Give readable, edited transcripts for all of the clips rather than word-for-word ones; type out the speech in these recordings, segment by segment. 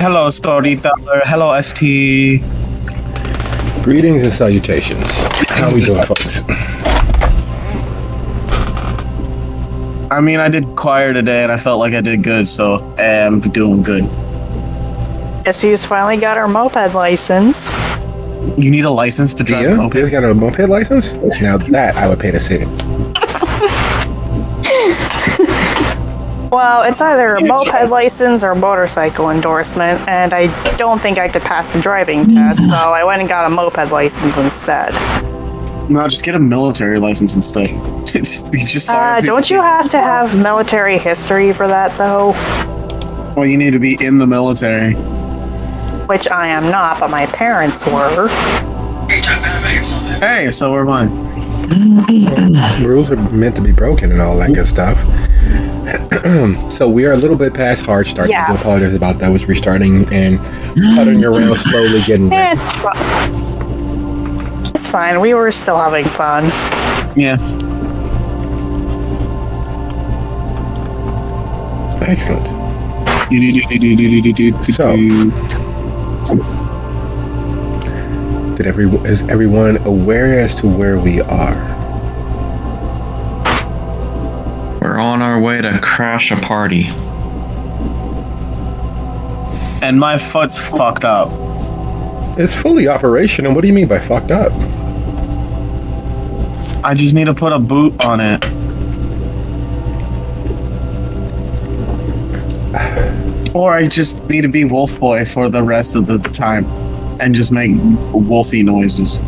Hello, storyteller. Hello, ST. Greetings and salutations. How we doing, folks? I mean, I did choir today, and I felt like I did good, so I'm doing good. ST's finally got her moped license. You need a license to drive a moped? He's got a moped license? Now that I would pay to see. Well, it's either a moped license or a motorcycle endorsement, and I don't think I could pass the driving test, so I went and got a moped license instead. No, just get a military license instead. Don't you have to have military history for that, though? Well, you need to be in the military. Which I am not, but my parents were. Hey, so we're mine. Rules are meant to be broken and all that good stuff. So we are a little bit past hard start. Yeah. I do apologize about that. I was restarting and puttering around slowly getting ready. It's fine. We were still having fun. Yeah. Excellent. So, is everyone aware as to where we are? We're on our way to crash a party. And my foot's fucked up. It's fully operational. What do you mean by fucked up? I just need to put a boot on it. Or I just need to be Wolf Boy for the rest of the time and just make wolfy noises.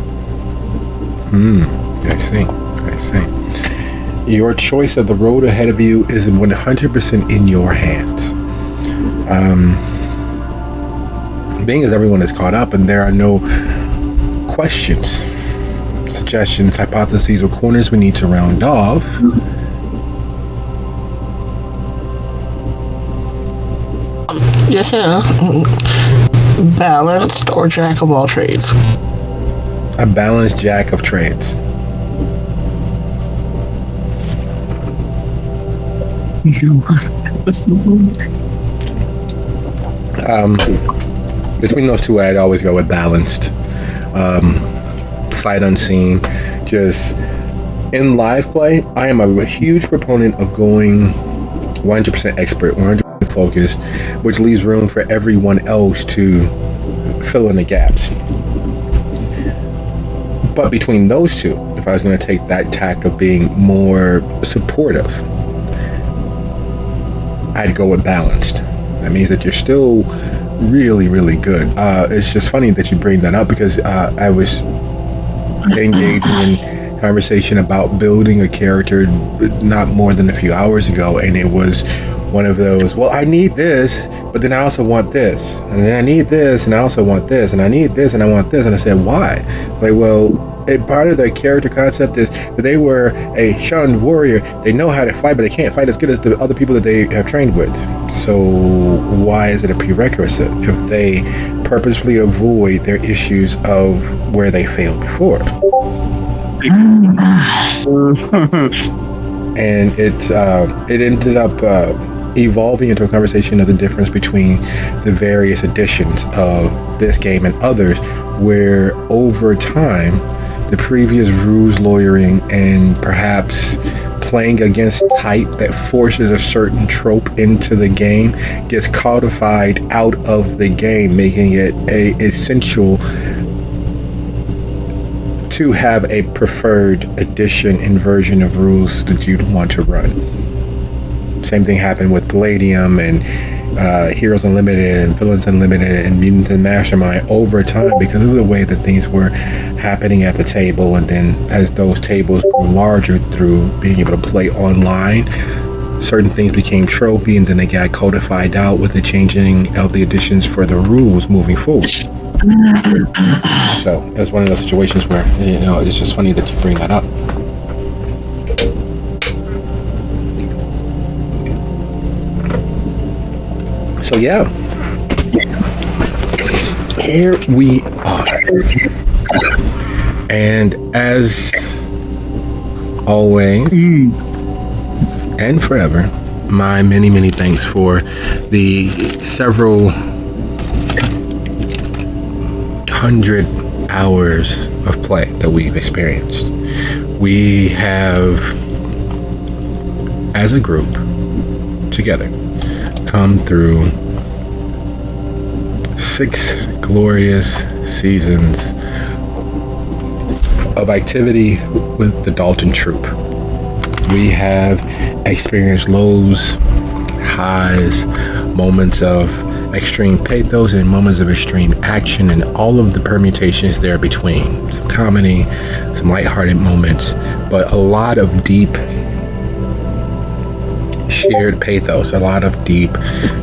I see. Your choice of the road ahead of you is 100% in your hands. Being as everyone is caught up and there are no questions, suggestions, hypotheses, or corners we need to round off, Yes, sir. Balanced or jack of all trades? a balanced jack of trades. Between those two, I'd always go with balanced. Sight unseen. Just in live play, I am a huge proponent of going 100% expert, 100% focused, which leaves room for everyone else to fill in the gaps. But between those two, if I was going to take that tack of being more supportive, I'd go with balanced. That means that you're still really, really good. It's just funny that you bring that up because I was engaging in conversation about building a character not more than a few hours ago, and it was one of those, well, I need this, but then I also want this, and then I need this, and I also want this, and I need this, and I want this, and I said, why? Like, well, part of their character concept is that they were a shunned warrior. They know how to fight, but they can't fight as good as the other people that they have trained with. So why is it a prerequisite if they purposefully avoid their issues of where they failed before? And it ended up evolving into a conversation of the difference between the various editions of this game and others, where over time the previous rules lawyering and perhaps playing against type that forces a certain trope into the game gets codified out of the game, making it essential to have a preferred edition and version of rules that you'd want to run. Same thing happened with Palladium and Heroes Unlimited and Villains Unlimited and Mutants and Mastermind over time because of the way that things were happening at the table, and then as those tables grew larger through being able to play online, certain things became tropey and then they got codified out with the changing of the additions for the rules moving forward. So that's one of those situations where, you know, it's just funny that you bring that up. So yeah, here we are. And as always and forever, my many thanks for the several 100 hours of play that we've experienced. We have, as a group, together, come through 6 glorious seasons of activity with the Dalton Troop. We have experienced lows, highs, moments of extreme pathos and moments of extreme action, and all of the permutations there between. Some comedy, some lighthearted moments, but a lot of deep shared pathos, a lot of deep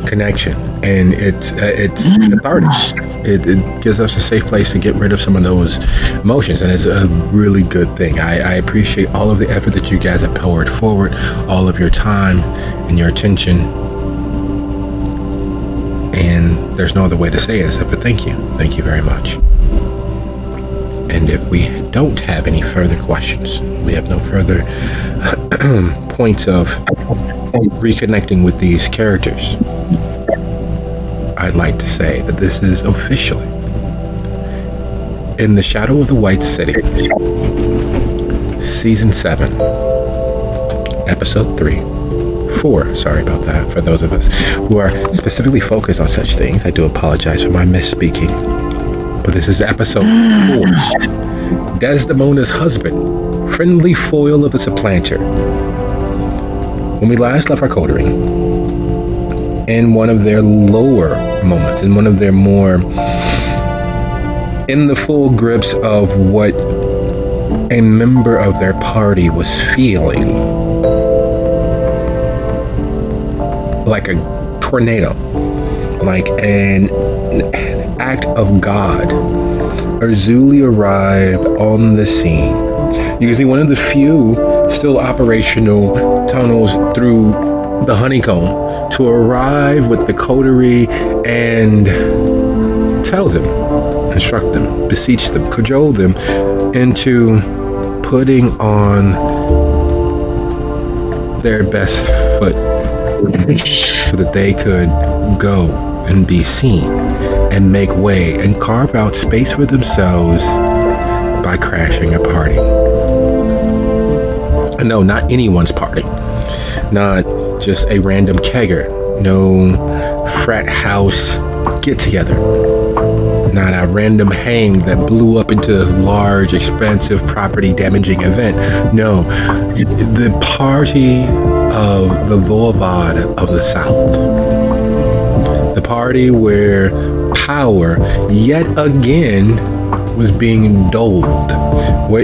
connection, and it's cathartic. It gives us a safe place to get rid of some of those emotions, and it's a really good thing. I appreciate all of the effort that you guys have poured forward, all of your time and your attention, and there's no other way to say it except for thank you. Thank you very much. And if we don't have any further questions, we have no further points of reconnecting with these characters, I'd like to say that this is officially In the Shadow of the White City, Season 7, Episode 4, sorry about that. For those of us who are specifically focused on such things, I do apologize for my misspeaking. But this is Episode 4, Desdemona's husband, friendly foil of the Supplanter. When we last left our coterie, in one of their lower moments, in one of their more in the full grips of what a member of their party was feeling, like a tornado, like an act of God, Urzuli arrived on the scene, using one of the few still operational tunnels through the honeycomb to arrive with the coterie and tell them, instruct them, beseech them, cajole them into putting on their best foot so that they could go and be seen and make way and carve out space for themselves by crashing a party. No, not anyone's party. Not just a random kegger. No frat house get-together. Not a random hang that blew up into this large, expensive, property-damaging event. No, the party of the Voivod of the South. The party where power, yet again, was being doled.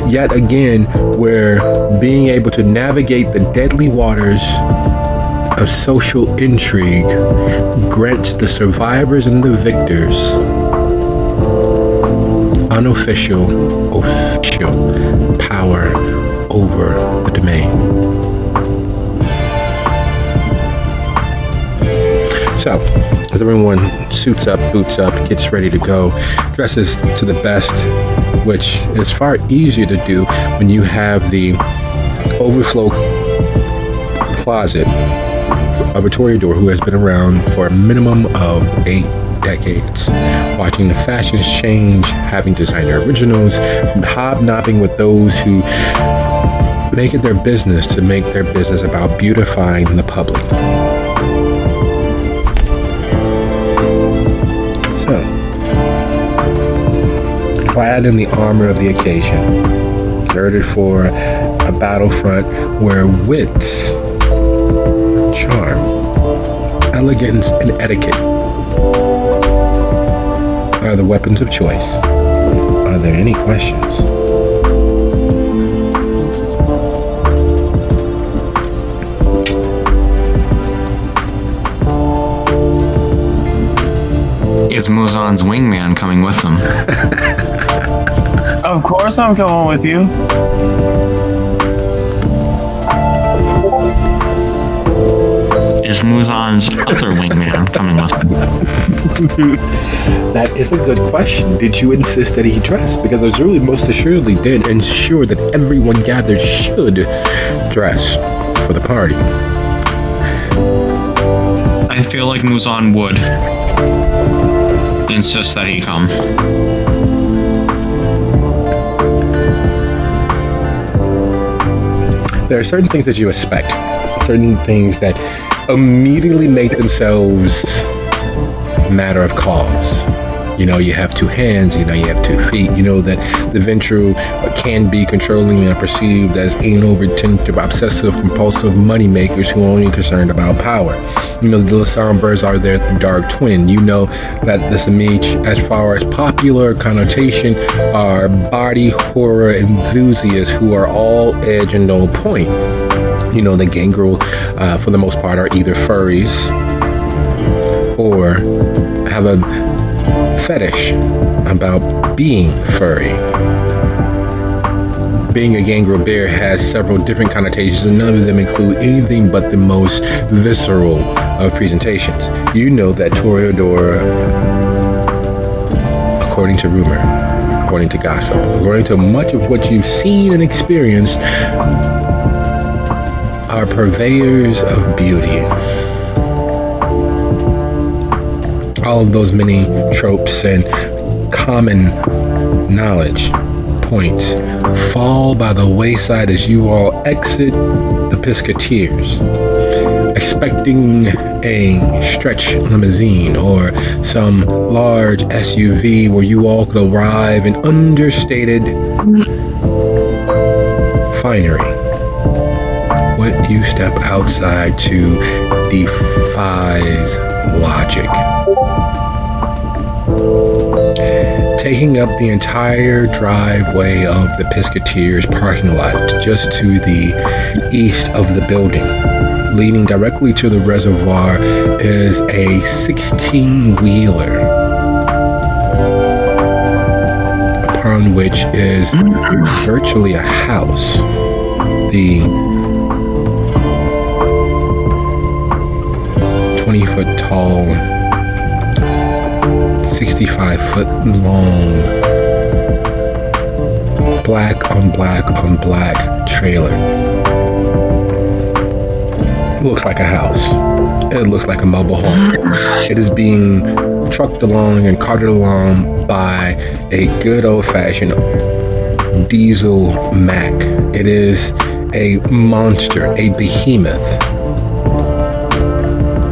Yet again, where being able to navigate the deadly waters of social intrigue grants the survivors and the victors unofficial, official power over the domain. So, as everyone suits up, boots up, gets ready to go, dresses to the best, which is far easier to do when you have the overflow closet of a toreador who has been around for a minimum of 8 decades, watching the fashions change, having designer originals, hobnobbing with those who make it their business to make their business about beautifying the public. So, clad in the armor of the occasion, girded for a battlefront where wits, charm, elegance, and etiquette are the weapons of choice. Are there any questions? Is Muzan's wingman coming with them? Of course I'm coming with you. Is Muzan's other wingman coming with him? That is a good question. Did you insist that he dress? Because Azuli most assuredly did ensure that everyone gathered should dress for the party. I feel like Muzan would insist that he come. there are certain things that you expect, certain things that immediately make themselves matter of cause. You know, you have two hands, you know, you have 2 feet, you know that the ventral can be controlling and perceived as anal, retentive, obsessive, compulsive moneymakers who are only concerned about power. You know, the little songbirds are their dark twin. You know that the Samich, as far as popular connotation, are body horror enthusiasts who are all edge and no point. You know, the gangrel, for the most part, are either furries or have a fetish about being furry. Being a gangrel bear has several different connotations, and none of them include anything but the most visceral of presentations. You know that Toreador, according to rumor, according to gossip, according to much of what you've seen and experienced, are purveyors of beauty. All of those many tropes and common knowledge points fall by the wayside as you all exit the Pisketeers, expecting a stretch limousine or some large SUV where you all could arrive in understated finery. What you step outside to defies logic. Taking up the entire driveway of the Pisketeers parking lot just to the east of the building, leading directly to the reservoir, is a 16-wheeler, upon which is virtually a house. The 20-foot tall, 65-foot long, black on black trailer. It looks like a house. It looks like a mobile home. It is being trucked along and carted along by a good old-fashioned diesel Mack. It is a monster, a behemoth.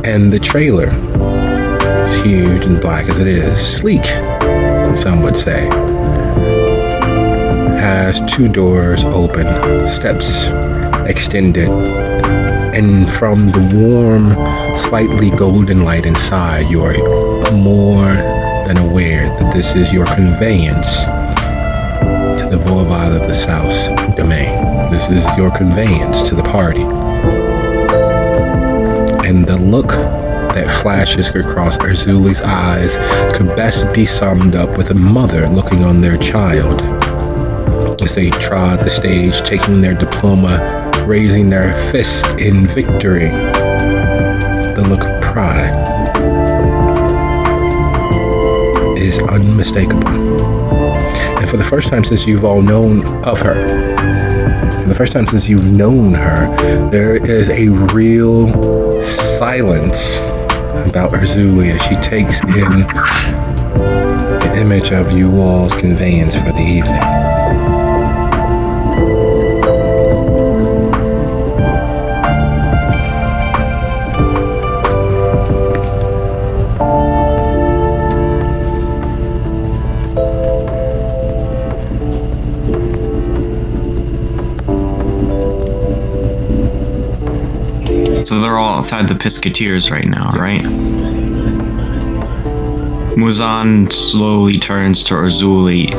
And the trailer, as huge and black as it is, sleek, some would say, has 2 doors open, steps extended, and from the warm, slightly golden light inside, you are more than aware that this is your conveyance to the Voivode of the South's domain. This is your conveyance to the party. And the look that flashes across Erzuli's eyes could best be summed up with a mother looking on their child as they trod the stage, taking their diploma, raising their fist in victory. The look of pride is unmistakable. And for the first time since you've all known of her, the first time since you've known her, there is a real silence about Erzuli as she takes in the image of you all's conveyance for the evening. So they're all outside the Pisketeers right now, right? Muzan slowly turns to Erzuli.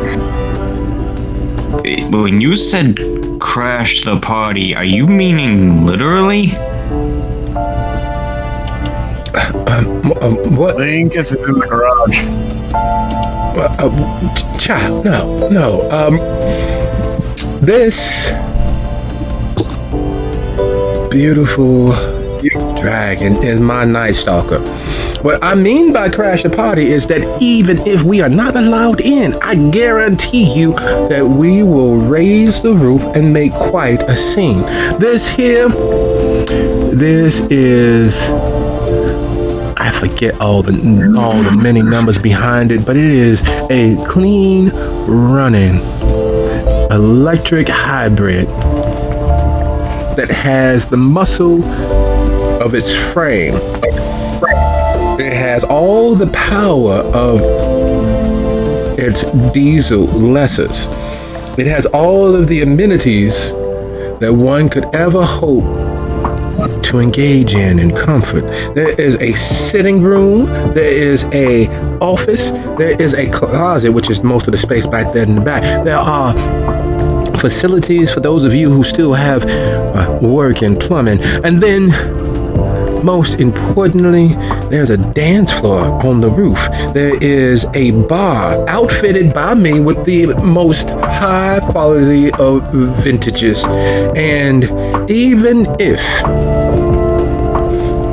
When you said crash the party, are you meaning literally? What? Linkus is in the garage. Child, no. This beautiful dragon is my Night Stalker. What I mean by crash the party is that even if we are not allowed in, I guarantee you that we will raise the roof and make quite a scene. This is, I forget all the many numbers behind it, but it is a clean running electric hybrid that has the muscle of its frame. It has all the power of its diesel lessers. It has all of the amenities that one could ever hope to engage in comfort. There is a sitting room, there is a office, there is a closet, which is most of the space back there in the back. There are facilities for those of you who still have work in plumbing. And then, most importantly, there's a dance floor on the roof. There is a bar outfitted by me with the most high quality of vintages. And even if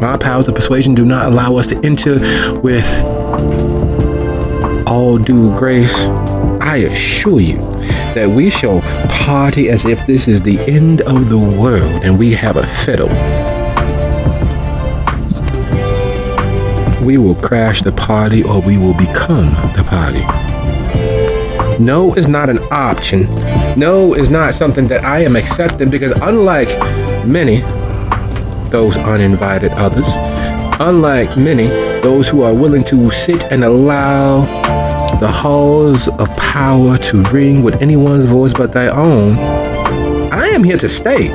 my powers of persuasion do not allow us to enter with all due grace, I assure you that we shall party as if this is the end of the world and we have a fiddle. We will crash the party or we will become the party. No is not an option. No is not something that I am accepting, because unlike many, those uninvited others, unlike many, those who are willing to sit and allow the halls of power to ring with anyone's voice but their own, I am here to stay.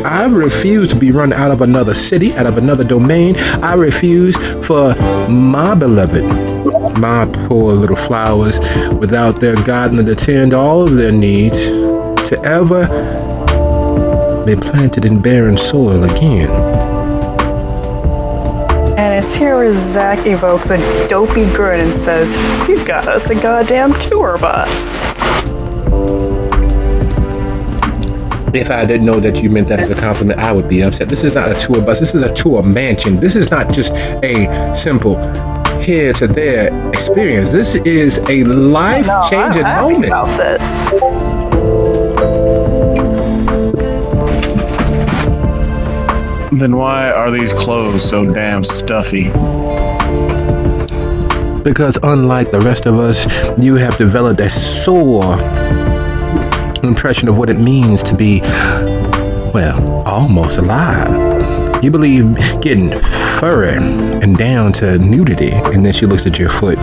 I refuse to be run out of another city, out of another domain. I refuse for my beloved, my poor little flowers, without their gardener to tend all of their needs, to ever be planted in barren soil again. And it's here where Zach evokes a dopey grin and says, "You got us a goddamn tour bus." If I didn't know that you meant that as a compliment, I would be upset. This is not a tour bus. This is a tour mansion. This is not just a simple here to there experience. This is a life-changing moment. About this. Then why are these clothes so damn stuffy? Because unlike the rest of us, you have developed a sore impression of what it means to be, well, almost alive. You believe getting furry and down to nudity, and then she looks at your foot.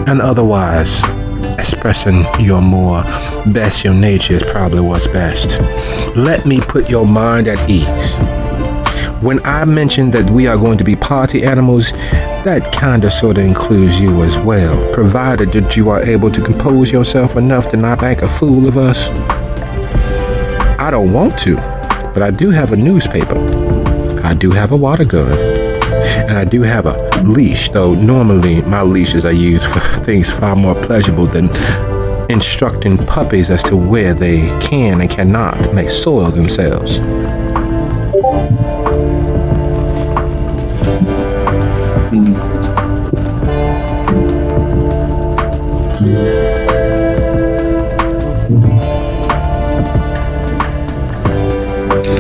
And otherwise, expressing your more bestial nature is probably what's best. Let me put your mind at ease. When I mentioned that we are going to be party animals, that kinda sorta includes you as well, provided that you are able to compose yourself enough to not make a fool of us. I don't want to, but I do have a newspaper. I do have a water gun. And I do have a leash, though normally my leashes are used for things far more pleasurable than instructing puppies as to where they can and cannot make soil themselves.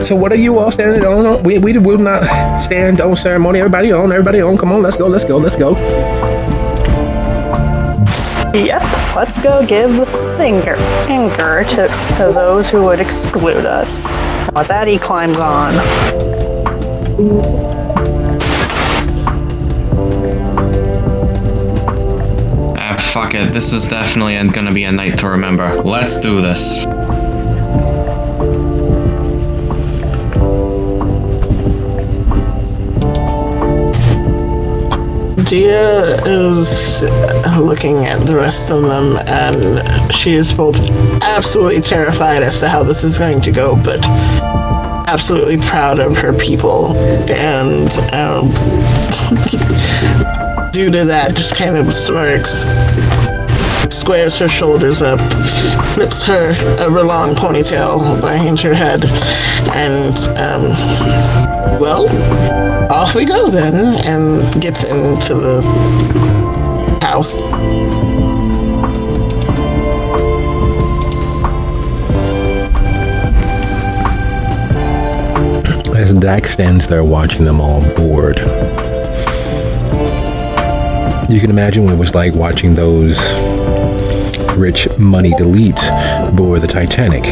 So what are you all standing on? We will not stand on ceremony. Everybody on. Come on, let's go. Yep, let's go give the finger to those who would exclude us. With that, he climbs on. Fuck it. This is definitely gonna be a night to remember. Let's do this. Dia is looking at the rest of them, and she is both absolutely terrified as to how this is going to go, but absolutely proud of her people. And due to that, just kind of smirks, squares her shoulders up, flips her long ponytail behind her head, and well, off we go then, and gets into the house. As Dak stands there watching them all bored, you can imagine what it was like watching those rich moneyed elites board the Titanic.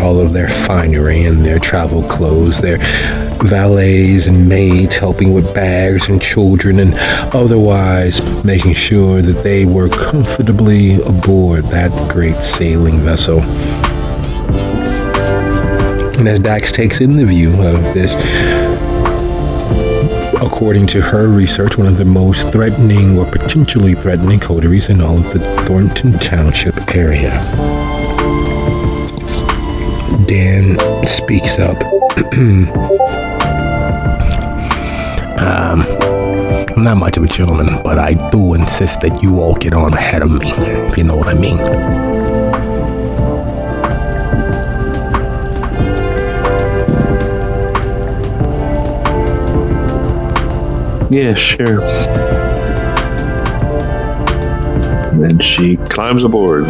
all of their finery and their travel clothes, their valets and maids helping with bags and children, and otherwise making sure that they were comfortably aboard that great sailing vessel. And as Dax takes in the view of this, according to her research, one of the most threatening or potentially threatening coteries in all of the Thornton Township area, Dan speaks up. I'm not much of a gentleman, but I do insist that you all get on ahead of me, if you know what I mean. Yeah, sure. Then she climbs aboard.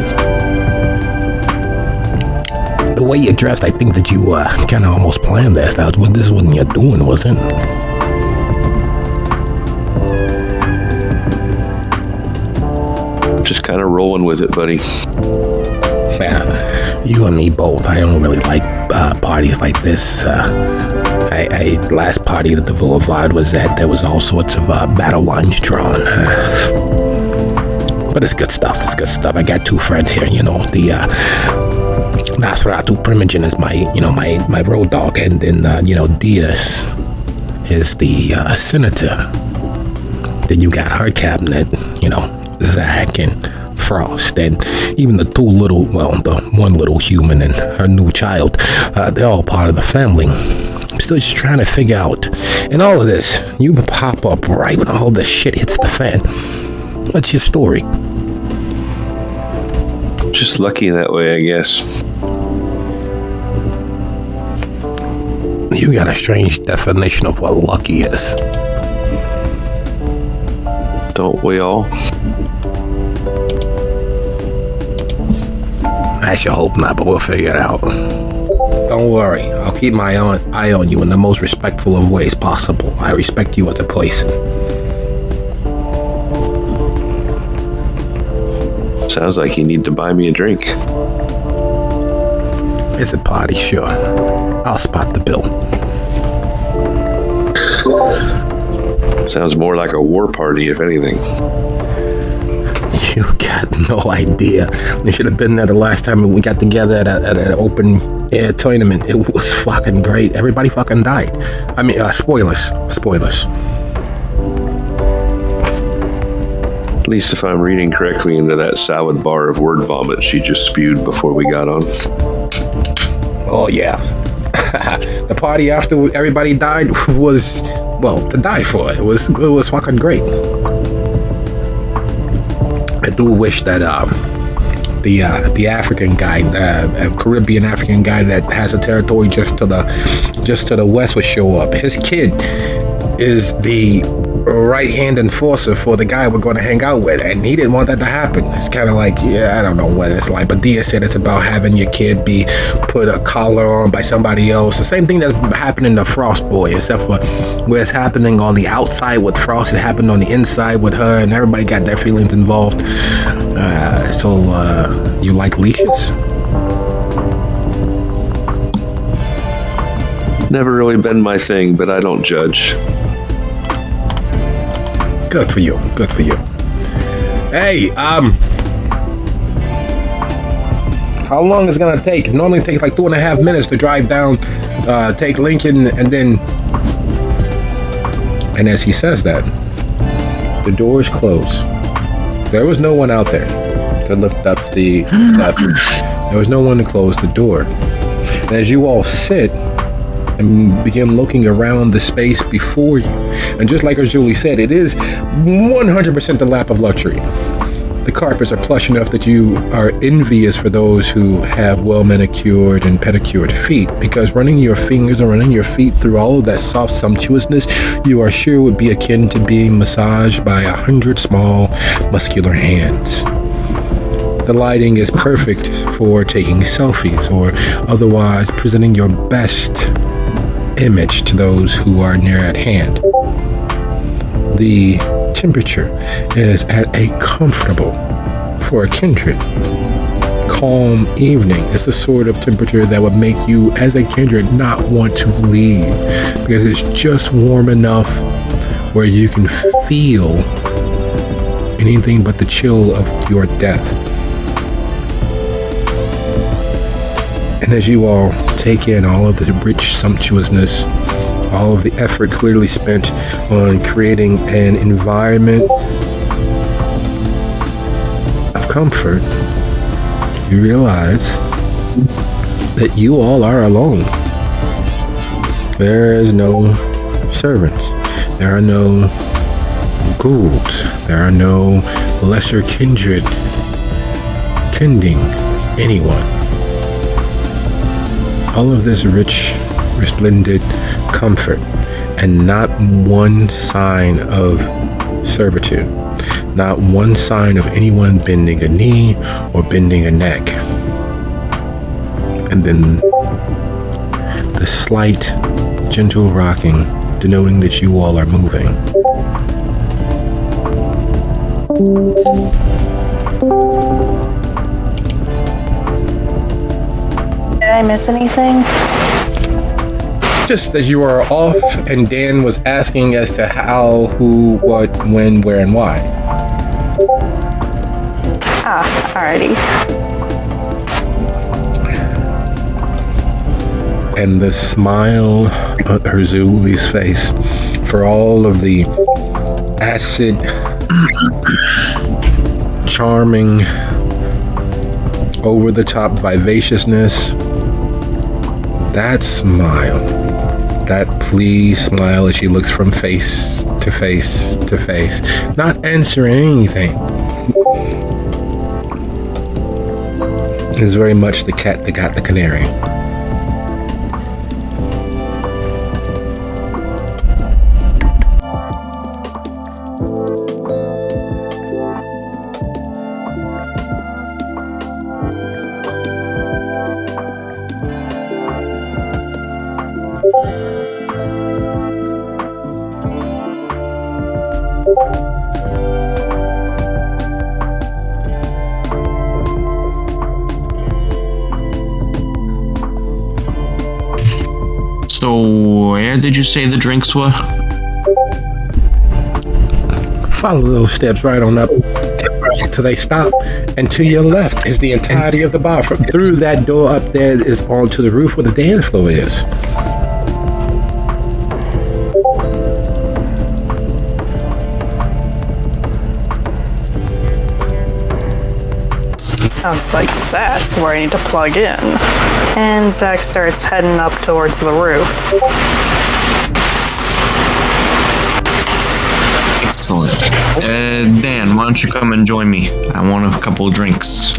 The way you're dressed, I think that you kind of almost planned this. This wasn't your doing, wasn't it? Just kind of rolling with it, buddy. Yeah, you and me both. I don't really like parties like this. Last party that the Boulevard was at, there was all sorts of battle lines drawn. But it's good stuff. It's good stuff. I got two friends here, you know. The Nosferatu Primogen is my road dog, and then Diaz is the senator. Then you got her cabinet, Zach and Frost, and even the the one little human and her new child. They're all part of the family. I'm still just trying to figure out. And all of this, you pop up right when all this shit hits the fan. What's your story? Just lucky that way, I guess. You got a strange definition of what lucky is. Don't we all? I should hope not, but we'll figure it out. Don't worry, I'll keep my eye on you in the most respectful of ways possible. I respect you as a person. Sounds like you need to buy me a drink. It's a party, sure. I'll spot the bill. Sounds more like a war party, if anything. You got no idea. You should have been there the last time we got together at an open air tournament. It was fucking great. Everybody fucking died. I mean, spoilers. At least if I'm reading correctly into that salad bar of word vomit she just spewed before we got on. Oh, yeah. The party after everybody died was, to die for. It was fucking great. I do wish that the African guy, a Caribbean African guy that has a territory just to the west would show up. His kid is the right-hand enforcer for the guy we're going to hang out with, and he didn't want that to happen. It's kind of like, I don't know what it's like, but Dia said it's about having your kid be put a collar on by somebody else. The same thing that's happening to Frost Boy, except for where it's happening on the outside with Frost, it happened on the inside with her, and everybody got their feelings involved. So you like leashes? Never really been my thing, but I don't judge. Good for you. Hey, how long is it gonna take? It normally takes like 2.5 minutes to drive down, take Lincoln, and then... And as he says that, the doors close. There was no one out there to lift up the step. There was no one to close the door. And as you all sit and begin looking around the space before you, and just like as Julie said, it is 100% the lap of luxury. The carpets are plush enough that you are envious for those who have well manicured and pedicured feet, because running your fingers and running your feet through all of that soft sumptuousness, you are sure would be akin to being massaged by 100 small muscular hands. The lighting is perfect for taking selfies or otherwise presenting your best image to those who are near at hand. The temperature is at a comfortable, for a kindred, calm evening. It's the sort of temperature that would make you, as a kindred, not want to leave, because it's just warm enough where you can feel anything but the chill of your death. And as you all take in all of the rich sumptuousness, all of the effort clearly spent on creating an environment of comfort, you realize that you all are alone. There is no servants. There are no ghouls. There are no lesser kindred tending anyone. All of this rich, resplendent comfort, and not one sign of servitude, not one sign of anyone bending a knee or bending a neck. And then the slight, gentle rocking, denoting that you all are moving. Did I miss anything? Just as you are off, and Dan was asking as to how, who, what, when, where, and why. Alrighty. And the smile on Herzuli's face for all of the acid, charming, over-the-top vivaciousness, that smile, that pleased smile as she looks from face to face to face, not answering anything, is very much the cat that got the canary. So, where did you say the drinks were? Follow those steps right on up till they stop, and to your left is the entirety of the bar. From through that door up there is onto the roof where the dance floor is. Sounds like that's where I need to plug in. And Zach starts heading up towards the roof. Excellent. Dan, why don't you come and join me? I want a couple of drinks.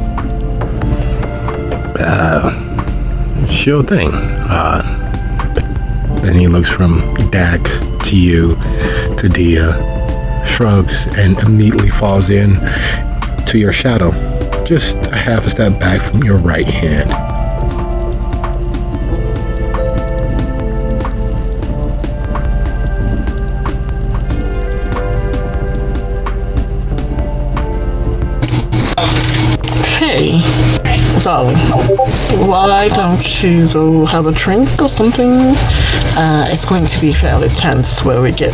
Sure thing. Then he looks from Dax to you to Dia, shrugs, and immediately falls in to your shadow, just a half a step back from your right hand. Hey, darling, why don't you go have a drink or something? It's going to be fairly tense when we get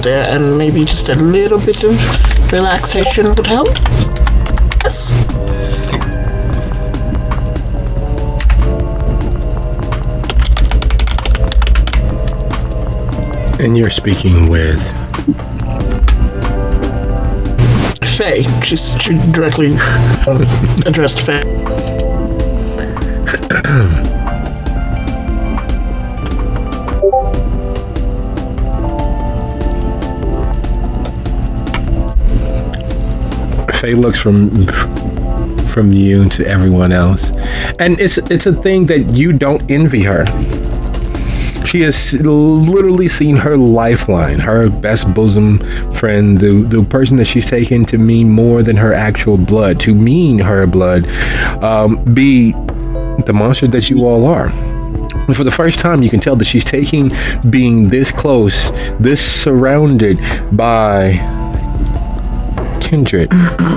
there, and maybe just a little bit of relaxation would help. Yes. And you're speaking with Faye. She directly addressed Faye. Faye looks from you to everyone else, and it's a thing that you don't envy her. She has literally seen her lifeline, her best bosom friend, the person that she's taken to mean more than her actual blood, to mean her blood, be the monster that you all are. And for the first time, you can tell that she's taking being this close, this surrounded by kindred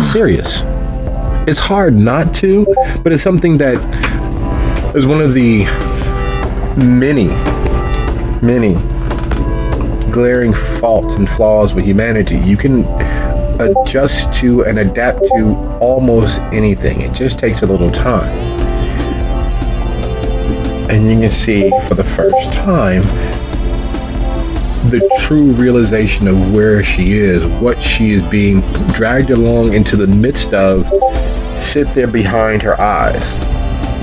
serious. it's hard not to, but it's something that is one of the many glaring faults and flaws with humanity. You can adjust to and adapt to almost anything. It just takes a little time. And you can see for the first time the true realization of where she is, what she is being dragged along into the midst of, sit there behind her eyes.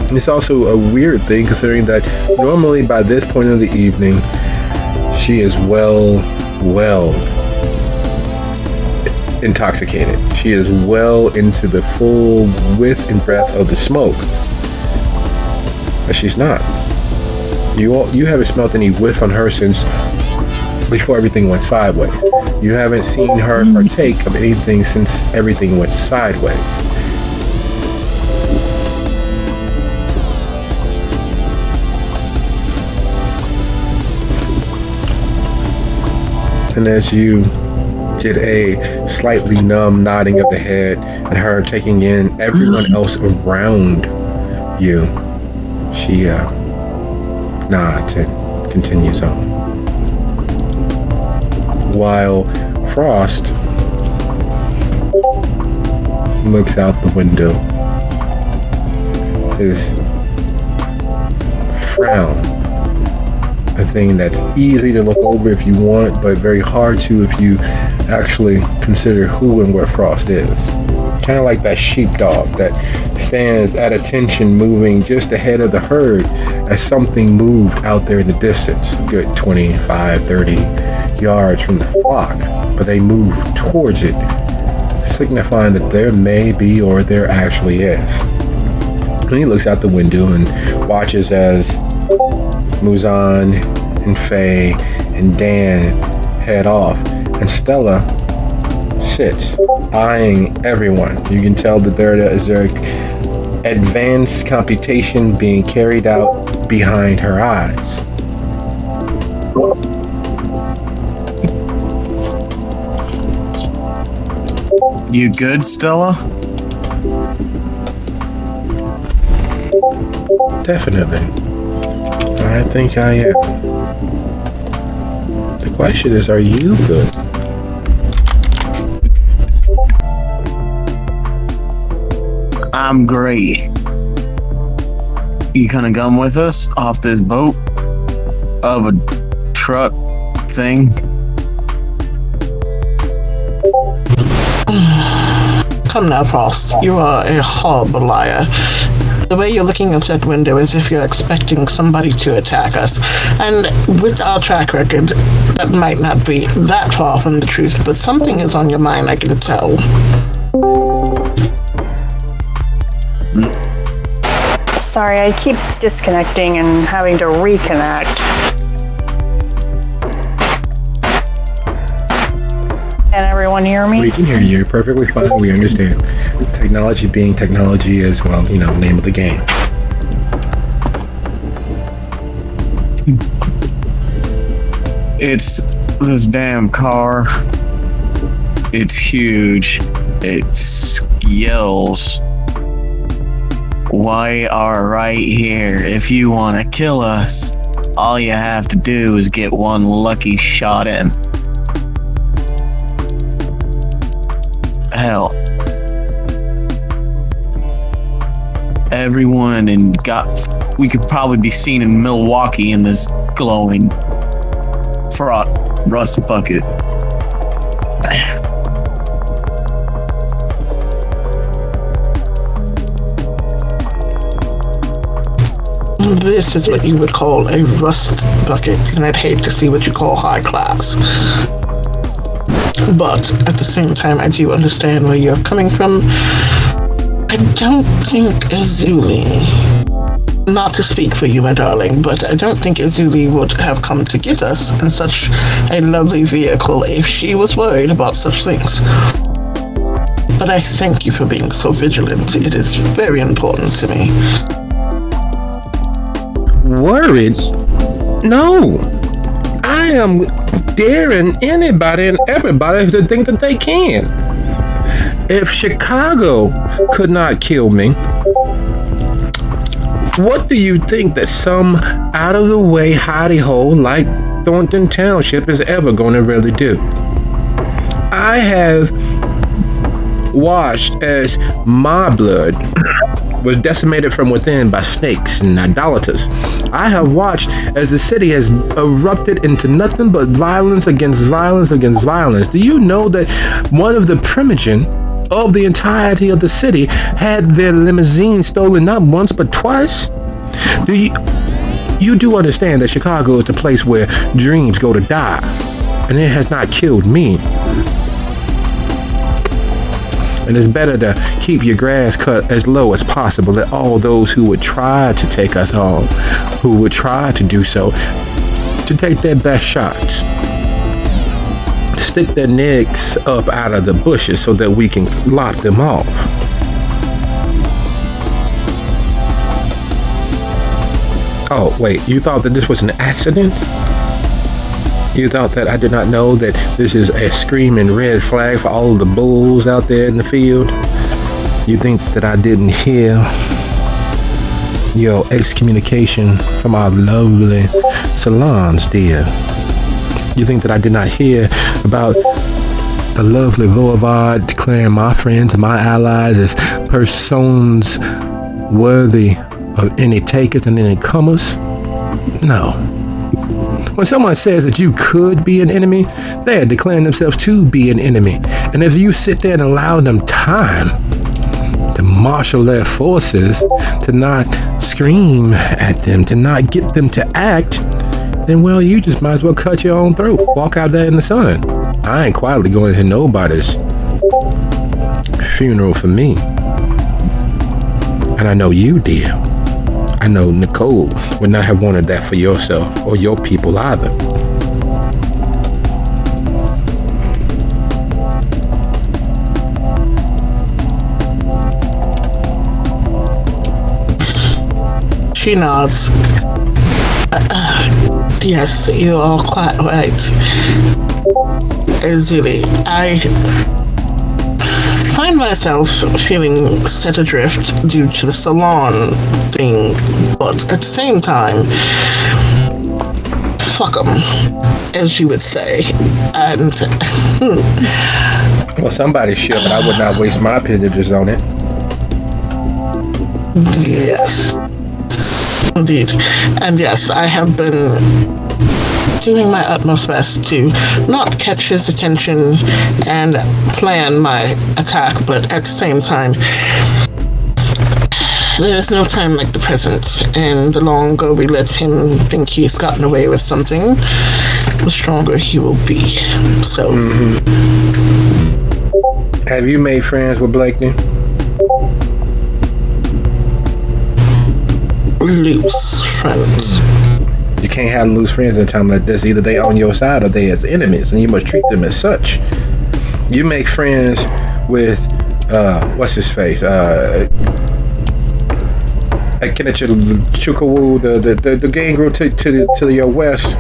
And it's also a weird thing considering that normally by this point of the evening, she is well intoxicated. She is well into the full width and breadth of the smoke. But she's not. You haven't smelt any whiff on her since before everything went sideways. You haven't seen her partake of anything since everything went sideways. And as you get a slightly numb nodding of the head and her taking in everyone else around you, she nods and continues on. While Frost looks out the window, his frown, a thing that's easy to look over if you want, but very hard to if you actually consider who and what Frost is. Kind of like that sheepdog that stands at attention moving just ahead of the herd as something moved out there in the distance, good 25, 30 yards from the flock, but they move towards it, signifying that there may be or there actually is. And he looks out the window and watches as Muzan and Faye and Dan head off, and Stella sits, eyeing everyone. You can tell that there is advanced computation being carried out behind her eyes. You good, Stella? Definitely. I think I am. The question is, are you good? I'm great. You gonna come with us off this boat? Of a truck thing? Come now, Frost. You are a horrible liar. The way you're looking out that window is if you're expecting somebody to attack us. And with our track record, that might not be that far from the truth, but something is on your mind, I can tell. Sorry, I keep disconnecting and having to reconnect. Can everyone hear me? We can hear you perfectly fine. We understand. Technology being technology is, well, name of the game. It's this damn car. It's huge. It yells. We are right here. If you want to kill us, all you have to do is get one lucky shot in. Hell. Everyone we could probably be seen in Milwaukee in this glowing rust bucket. This is what you would call a rust bucket, and I'd hate to see what you call high class. But at the same time, I do understand where you're coming from. I don't think Azuli, not to speak for you, my darling, but I don't think Azuli would have come to get us in such a lovely vehicle if she was worried about such things. But I thank you for being so vigilant. It is very important to me. Worried? No. I am daring anybody and everybody to think that they can. If Chicago could not kill me, what do you think that some out-of-the-way hidey-hole like Thornton Township is ever going to really do? I have watched as my blood was decimated from within by snakes and idolaters. I have watched as the city has erupted into nothing but violence against violence against violence. Do you know that one of the primogen of the entirety of the city had their limousine stolen not once but twice? You do understand that Chicago is the place where dreams go to die, and it has not killed me. And it's better to keep your grass cut as low as possible, that all those who would try to take us home, who would try to do so, to take their best shots, stick their necks up out of the bushes so that we can lock them off. Oh, wait, you thought that this was an accident? You thought that I did not know that this is a screaming red flag for all of the bulls out there in the field? You think that I didn't hear your excommunication from our lovely salons, dear? You think that I did not hear about the lovely Voivod declaring my friends and my allies as persons worthy of any takers and any comers? No. When someone says that you could be an enemy, they are declaring themselves to be an enemy. And if you sit there and allow them time to marshal their forces, to not scream at them, to not get them to act, then, well, you just might as well cut your own throat. Walk out there in the sun. I ain't quietly going to nobody's funeral for me. And I know you, dear. I know Nicole would not have wanted that for yourself or your people either. She nods. Yes, you are quite right. Zilly, I find myself feeling set adrift due to the salon thing, but at the same time, fuck 'em, as you would say. And well, somebody should, but I would not waste my appendages on it. Yes, indeed. And yes, I have been doing my utmost best to not catch his attention and plan my attack, but at the same time, there is no time like the present, and the longer we let him think he's gotten away with something, the stronger he will be. So, Have you made friends with Blakeney? Loose friends. You can't have loose friends in a time like this. Either they on your side or they as enemies, and you must treat them as such. You make friends with what's his face? Chukawu, the gang group to your west.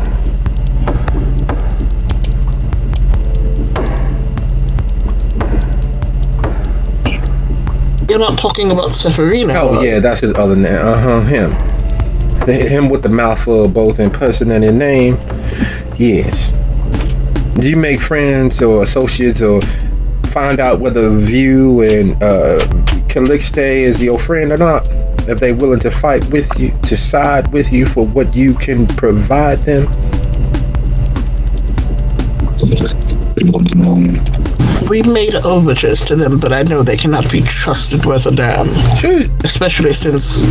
You're not talking about Severino. Oh yeah, that's his other name. Him. Him with the mouthful of both in person and in name. Yes. Do you make friends or associates or find out whether View and Calixte is your friend or not? If they're willing to fight with you, to side with you for what you can provide them? We made overtures to them, but I know they cannot be trusted worth a damn. Sure. Especially since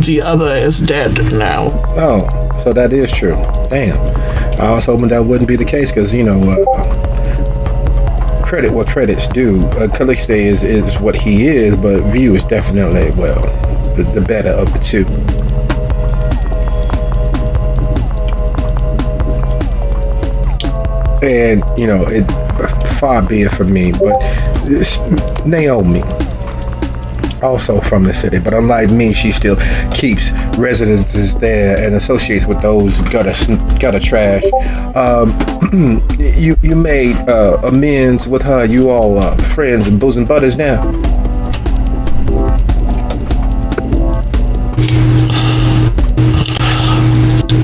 the other is dead now. Oh, so that is true. Damn. I was hoping that wouldn't be the case because, you know, credit what credit's due. Calixte is what he is, but View is definitely, well, the better of the two. And, you know, it far be it from me, but Naomi, also from the city, but unlike me, she still keeps residences there and associates with those gutter trash. You made amends with her. You all friends and bosom buddies now.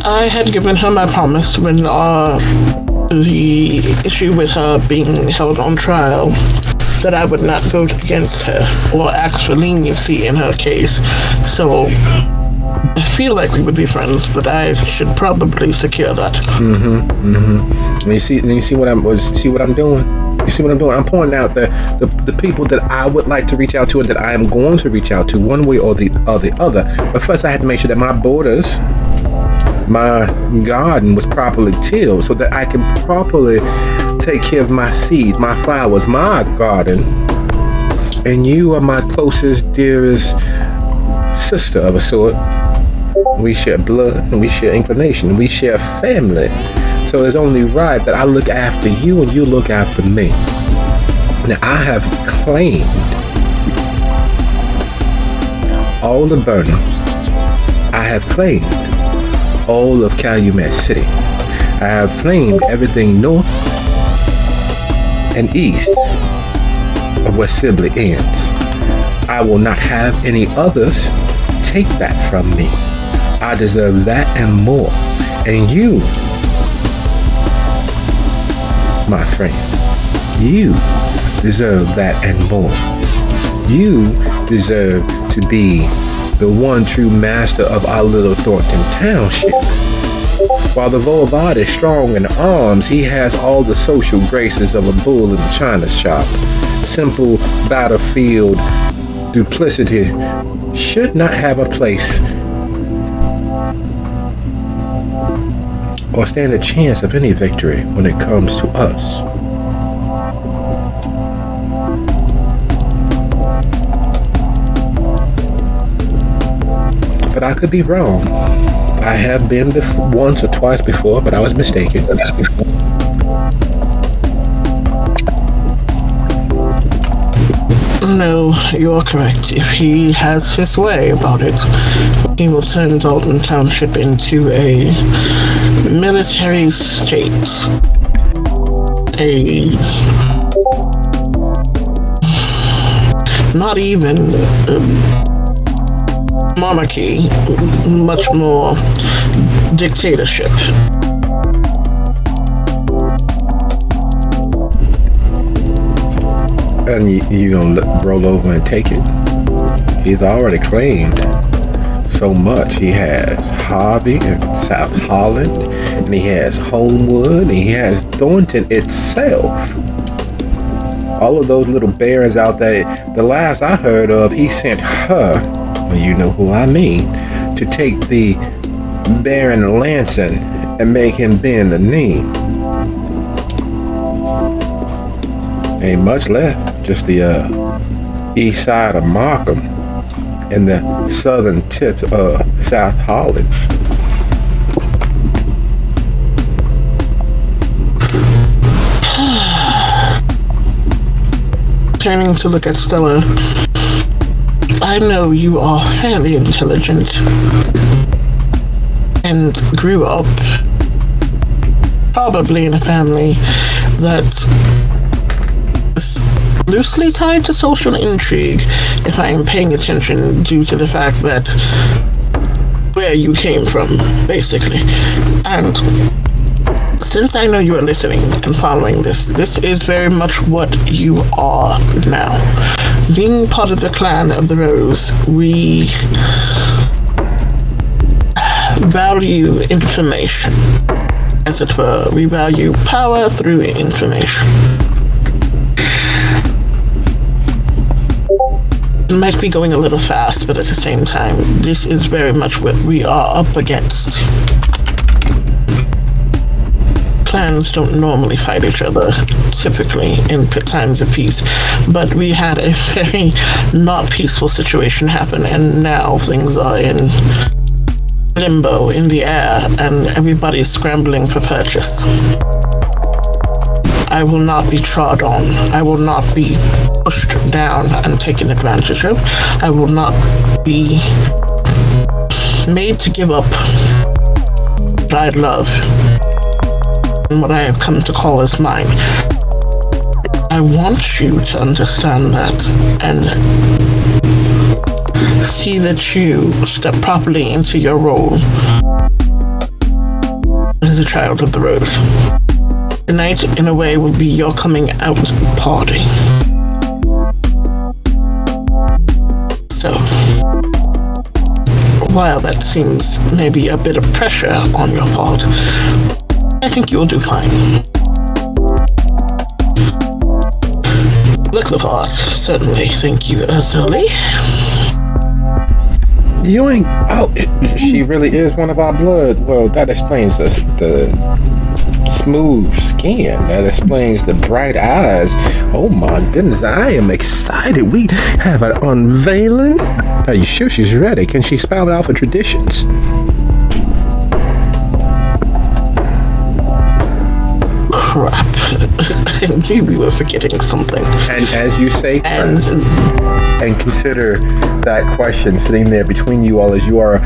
I had given her my promise when the issue with her being held on trial, that I would not vote against her or ask for leniency in her case. So I feel like we would be friends, but I should probably secure that. You see what I'm doing? You see what I'm doing? I'm pointing out the people that I would like to reach out to and that I am going to reach out to one way or the other. But first I had to make sure that my borders, my garden was properly tilled so that I can properly take care of my seeds, my flowers, my garden. And you are my closest, dearest sister of a sort. We share blood and we share inclination. We share family. So it's only right that I look after you and you look after me. Now I have claimed all of Burnham. I have claimed all of Calumet City. I have claimed everything north and east of where Sibley ends. I will not have any others take that from me. I deserve that and more. And you, my friend, you deserve that and more. You deserve to be the one true master of our little Thornton Township. While the Volvod is strong in arms, he has all the social graces of a bull in a china shop. Simple battlefield duplicity should not have a place or stand a chance of any victory when it comes to us. But I could be wrong. I have been once or twice before, but I was mistaken. No, you are correct. If he has his way about it, he will turn Dalton Township into a military state. Not even monarchy, much more dictatorship. And you gonna roll over and take it? He's already claimed so much. He has Harvey and South Holland, and he has Homewood, and he has Thornton itself. All of those little barons out there, the last I heard of, he sent her, you know who I mean, to take the Baron Lanson and make him bend the knee. Ain't much left. Just the east side of Markham and the southern tip of South Holland. Turning to look at Stella, I know you are fairly intelligent and grew up probably in a family that is loosely tied to social intrigue, if I am paying attention, due to the fact that where you came from, basically. And since I know you are listening and following this is very much what you are now. Being part of the clan of the Rose, we value information, as it were. We value power through information. It might be going a little fast, but at the same time, this is very much what we are up against. Clans don't normally fight each other, typically, in times of peace, but we had a very not peaceful situation happen, and now things are in limbo, in the air, and everybody's scrambling for purchase. I will not be trod on. I will not be pushed down and taken advantage of. I will not be made to give up what I love and what I have come to call as mine. I want you to understand that and see that you step properly into your role as a child of the rose. Tonight, in a way, will be your coming out party. So, while that seems maybe a bit of pressure on your part, I think you'll do fine. Look the part, certainly. Thank you, Ursula. You ain't. Oh, she really is one of our blood. Well, that explains the smooth skin. That explains the bright eyes. Oh my goodness, I am excited. We have an unveiling. Are you sure she's ready? Can she spout out for traditions? Crap. I knew we were forgetting something. And as you say, and consider that question sitting there between you all as you are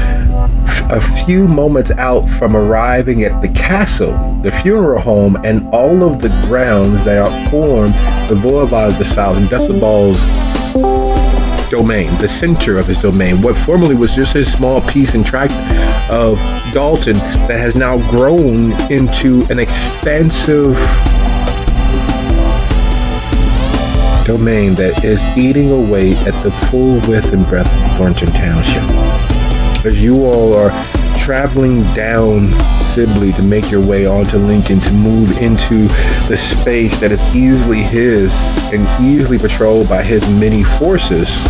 a few moments out from arriving at the castle, the funeral home, and all of the grounds that are formed the boulevard of the South and Decibel's domain, the center of his domain, what formerly was just his small piece and tract of Dalton that has now grown into an expansive domain that is eating away at the full width and breadth of Thornton Township. As you all are traveling down Sibley to make your way onto Lincoln to move into the space that is easily his and easily patrolled by his many forces,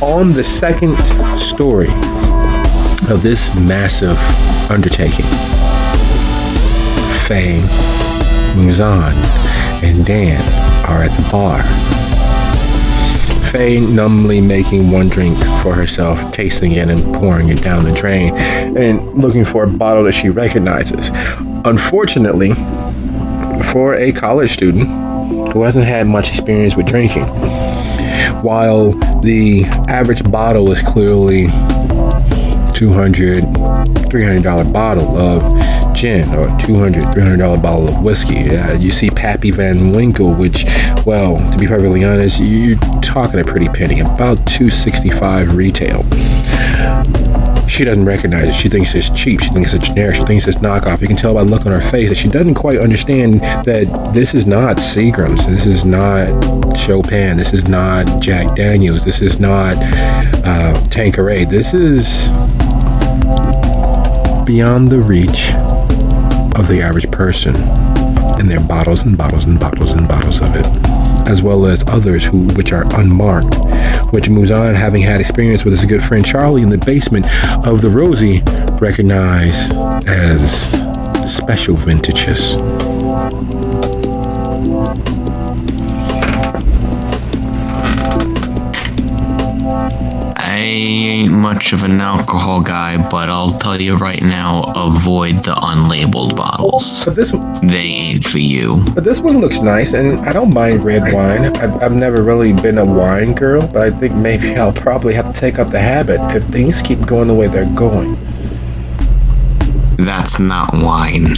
on the second story of this massive undertaking, Faye, Muzan, and Dan are at the bar. Faye numbly making one drink for herself, tasting it and pouring it down the drain, and looking for a bottle that she recognizes. Unfortunately, for a college student who hasn't had much experience with drinking, while the average bottle is clearly $200, $300 bottle of gin or $200, $300 bottle of whiskey. You see Pappy Van Winkle, which, well, to be perfectly honest, you're talking a pretty penny, about $2.65 retail. She doesn't recognize it. She thinks it's cheap. She thinks it's generic. She thinks it's knockoff. You can tell by the look on her face that she doesn't quite understand that this is not Seagram's. This is not Chopin. This is not Jack Daniels. This is not Tanqueray. This is beyond the reach of the average person, and there are bottles and bottles and bottles and bottles of it, as well as others which are unmarked, which Muzan, having had experience with his good friend Charlie in the basement of the Rosie, recognize as special vintages. I ain't much of an alcohol guy, but I'll tell you right now, avoid the unlabeled bottles. But they ain't for you. But this one looks nice, and I don't mind red wine. I've never really been a wine girl, but I think maybe I'll probably have to take up the habit if things keep going the way they're going. That's not wine.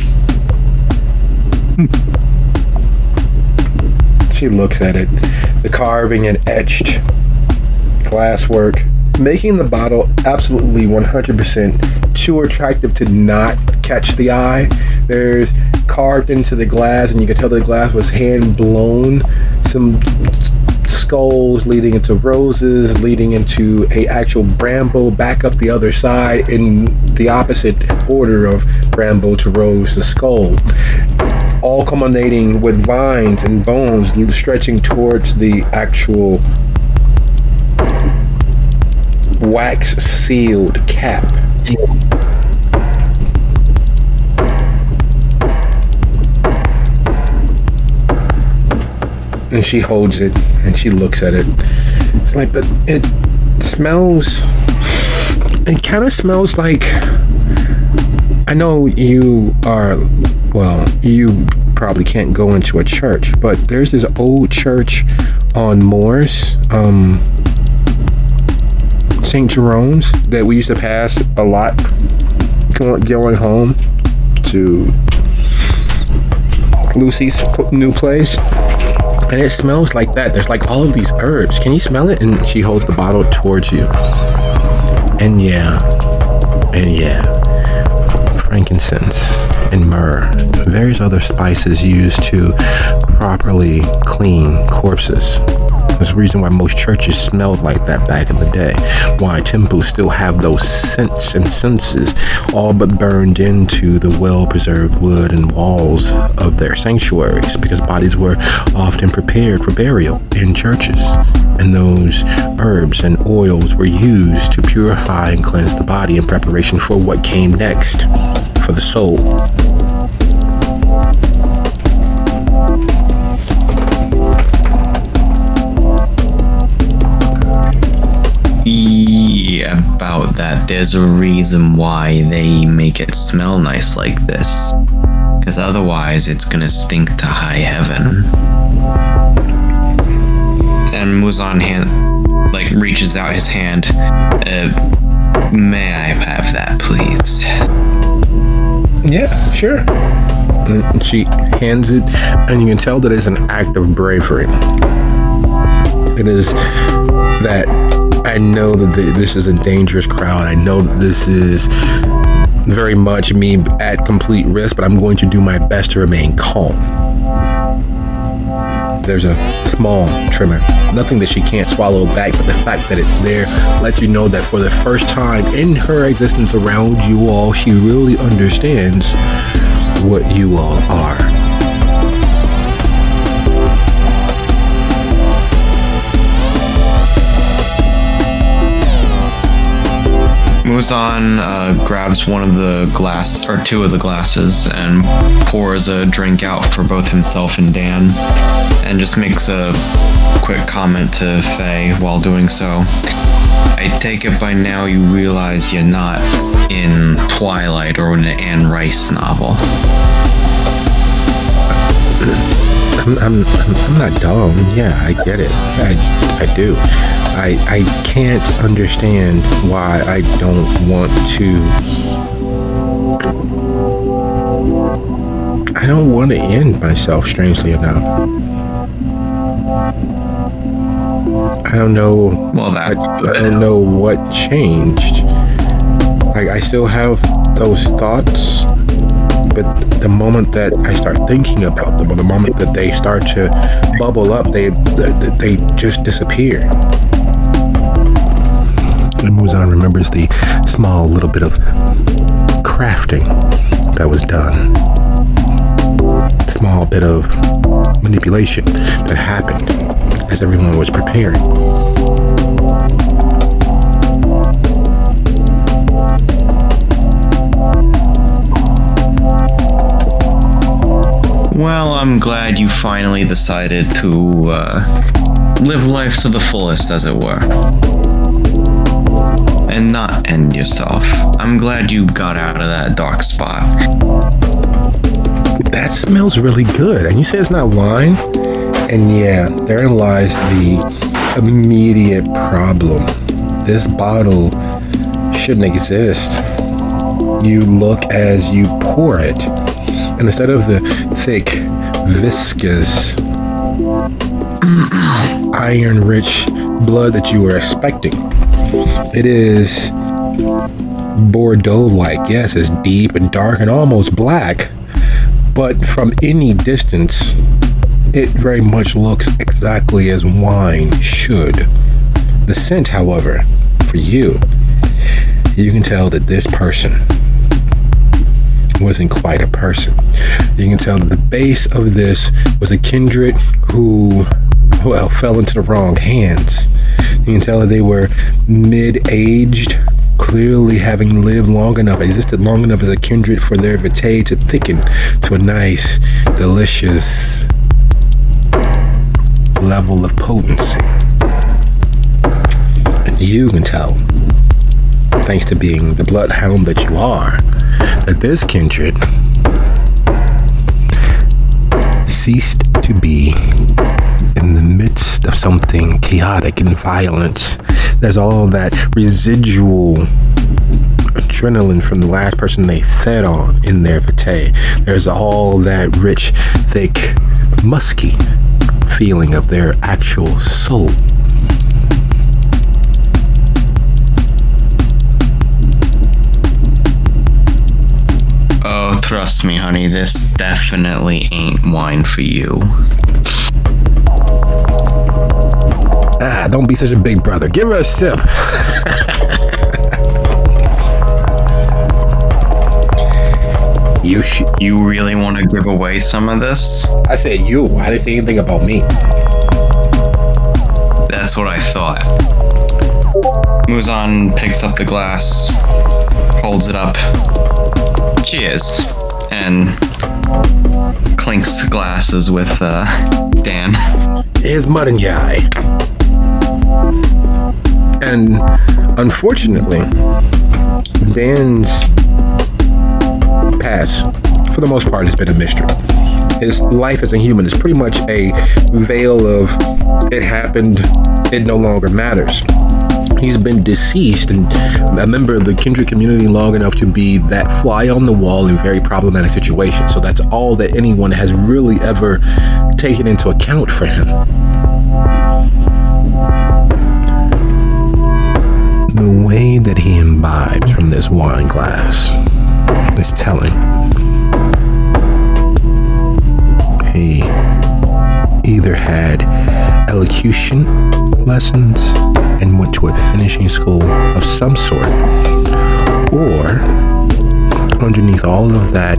She looks at it, the carving and etched glasswork, making the bottle absolutely 100% too attractive to not catch the eye. There's carved into the glass, and you can tell the glass was hand blown. Some skulls leading into roses, leading into a actual bramble back up the other side in the opposite order of bramble to rose to skull. All culminating with vines and bones stretching towards the actual wax sealed cap. And she holds it and she looks at it. It's like, but it smells, it kind of smells like, I know you are, well, you probably can't go into a church, but there's this old church on Moors, St. Jerome's, that we used to pass a lot going home to Lucy's new place. And it smells like that. There's like all of these herbs. Can you smell it? And she holds the bottle towards you. And yeah, frankincense and myrrh, various other spices used to properly clean corpses. There's a reason why most churches smelled like that back in the day. Why temples still have those scents and senses all but burned into the well-preserved wood and walls of their sanctuaries, because bodies were often prepared for burial in churches. And those herbs and oils were used to purify and cleanse the body in preparation for what came next for the soul. Yeah, about that. There's a reason why they make it smell nice like this. Because otherwise it's gonna stink to high heaven. And Muzan reaches out his hand. May I have that, please? Yeah, sure. And she hands it, and you can tell that it's an act of bravery. It is that I know that this is a dangerous crowd. I know that this is very much me at complete risk, but I'm going to do my best to remain calm. There's a small tremor, nothing that she can't swallow back, but the fact that it's there lets you know that for the first time in her existence around you all, she really understands what you all are. Muzan grabs one of the glass, or two of the glasses, and pours a drink out for both himself and Dan, and just makes a quick comment to Faye while doing so. I take it by now you realize you're not in Twilight or in an Anne Rice novel. I'm not dumb. Yeah, I get it. I do. I can't understand why I don't want to end myself, strangely enough. I don't know. Well, that's good. I don't know what changed. I still have those thoughts, but the moment that I start thinking about them, or the moment that they start to bubble up, they just disappear. And Muzan remembers the small little bit of crafting that was done. Small bit of manipulation that happened as everyone was preparing. Well, I'm glad you finally decided to live life to the fullest, as it were. And not end yourself. I'm glad you got out of that dark spot. That smells really good. And you say it's not wine? And yeah, therein lies the immediate problem. This bottle shouldn't exist. You look as you pour it, and instead of the thick, viscous, iron-rich blood that you were expecting, it is Bordeaux-like. Yes, it's deep and dark and almost black, but from any distance, it very much looks exactly as wine should. The scent, however, for you can tell that this person wasn't quite a person. You can tell that the base of this was a kindred who, well, fell into the wrong hands. You can tell that they were mid-aged, clearly having lived long enough, existed long enough as a kindred for their vitae to thicken to a nice, delicious level of potency. And you can tell, thanks to being the bloodhound that you are, that this kindred ceased to be in the midst of something chaotic and violent. There's all that residual adrenaline from the last person they fed on in their vitae. There's all that rich, thick, musky feeling of their actual soul. Oh, trust me, honey, this definitely ain't wine for you. Don't be such a big brother. Give her a sip. You really want to give away some of this? I said you. I didn't say anything about me. That's what I thought. Muzan picks up the glass, holds it up. Cheers. And clinks glasses with Dan. Here's mud in your eye. And unfortunately, Dan's past, for the most part, has been a mystery. His life as a human is pretty much a veil of it happened, it no longer matters. He's been deceased and a member of the kindred community long enough to be that fly on the wall in very problematic situations. So that's all that anyone has really ever taken into account for him. The way that he imbibes from this wine glass is telling. He either had elocution lessons and went to a finishing school of some sort, or underneath all of that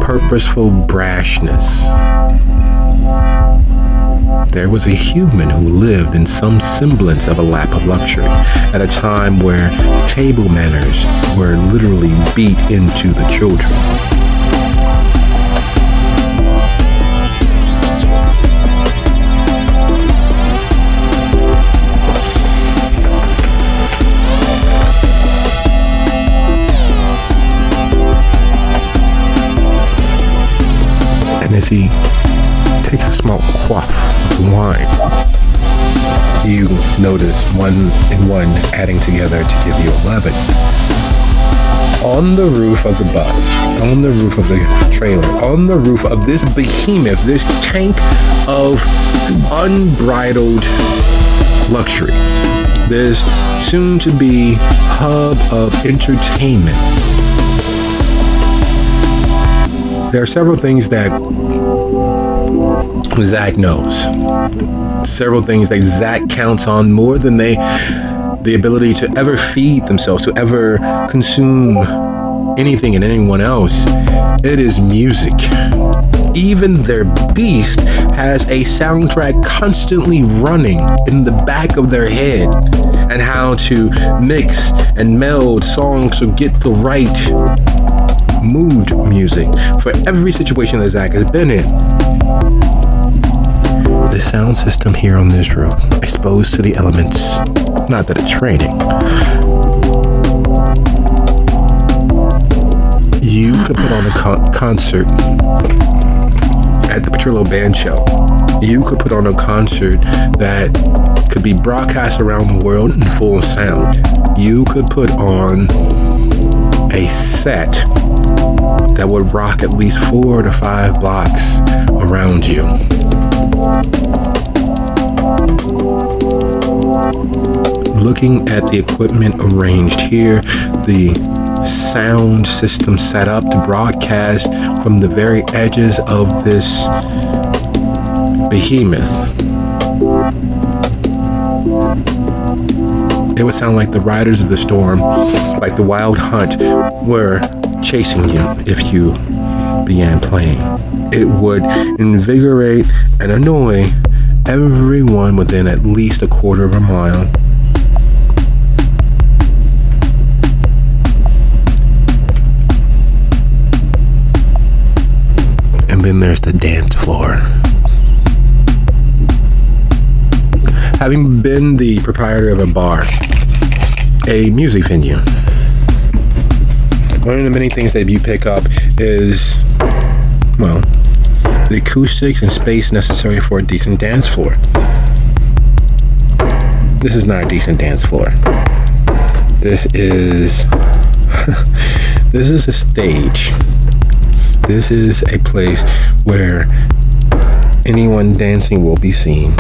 purposeful brashness, there was a human who lived in some semblance of a lap of luxury at a time where table manners were literally beat into the children. And as he takes a small quaff of the wine, you notice 1 and 1 adding together to give you 11. On the roof of the bus, on the roof of the trailer, on the roof of this behemoth, this tank of unbridled luxury, this soon-to-be hub of entertainment, there are several things that Zach knows. Several things that Zach counts on more than the ability to ever feed themselves, to ever consume anything and anyone else. It is music. Even their beast has a soundtrack constantly running in the back of their head, and how to mix and meld songs to get the right mood music for every situation that Zach has been in. The sound system here on this roof, exposed to the elements, not that it's raining. You could put on a concert at the Petrillo Band Show. You could put on a concert that could be broadcast around the world in full sound. You could put on a set that would rock at least 4 to 5 blocks around you. Looking at the equipment arranged here, the sound system set up to broadcast from the very edges of this behemoth, it would sound like the riders of the storm, like the wild hunt, were chasing you if you began playing. It would invigorate and annoy everyone within at least a quarter of a mile. And then there's the dance floor. Having been the proprietor of a bar, a music venue, one of the many things that you pick up is, well, the acoustics and space necessary for a decent dance floor. This is not a decent dance floor. This is this is a stage. This is a place where anyone dancing will be seen.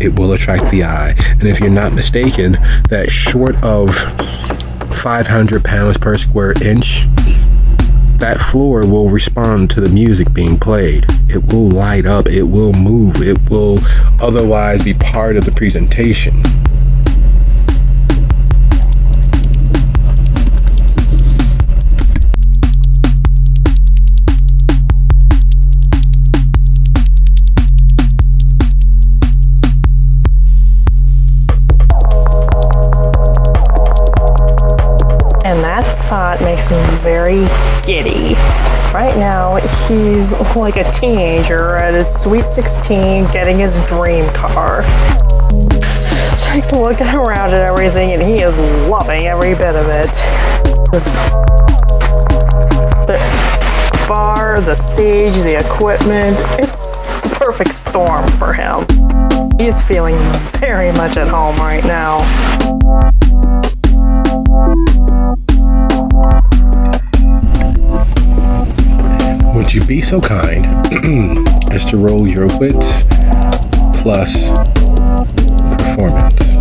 It will attract the eye. And if you're not mistaken, that short of 500 pounds per square inch, that floor will respond to the music being played. It will light up. It will move. It will otherwise be part of the presentation. Makes him very giddy. Right now, he's like a teenager at his sweet 16 getting his dream car. He's looking around at everything and he is loving every bit of it. The bar, the stage, the equipment, it's the perfect storm for him. He's feeling very much at home right now. Would you be so kind as to roll your wits plus performance?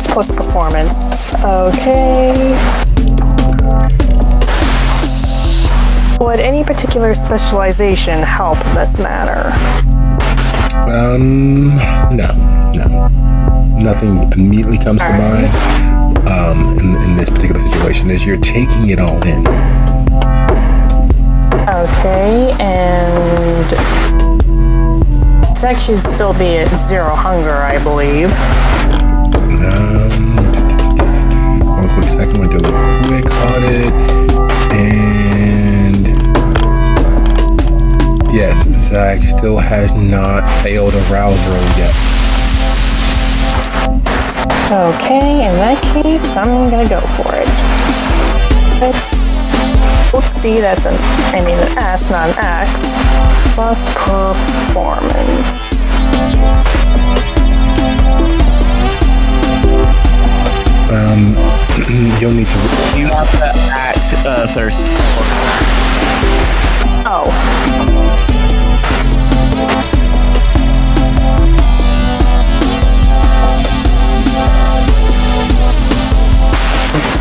Plus performance. Okay. Would any particular specialization help in this matter? No. Nothing immediately comes to mind in this particular situation as you're taking it all in. Okay, and sex should still be at 0 hunger, I believe. One quick second, we'll do a quick audit. And yes, Zach still has not failed a rouse roll yet. Okay, in that case, I'm gonna go for it. Oopsie, that's an S, not an X. Plus performance. You'll need to. You have to at thirst. Oh.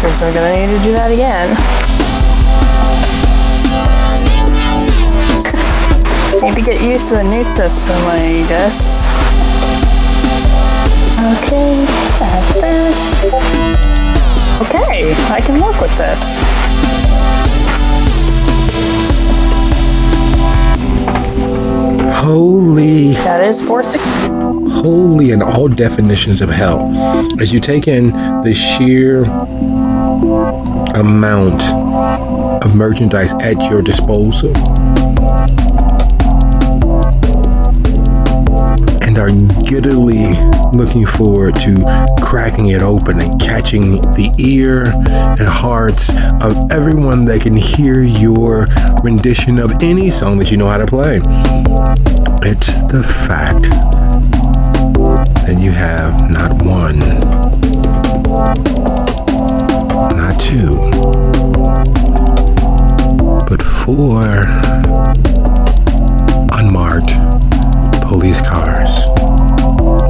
So I'm gonna need to do that again. Maybe get used to the new system, I guess. Okay, at first. Okay, I can work with this. Holy. That is 460. Holy in all definitions of hell. As you take in the sheer amount of merchandise at your disposal and are giddily looking forward to cracking it open and catching the ear and hearts of everyone that can hear your rendition of any song that you know how to play. It's the fact that you have not one, not two, but 4 unmarked police cars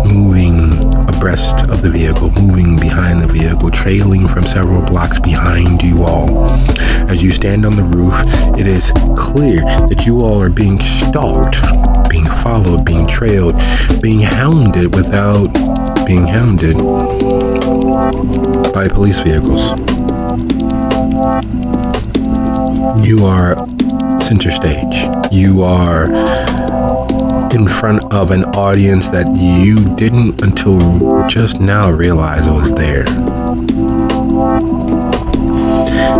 moving abreast of the vehicle, moving behind the vehicle, trailing from several blocks behind you all. As you stand on the roof, it is clear that you all are being stalked, being followed, being trailed, being hounded without being hounded by police vehicles. You are center stage. You are in front of an audience that you didn't until just now realize was there.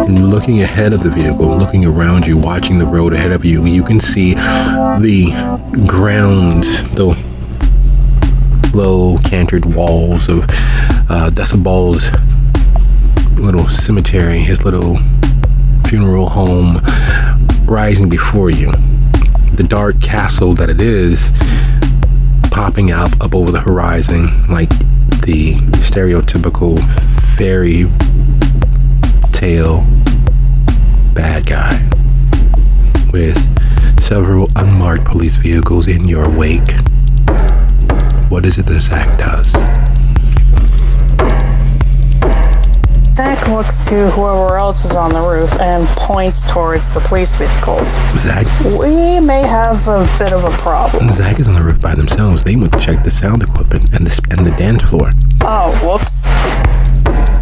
And looking ahead of the vehicle, looking around you, watching the road ahead of you, you can see the grounds, the low cantered walls of Decibel's little cemetery, his little funeral home rising before you. the dark castle that it is popping out up over the horizon like the stereotypical fairy tale bad guy with several unmarked police vehicles in your wake. What is it that Zach does? Zach looks to whoever else is on the roof and points towards the police vehicles. Zach? We may have a bit of a problem. Zach is on the roof by themselves. They went to check the sound equipment and the dance floor. Oh, whoops.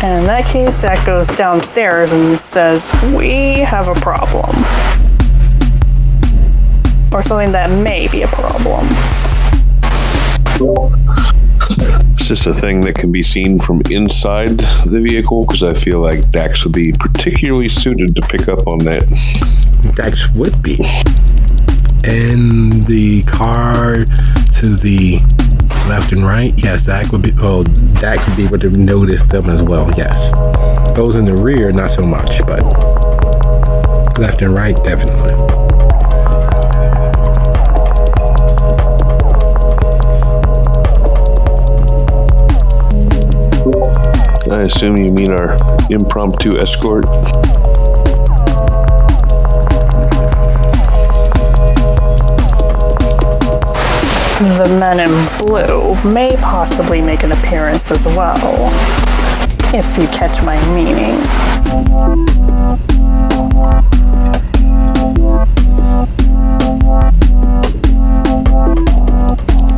And in that case, Zach goes downstairs and says, we have a problem. Or something that may be a problem. Is this a thing that can be seen from inside the vehicle? Because I feel like Dax would be particularly suited to pick up on that. Dax would be. And the car to the left and right, yes, Dax would be. Oh, Dax would be able to notice them as well. Yes. Those in the rear, not so much, but left and right, definitely. I assume you mean our impromptu escort? The men in blue may possibly make an appearance as well, if you catch my meaning.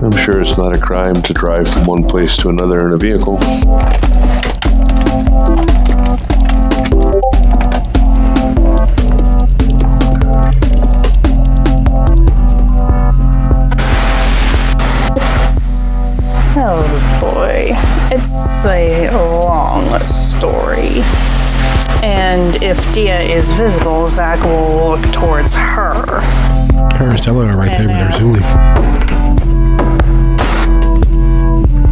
I'm sure it's not a crime to drive from one place to another in a vehicle. Oh boy, it's a long story. And if Dia is visible, Zach will look towards her. Her and Stella are right there with her Zuli.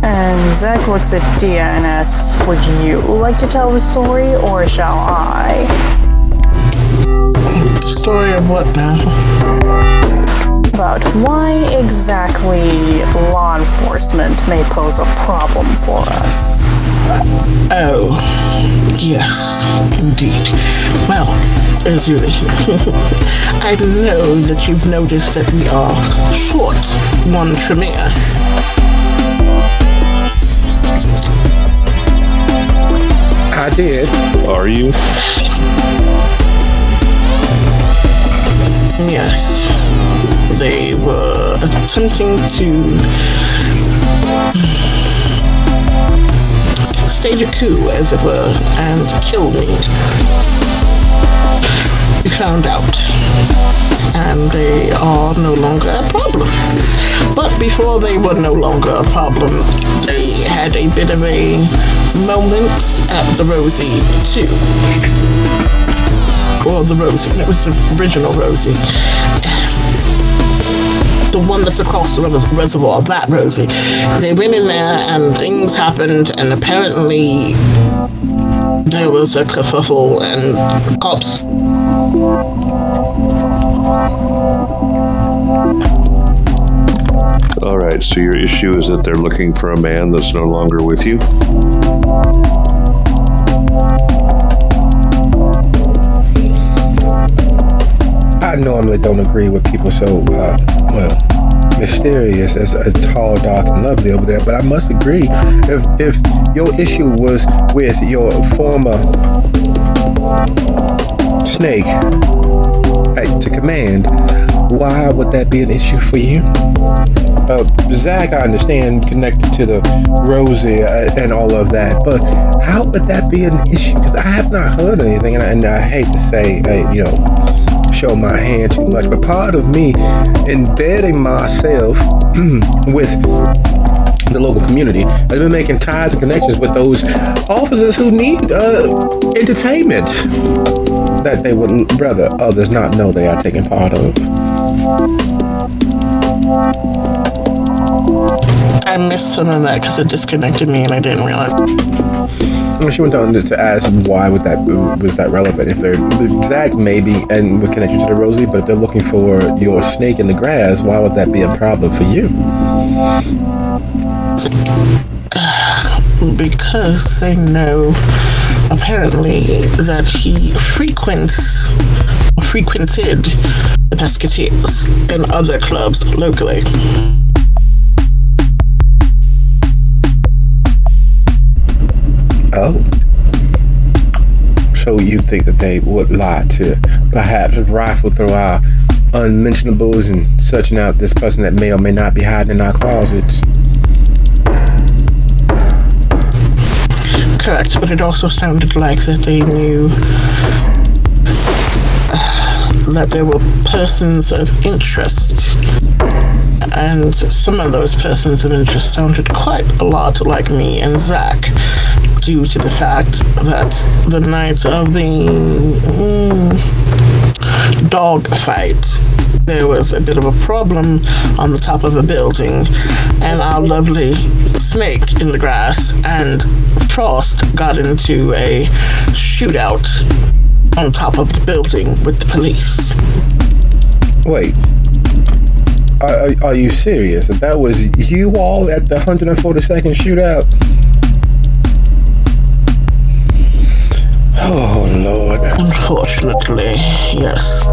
And Zach looks at Dia and asks, would you like to tell the story, or shall I? Story of what now? About why exactly law enforcement may pose a problem for us. Oh, yes, indeed. Well, as you I know that you've noticed that we are short one Tremere. I did. Are you? Yes. They were attempting to stage a coup, as it were, and kill me. We found out. And they are no longer a problem. But before they were no longer a problem, they had a bit of a moment at the Rosie 2. Or the Rosie, it was the original Rosie. The one that's across the reservoir, that Rosie. They went in there and things happened, and apparently there was a kerfuffle and cops. All right, so your issue is that they're looking for a man that's no longer with you? I normally don't agree with people so, mysterious as tall, dark, and lovely over there, but I must agree, if your issue was with your former snake to command, why would that be an issue for you? Zach, I understand, connected to the Rosie and all of that, but how would that be an issue? Because I have not heard anything, and I hate to say, show my hand too much, but part of me embedding myself with the local community has been making ties and connections with those officers who need entertainment that they would rather others not know they are taking part of. I missed some of that because it disconnected me and I didn't realize. she went on to ask why was that relevant. If they're Zach maybe and would connect you to the Rosie, but if they're looking for your snake in the grass, why would that be a problem for you? Because they know apparently that he frequented the Pesketeers and other clubs locally. Oh. So you think that they would lie to perhaps rifle through our unmentionables and searching out this person that may or may not be hiding in our closets? Correct, but it also sounded like that they knew that there were persons of interest, and some of those persons of interest sounded quite a lot like me and Zach, due to the fact that the night of the dog fight, there was a bit of a problem on the top of a building, and our lovely snake in the grass and Frost got into a shootout on top of the building with the police. Wait, are you serious? That was you all at the 142nd shootout? Oh, Lord. Unfortunately, yes.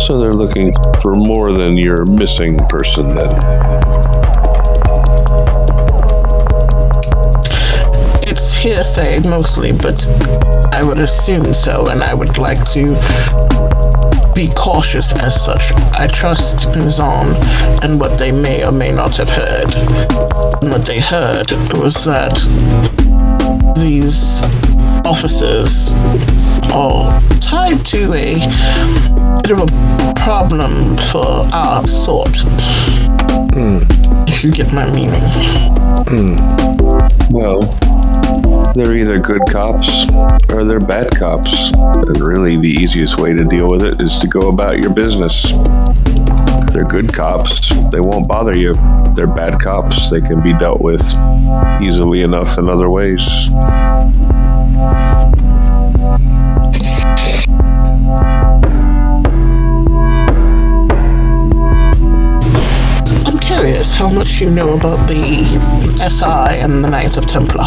So they're looking for more than your missing person then? It's hearsay mostly, but I would assume so, and I would like to be cautious as such. I trust Zon and what they may or may not have heard. And what they heard was that these officers are tied to a bit of a problem for our sort. If you get my meaning. Well, they're either good cops or they're bad cops. And really the easiest way to deal with it is to go about your business. If they're good cops, they won't bother you. If they're bad cops, they can be dealt with easily enough in other ways. I'm curious how much you know about the SI and the Knights of Templar.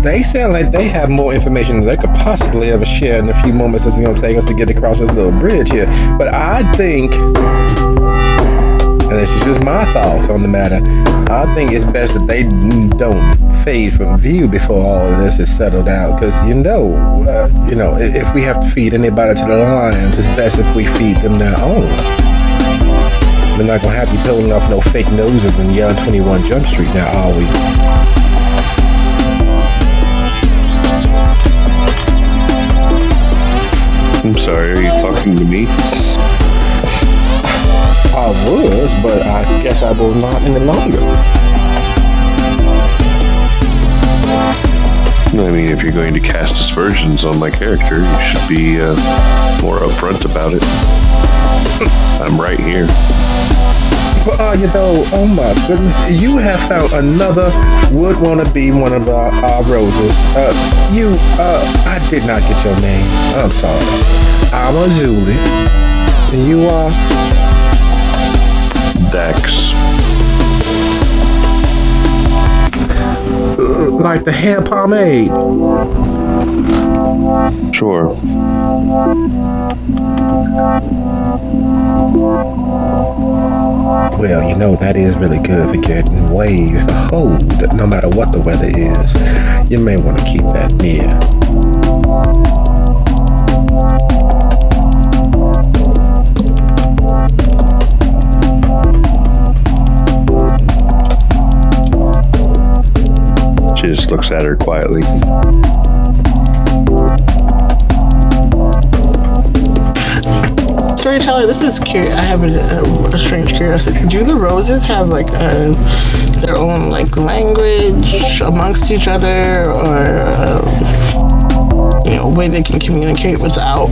They sound like they have more information than they could possibly ever share in the few moments it's going to take us to get across this little bridge here. But I think, and this is just my thoughts on the matter, I think it's best that they don't fade from view before all of this is settled out. Because if we have to feed anybody to the lions, it's best if we feed them their own. We're not going to have you pulling off no fake noses and yelling 21 Jump Street now, are we? I'm sorry, are you talking to me? I was, but I guess I will not any longer. I mean, if you're going to cast aspersions on my character, you should be more upfront about it. I'm right here. But oh my goodness, you have found another would want to be one of our roses. I did not get your name. I'm sorry. I'm Azuli. And you are? Dax. Like the hair pomade. Sure. Well, that is really good for getting waves to hold no matter what the weather is. You may want to keep that near. She just looks at her quietly. Storyteller, this is curious. I have a strange curiosity. Do the roses have their own language amongst each other, or a way they can communicate without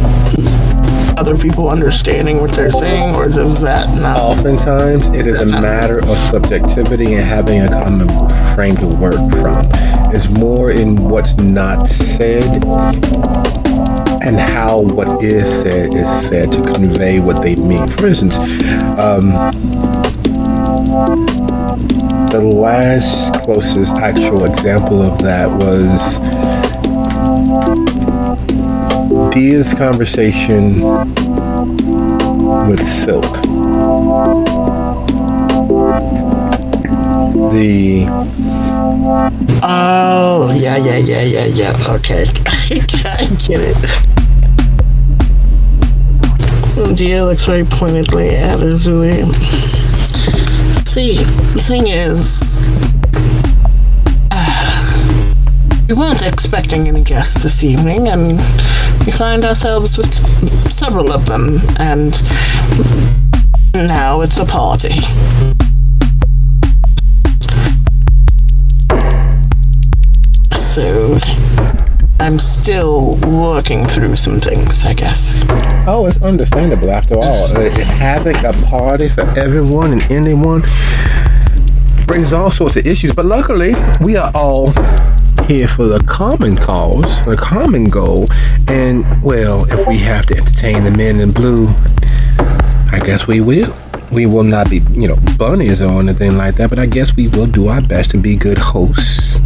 other people understanding what they're saying, or does that not? Oftentimes, it is a matter of subjectivity and having a common frame to work from. It's more in what's not said and how what is said to convey what they mean. For instance, the last closest actual example of that was Dia's conversation with Silk. Oh, yeah. Okay. I get it. Dia looks very pointedly at Azuli. See, the thing is, we weren't expecting any guests this evening, and we find ourselves with several of them, and now it's a party. So, I'm still working through some things, I guess. Oh, it's understandable after all. Having a party for everyone and anyone raises all sorts of issues, but luckily, we are all here for the common cause, the common goal, and, well, if we have to entertain the men in blue, I guess we will. We will not be, bunnies or anything like that, but I guess we will do our best to be good hosts.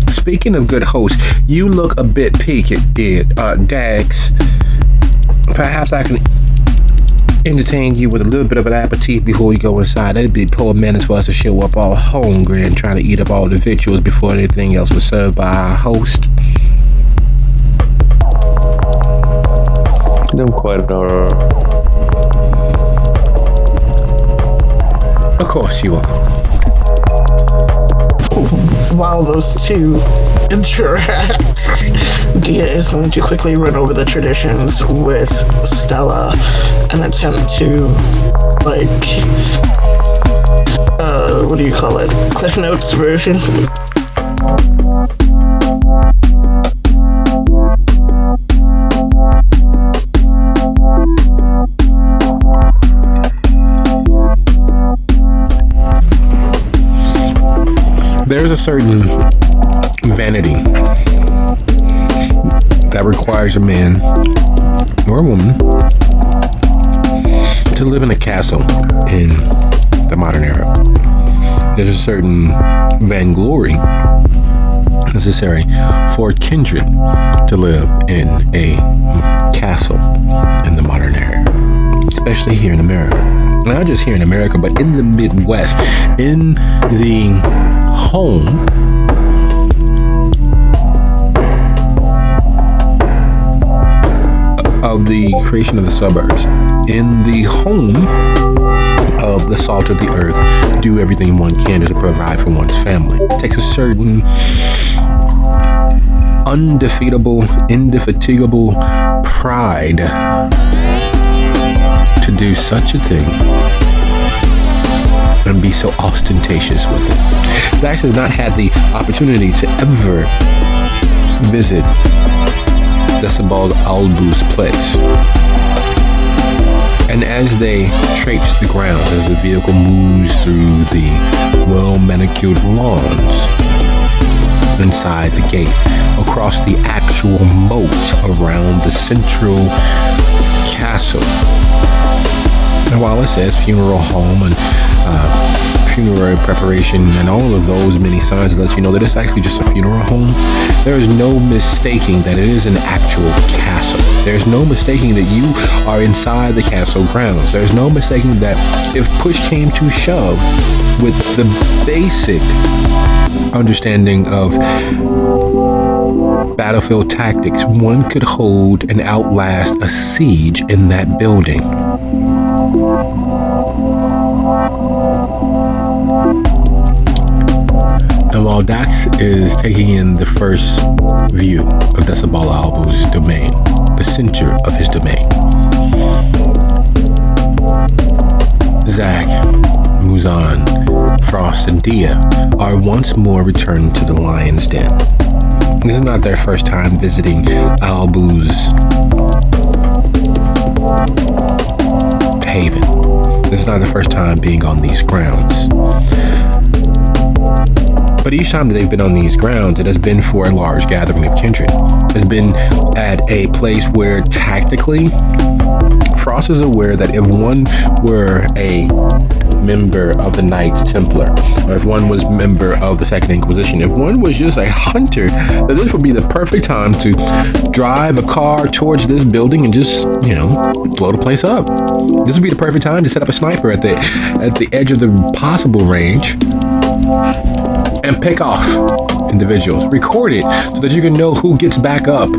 Speaking of good hosts, you look a bit peaked, Dax. Perhaps I can entertain you with a little bit of an appetite before we go inside. It'd be poor manners for us to show up all hungry and trying to eat up all the victuals before anything else was served by our host. I'm quite alright. Of course you are. While those two interact, Dia is going to quickly run over the traditions with Stella and attempt to, what do you call it? Cliff Notes version. There's a certain vanity that requires a man or a woman to live in a castle in the modern era. There's a certain vainglory necessary for kindred to live in a castle in the modern era, especially here in America. Not just here in America, but in the Midwest, in the home of the creation of the suburbs, in the home of the salt of the earth, do everything one can to provide for one's family. It takes a certain undefeatable, indefatigable pride to do such a thing and be so ostentatious with it. Dax has not had the opportunity to ever visit Desdemona Albu's place. And as they traipse the ground, as the vehicle moves through the well-manicured lawns inside the gate, across the actual moat around the central castle. And while it says funeral home and funerary preparation and all of those many signs that let you know that it's actually just a funeral home, there is no mistaking that it is an actual castle. There's no mistaking that you are inside the castle grounds. There's no mistaking that if push came to shove, with the basic understanding of battlefield tactics, one could hold and outlast a siege in that building. And while Dax is taking in the first view of Desdemona Albu's domain, the center of his domain, Zach, Muzan, Frost, and Dia are once more returned to the lion's den. This is not their first time visiting Albu's haven. This is not the first time being on these grounds. But each time that they've been on these grounds, it has been for a large gathering of kindred. It's been at a place where tactically, Frost is aware that if one were a member of the Knights Templar, or if one was member of the Second Inquisition, if one was just a hunter, that this would be the perfect time to drive a car towards this building and just, blow the place up. This would be the perfect time to set up a sniper at the edge of the possible range and pick off individuals. Record it so that you can know who gets back up,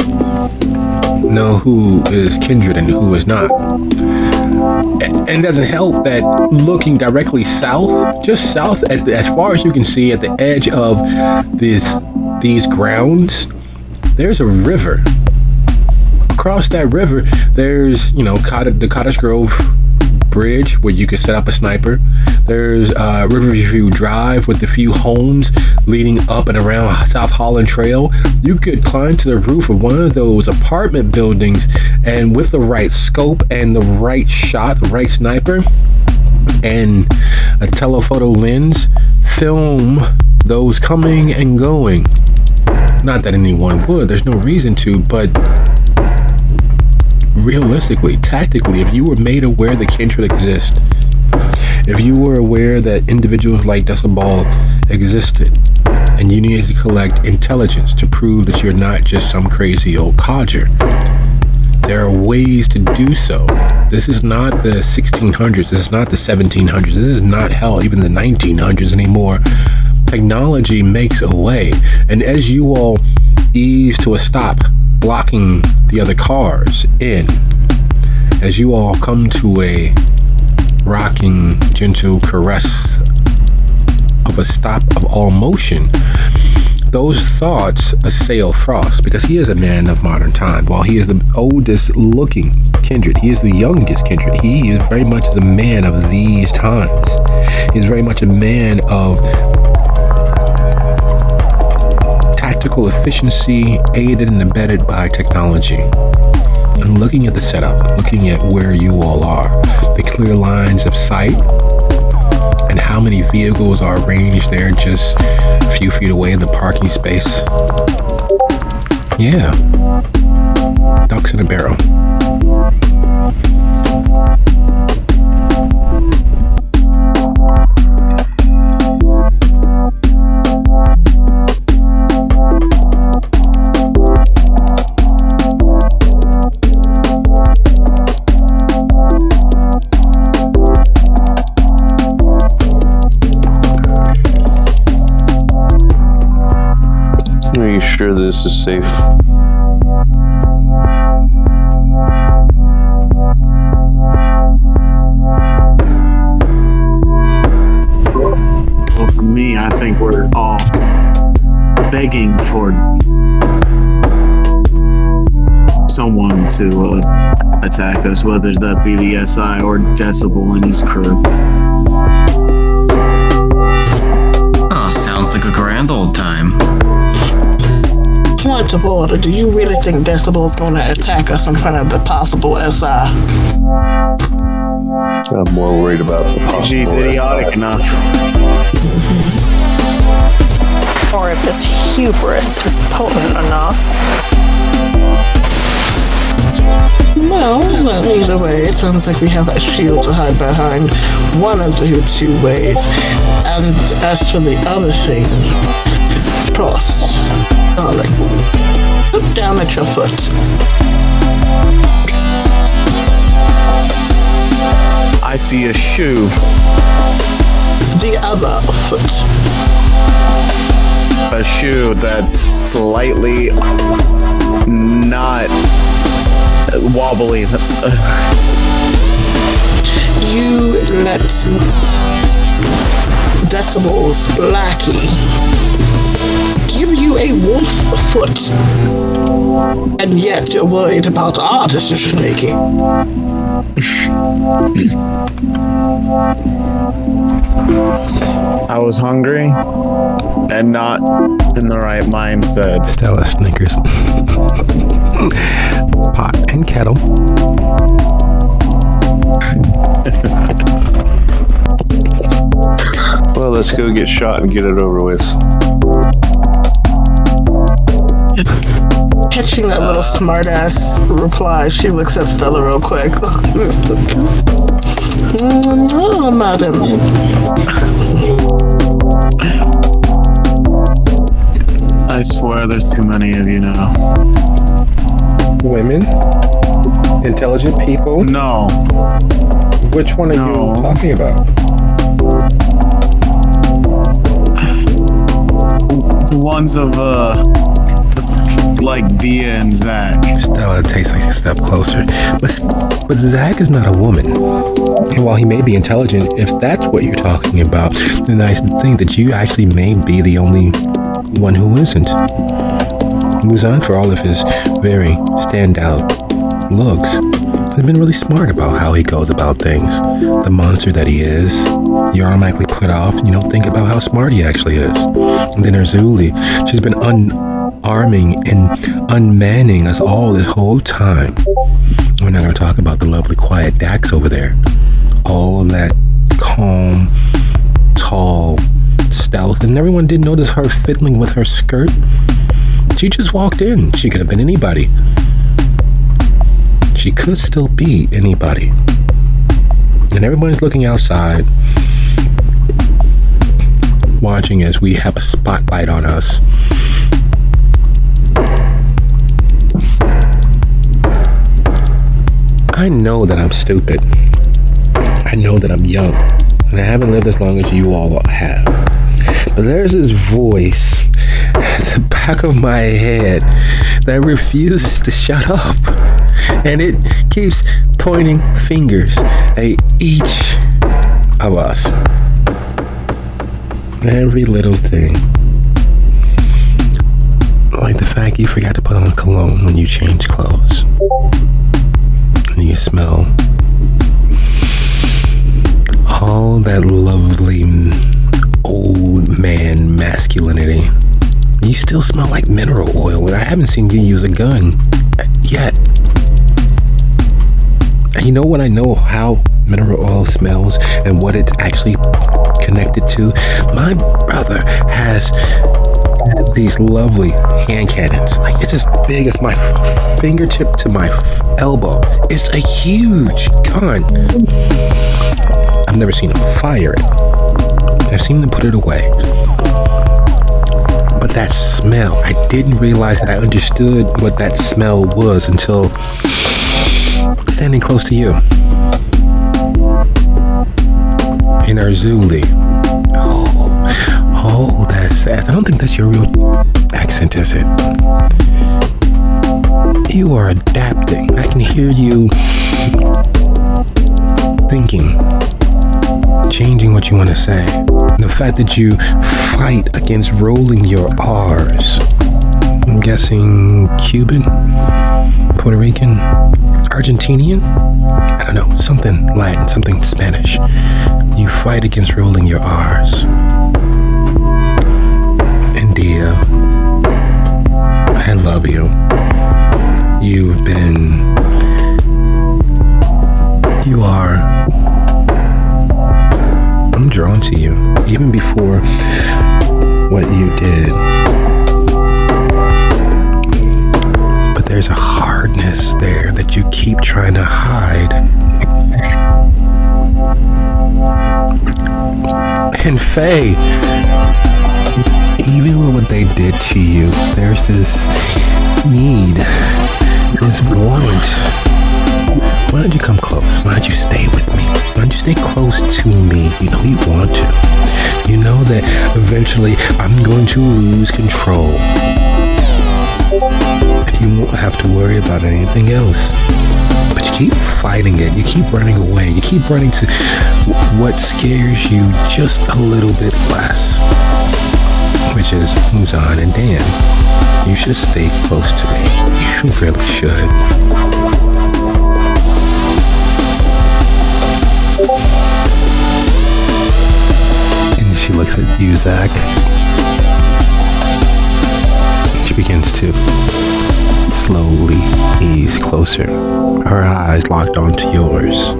know who is kindred and who is not. And it doesn't help that looking directly south, just south as far as you can see at the edge of these grounds, there's a river. Across that river, there's, the Cottage Grove Bridge where you could set up a sniper. There's Riverview Drive with a few homes leading up and around South Holland Trail. You could climb to the roof of one of those apartment buildings and with the right scope and the right shot, the right sniper, and a telephoto lens, film those coming and going. Not that anyone would, there's no reason to, but realistically, tactically, if you were made aware that kindred exist, if you were aware that individuals like Decibel existed, and you needed to collect intelligence to prove that you're not just some crazy old codger, there are ways to do so. This is not the 1600s, this is not the 1700s, this is not, hell, even the 1900s anymore. Technology makes a way, and as you all ease to a stop, blocking the other cars in, as you all come to a rocking, gentle caress of a stop of all motion, those thoughts assail Frost because he is a man of modern time. While he is the oldest looking kindred, he is the youngest kindred. He is very much a man of these times. He is very much a man of tactical efficiency aided and embedded by technology. And looking at the setup, looking at where you all are, the clear lines of sight, and how many vehicles are arranged there just a few feet away in the parking space. Yeah. Ducks in a barrel. Are you sure this is safe? Well, for me, I think we're all begging for someone to attack us, whether that be the SI or Decibel and his crew. Oh, sounds like a grand old time. Point of order, do you really think Decibel's gonna attack us in front of the possible SI? I'm more worried about the possible. She's idiotic enough. Or if his hubris is potent enough. Well, either way, it sounds like we have a shield to hide behind one of the two ways. And as for the other thing, Frost, darling, look down at your foot. I see a shoe. The other foot. A shoe that's slightly not wobbly. That's You let Decibel's lackey give you a wolf foot, and yet you're worried about our decision making. I was hungry and not in the right mindset. Stella Snickers. Pot and kettle. Well, let's go get shot and get it over with. Catching that little smartass reply, she looks at Stella real quick. No, madam. I swear there's too many of you now. Women? Intelligent people? No. Which one are you talking about? The ones of, like Dia and Zach. Stella takes like a step closer. But Zach is not a woman. And while he may be intelligent, if that's what you're talking about, then I think that you actually may be the only one who isn't. Muzan, for all of his very standout looks, has been really smart about how he goes about things. The monster that he is, you're automatically put off and you don't think about how smart he actually is. And then there's Zuli. She's been unarming and unmanning us all this whole time. We're not going to talk about the lovely quiet Dax over there. All that calm, tall stealth, and everyone did notice her fiddling with her skirt. She just walked in. She could have been anybody. She could still be anybody. And everybody's looking outside, watching as we have a spotlight on us. I know that I'm stupid. I know that I'm young. And I haven't lived as long as you all have. But there's this voice at the back of my head that refuses to shut up. And it keeps pointing fingers at each of us. Every little thing. Like the fact you forgot to put on cologne when you change clothes. And you smell all that lovely old man masculinity. You still smell like mineral oil, and I haven't seen you use a gun yet. And you know what? I know how mineral oil smells and what it's actually connected to. My brother has these lovely hand cannons. Like, it's as big as my fingertip to my elbow. It's a huge gun. I've never seen him fire it. I've seen him put it away. But that smell, I didn't realize that I understood what that smell was until standing close to you. In our Zuli. Oh, that's sad. I don't think that's your real accent, is it? You are adapting. I can hear you thinking, changing what you want to say. The fact that you fight against rolling your R's. I'm guessing Cuban, Puerto Rican, Argentinian? I don't know, something Latin, something Spanish. You fight against rolling your R's. India, I love you. I'm drawn to you, even before what you did. But there's a hardness there that you keep trying to hide. And Faye, even with what they did to you, there's this need, this want. Why don't you come close? Why don't you stay with me? Why don't you stay close to me? You know you want to. You know that eventually I'm going to lose control. And you won't have to worry about anything else. But you keep fighting it. You keep running away. You keep running to what scares you just a little bit less. Which is Muzan and Dan. You should stay close to me. You really should. looks at you, Zach. She begins to slowly ease closer, her eyes locked onto yours.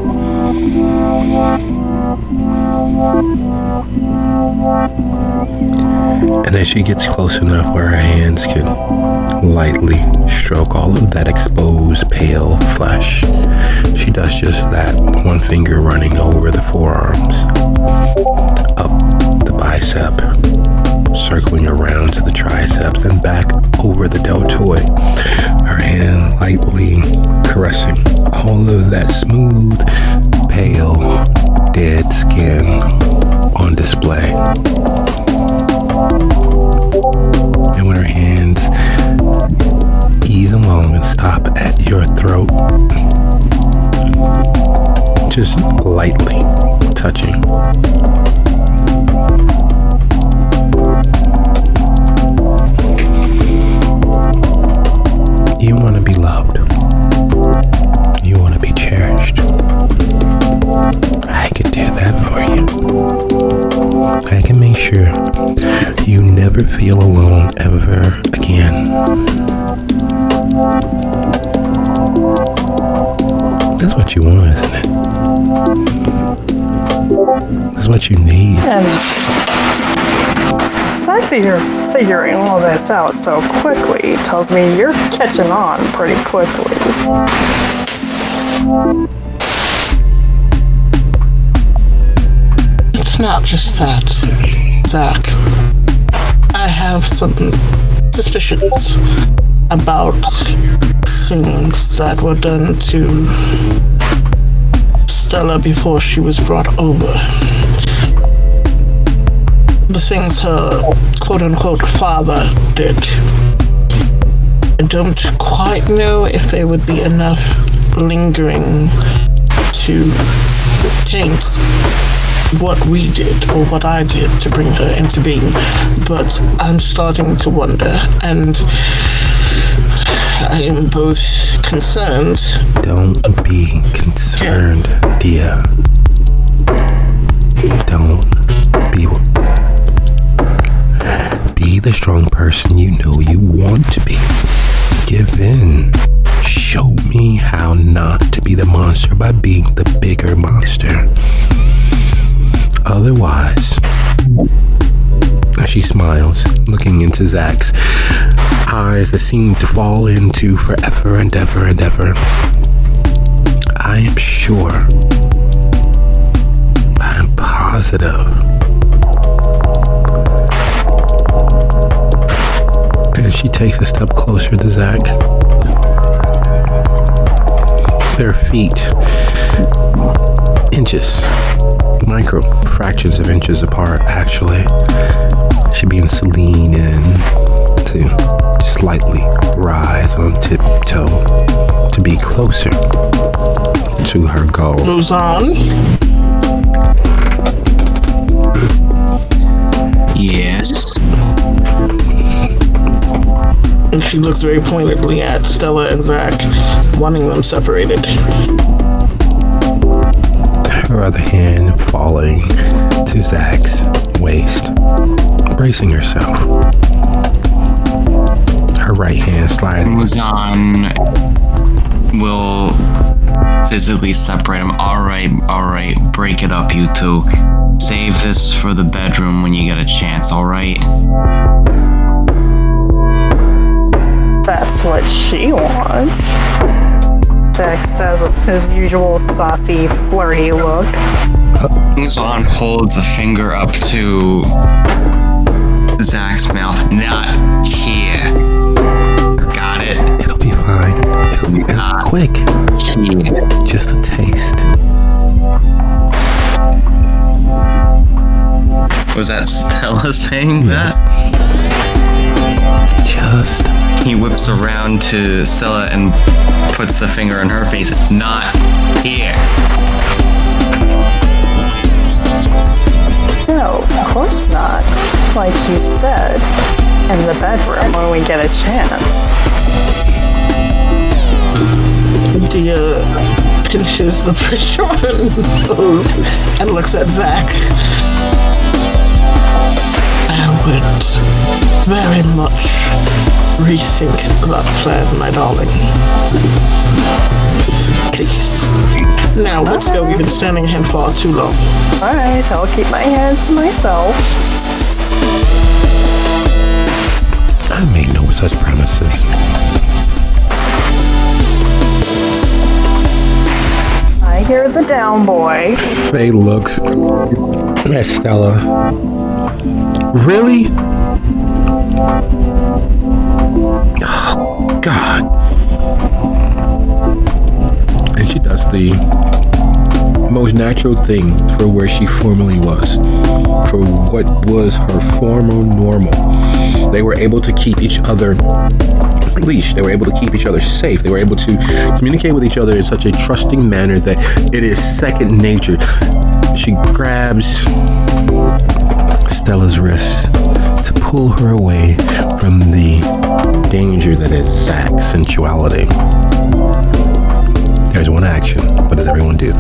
And as she gets close enough where her hands can lightly stroke all of that exposed pale flesh, she does just that, one finger running over the forearms, up the bicep, circling around to the triceps, and back over the deltoid, her hand lightly caressing all of that smooth, pale, dead skin on display. And when her hands ease along and stop at your throat, just lightly touching. You want to be loved. You want to be cherished. I can do that for you. I can make sure you never feel alone ever again. That's what you want, isn't it? That's what you need. And the fact that you're figuring all this out so quickly tells me you're catching on pretty quickly. It's not just that, Zach. I have some suspicions about things that were done to Stella before she was brought over. The things her quote-unquote father did. I don't quite know if they would be enough lingering to taint what we did or what I did to bring her into being, but I'm starting to wonder, and I am both concerned. Don't be concerned, dear. Don't be. Be the strong person you know you want to be. Give in. Show me how not to be the monster by being the bigger monster. Otherwise, as she smiles, looking into Zach's eyes that seem to fall into forever and ever and ever, I am sure, I am positive, and she takes a step closer to Zach. Their feet, inches, micro fractions of inches apart, actually. She begins to lean in to slightly rise on tiptoe to be closer to her goal. Moves on. Yes. And she looks very pointedly at Stella and Zach, wanting them separated. Her other hand falling to Zach's waist, bracing herself. Her right hand sliding. Muzan will physically separate them. All right, break it up, you two. Save this for the bedroom when you get a chance, all right? That's what she wants. Zach says with his usual saucy, flirty look. Muzan holds a finger up to Zach's mouth. Not here. Got it? It'll be fine. It'll be quick. Here. Just a taste. Was that Stella saying Yes. that? Just. He whips around to Stella and puts the finger on her face. Not here. No, of course not. Like you said, in the bedroom when we get a chance. Dia pinches the pressure on nose and looks at Zach. would very much rethink that plan, my darling. Please. Now, let's go. We've been standing here far too long. Alright, I'll keep my hands to myself. I made no such promises. I hear the down boy. Faye looks at Stella. Really? Oh, God. And she does the most natural thing for where she formerly was, for what was her former normal. They were able to keep each other leashed. They were able to keep each other safe. They were able to communicate with each other in such a trusting manner that it is second nature. She grabs Stella's wrist to pull her away from the danger that is Zach's sensuality. There's one action. What does everyone do?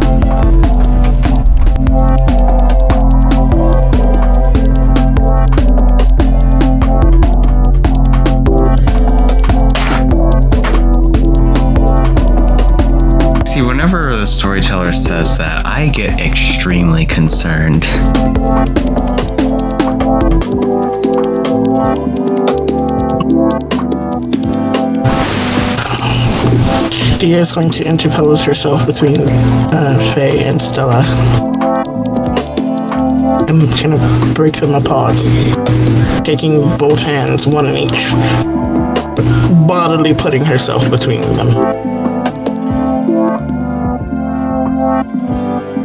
See, whenever the storyteller says that, I get extremely concerned. Dia is going to interpose herself between Faye and Stella and kind of break them apart, taking both hands, one in each, bodily putting herself between them.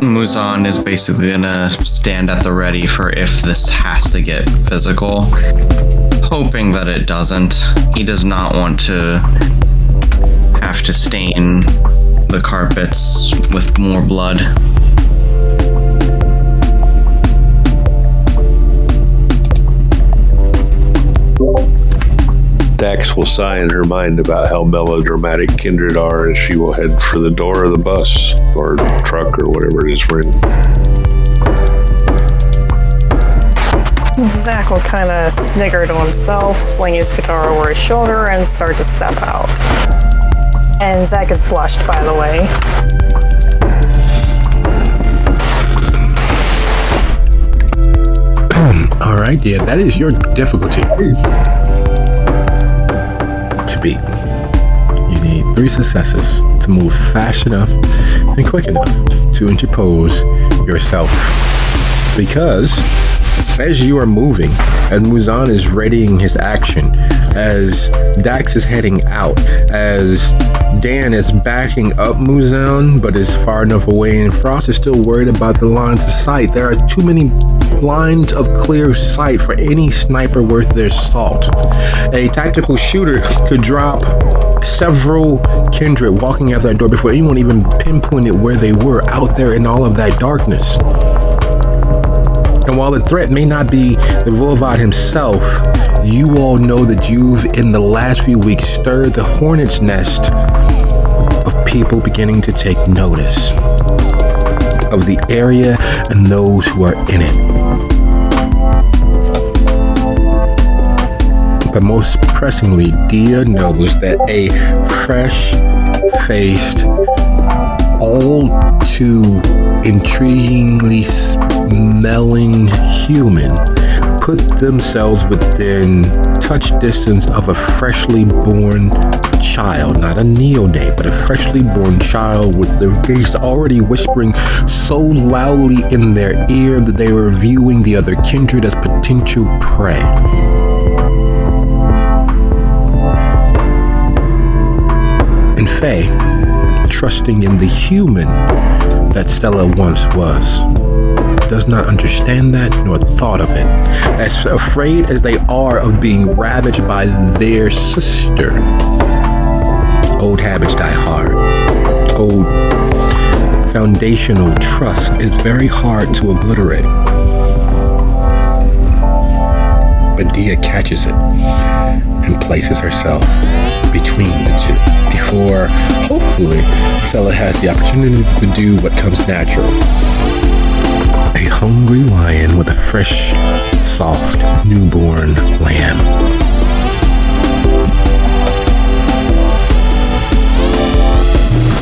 Muzan is basically gonna stand at the ready for if this has to get physical, hoping that it doesn't. He does not want to have to stain the carpets with more blood. Dax will sigh in her mind about how melodramatic kindred are, and she will head for the door of the bus or truck or whatever it is we're in. Zach will kind of snigger to himself, sling his guitar over his shoulder, and start to step out. And Zach is blushed, by the way. All right, yeah, that is your difficulty to beat. You need 3 successes to move fast enough and quick enough to interpose yourself. Because as you are moving, and Muzan is readying his action, as Dax is heading out, as Dan is backing up Muzan but is far enough away, and Frost is still worried about the lines of sight. There are too many lines of clear sight for any sniper worth their salt. A tactical shooter could drop several kindred walking out that door before anyone even pinpointed where they were out there in all of that darkness. And while the threat may not be the Voivod himself, you all know that you've, in the last few weeks, stirred the hornet's nest of people beginning to take notice of the area and those who are in it. But most pressingly, Dia knows that a fresh-faced, all too intriguingly smelling human put themselves within touch distance of a freshly born child, not a neonate, but a freshly born child with their face already whispering so loudly in their ear that they were viewing the other kindred as potential prey. And Faye, trusting in the human that Stella once was, does not understand that nor thought of it. As afraid as they are of being ravaged by their sister, old habits die hard. Old foundational trust is very hard to obliterate. But Dia catches it and places herself between the two before, hopefully, Stella has the opportunity to do what comes natural. A hungry lion with a fresh soft newborn lamb.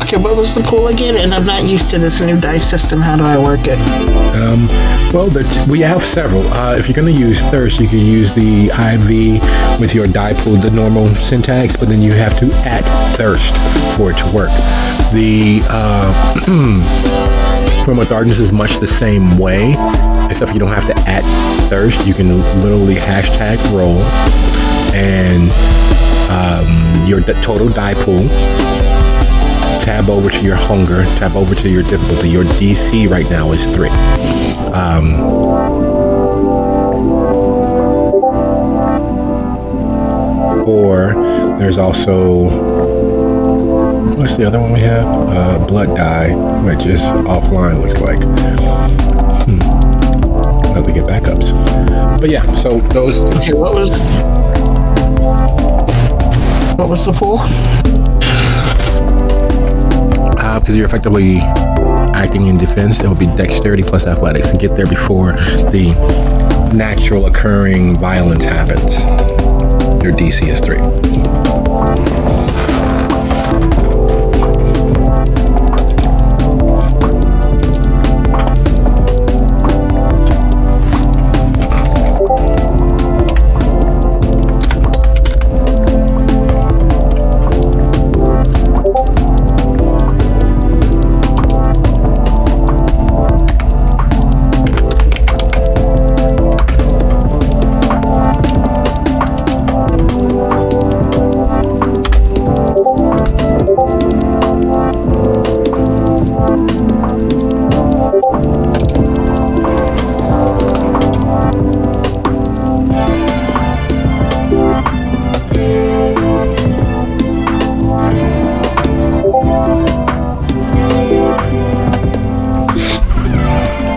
Okay, what was the pool again? And I'm not used to this new dice system. How do I work it? Well, we have several. If you're going to use thirst, you can use the IV with your die pool, the normal syntax, but then you have to add thirst for it to work. The Realm of Darkness is much the same way, except you don't have to add thirst. You can literally hashtag roll and your total die pool. Tab over to your hunger, tab over to your difficulty. Your DC right now is 3. Or there's also, what's the other one we have? Blood die, which is offline, looks like. I'll have to get backups. But yeah, so those. Okay, what was the pool? Because you're effectively acting in defense, it will be dexterity plus athletics to get there before the natural occurring violence happens. Your DC is 3.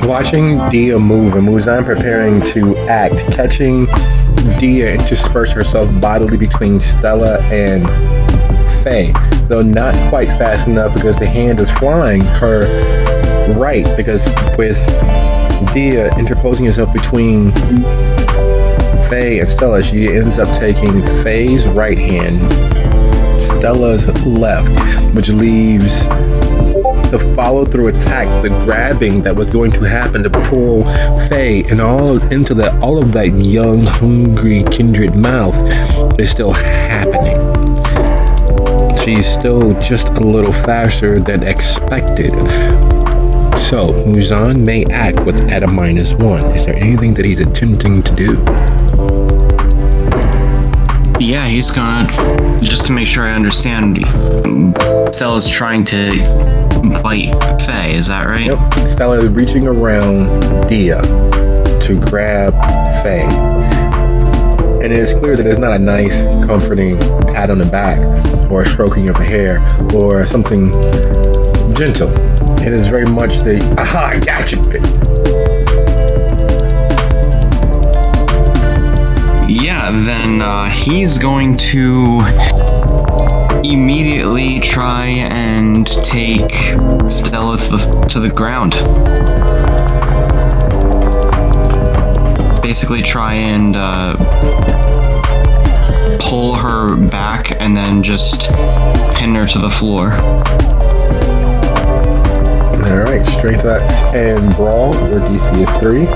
Watching Dia move and Muzan preparing to act, catching Dia intersperse herself bodily between Stella and Faye, though not quite fast enough because the hand is flying her right, because with Dia interposing herself between Faye and Stella, she ends up taking Faye's right hand, Stella's left, which leaves the follow-through attack, the grabbing that was going to happen to pull Faye and all of that young, hungry, kindred mouth is still happening. She's still just a little faster than expected. So Muzan may act at a -1. Is there anything that he's attempting to do? Yeah, he's gonna, just to make sure I understand, Stella's trying to bite Faye, is that right? Yep. Stella is reaching around Dia to grab Faye. And it is clear that it's not a nice, comforting pat on the back or a stroking of the hair or something gentle. It is very much the, aha, I got you bit. Yeah, then he's going to immediately try and take Stella to the ground. Basically try and pull her back and then just pin her to the floor. Alright, strength and brawl. Your DC is 3.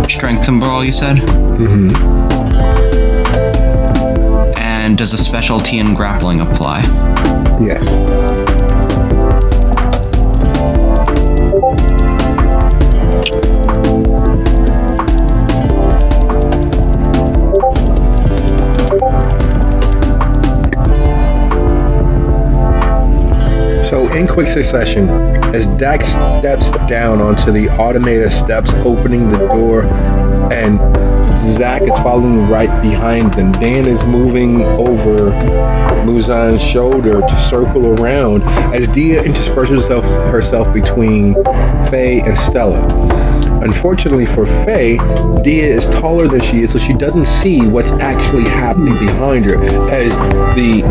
Strength and brawl, you said? Mm-hmm. And does a specialty in grappling apply? Yes. So in quick succession, as Dax steps down onto the automated steps, opening the door, and Zach is following right behind them. Dan is moving over Muzan's shoulder to circle around as Dia intersperses herself between Faye and Stella. Unfortunately for Faye, Dia is taller than she is, so she doesn't see what's actually happening behind her as the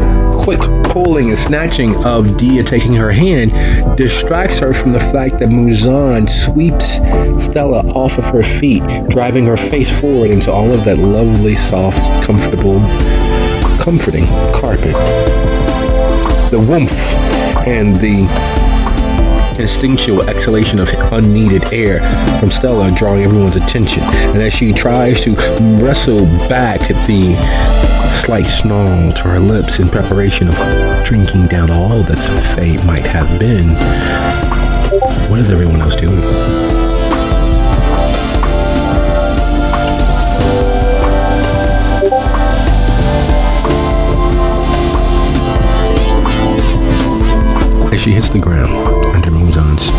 quick pulling and snatching of Dia taking her hand distracts her from the fact that Muzan sweeps Stella off of her feet, driving her face forward into all of that lovely, soft, comforting carpet. The woomph and the instinctual exhalation of unneeded air from Stella drawing everyone's attention. And as she tries to wrestle back the slight snarl to her lips in preparation of drinking down all that Faye might have been, what is everyone else doing? As she hits the ground under Muzan's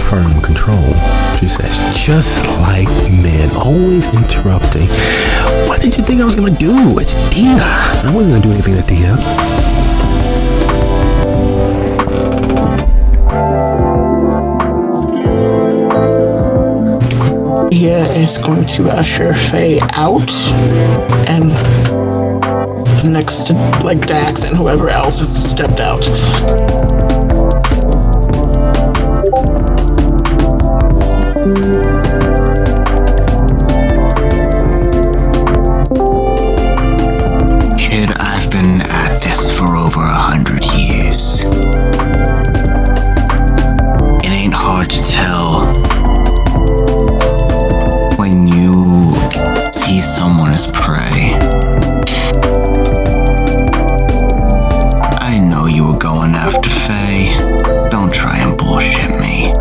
firm control, she says, just like men, always interrupting. What did you think I was gonna do? It's Dia. I wasn't gonna do anything to Dia. Dia is going to usher Faye out, and next to like Dax and whoever else has stepped out. Kid, I've been at this for over 100 years. It ain't hard to tell when you see someone as prey. I know you were going after Faye. Don't try and bullshit me.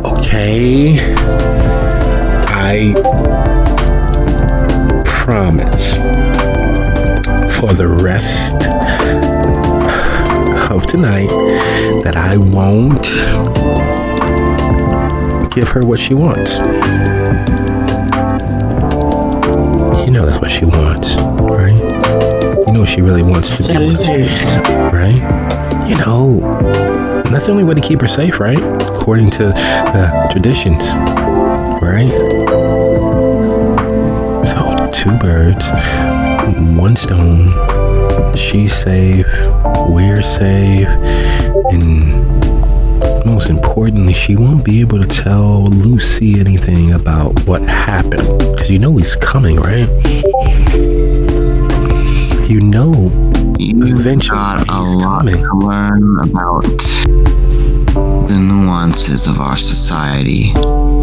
Okay. I promise for the rest of tonight that I won't give her what she wants. You know that's what she wants, right? You know she really wants to be with me, right? You know, that's the only way to keep her safe, right? According to the traditions, right? So 2 birds, 1 stone. She's safe, we're safe, and most importantly, she won't be able to tell Lucy anything about what happened, because you know he's coming, right? You know, eventually got a he's lot coming. to learn about the nuances of our society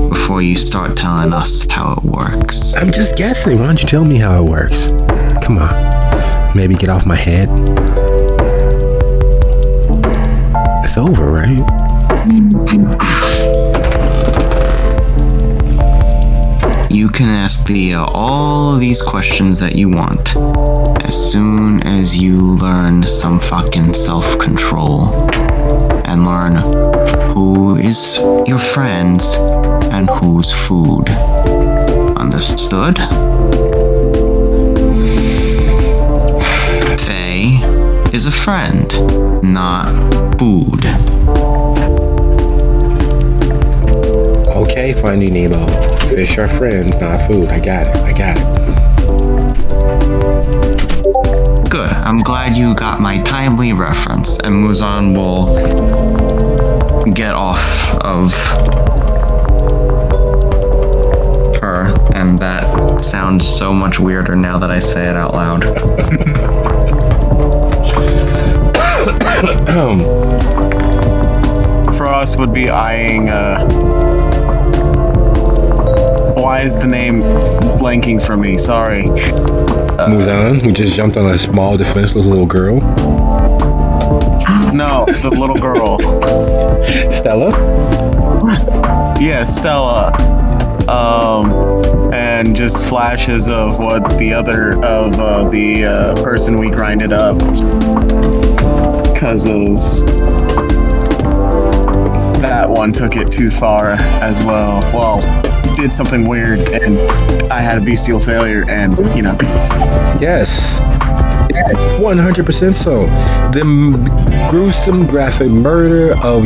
before you start telling us how it works. I'm just guessing. Why don't you tell me how it works? Come on. Maybe get off my head. It's over, right? You can ask Thea all of these questions that you want as soon as you learn some fucking self-control and learn who is your friends and who's food. Understood? Faye is a friend, not food. Okay, Finding Nemo. Fish are friends, not food. I got it. Good. I'm glad you got my timely reference, and Muzan will get off of her, and that sounds so much weirder now that I say it out loud. Frost would be eyeing, why is the name blanking for me? Sorry. Muzan, who just jumped on a small, defenseless little girl. No, the little girl. Stella? Yeah, Stella. And just flashes of what the other, of the person we grinded up. Because of that one took it too far as well. Well, did something weird and I had a bestial failure and, you know. Yes. 100% so. The gruesome, graphic murder of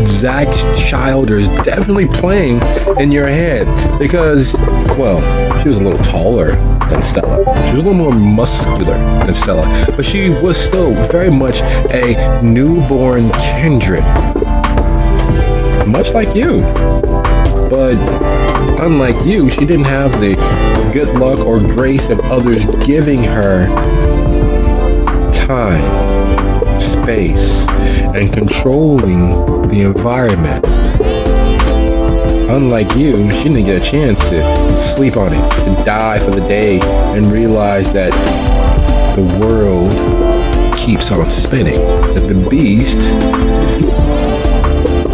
Zach Childer is definitely playing in your head because, well, she was a little taller than Stella. She was a little more muscular than Stella, but she was still very much a newborn kindred, much like you. But unlike you, she didn't have the good luck or grace of others giving her time, space, and controlling the environment. Unlike you, she didn't get a chance to sleep on it, to die for the day, and realize that the world keeps on spinning, that the beast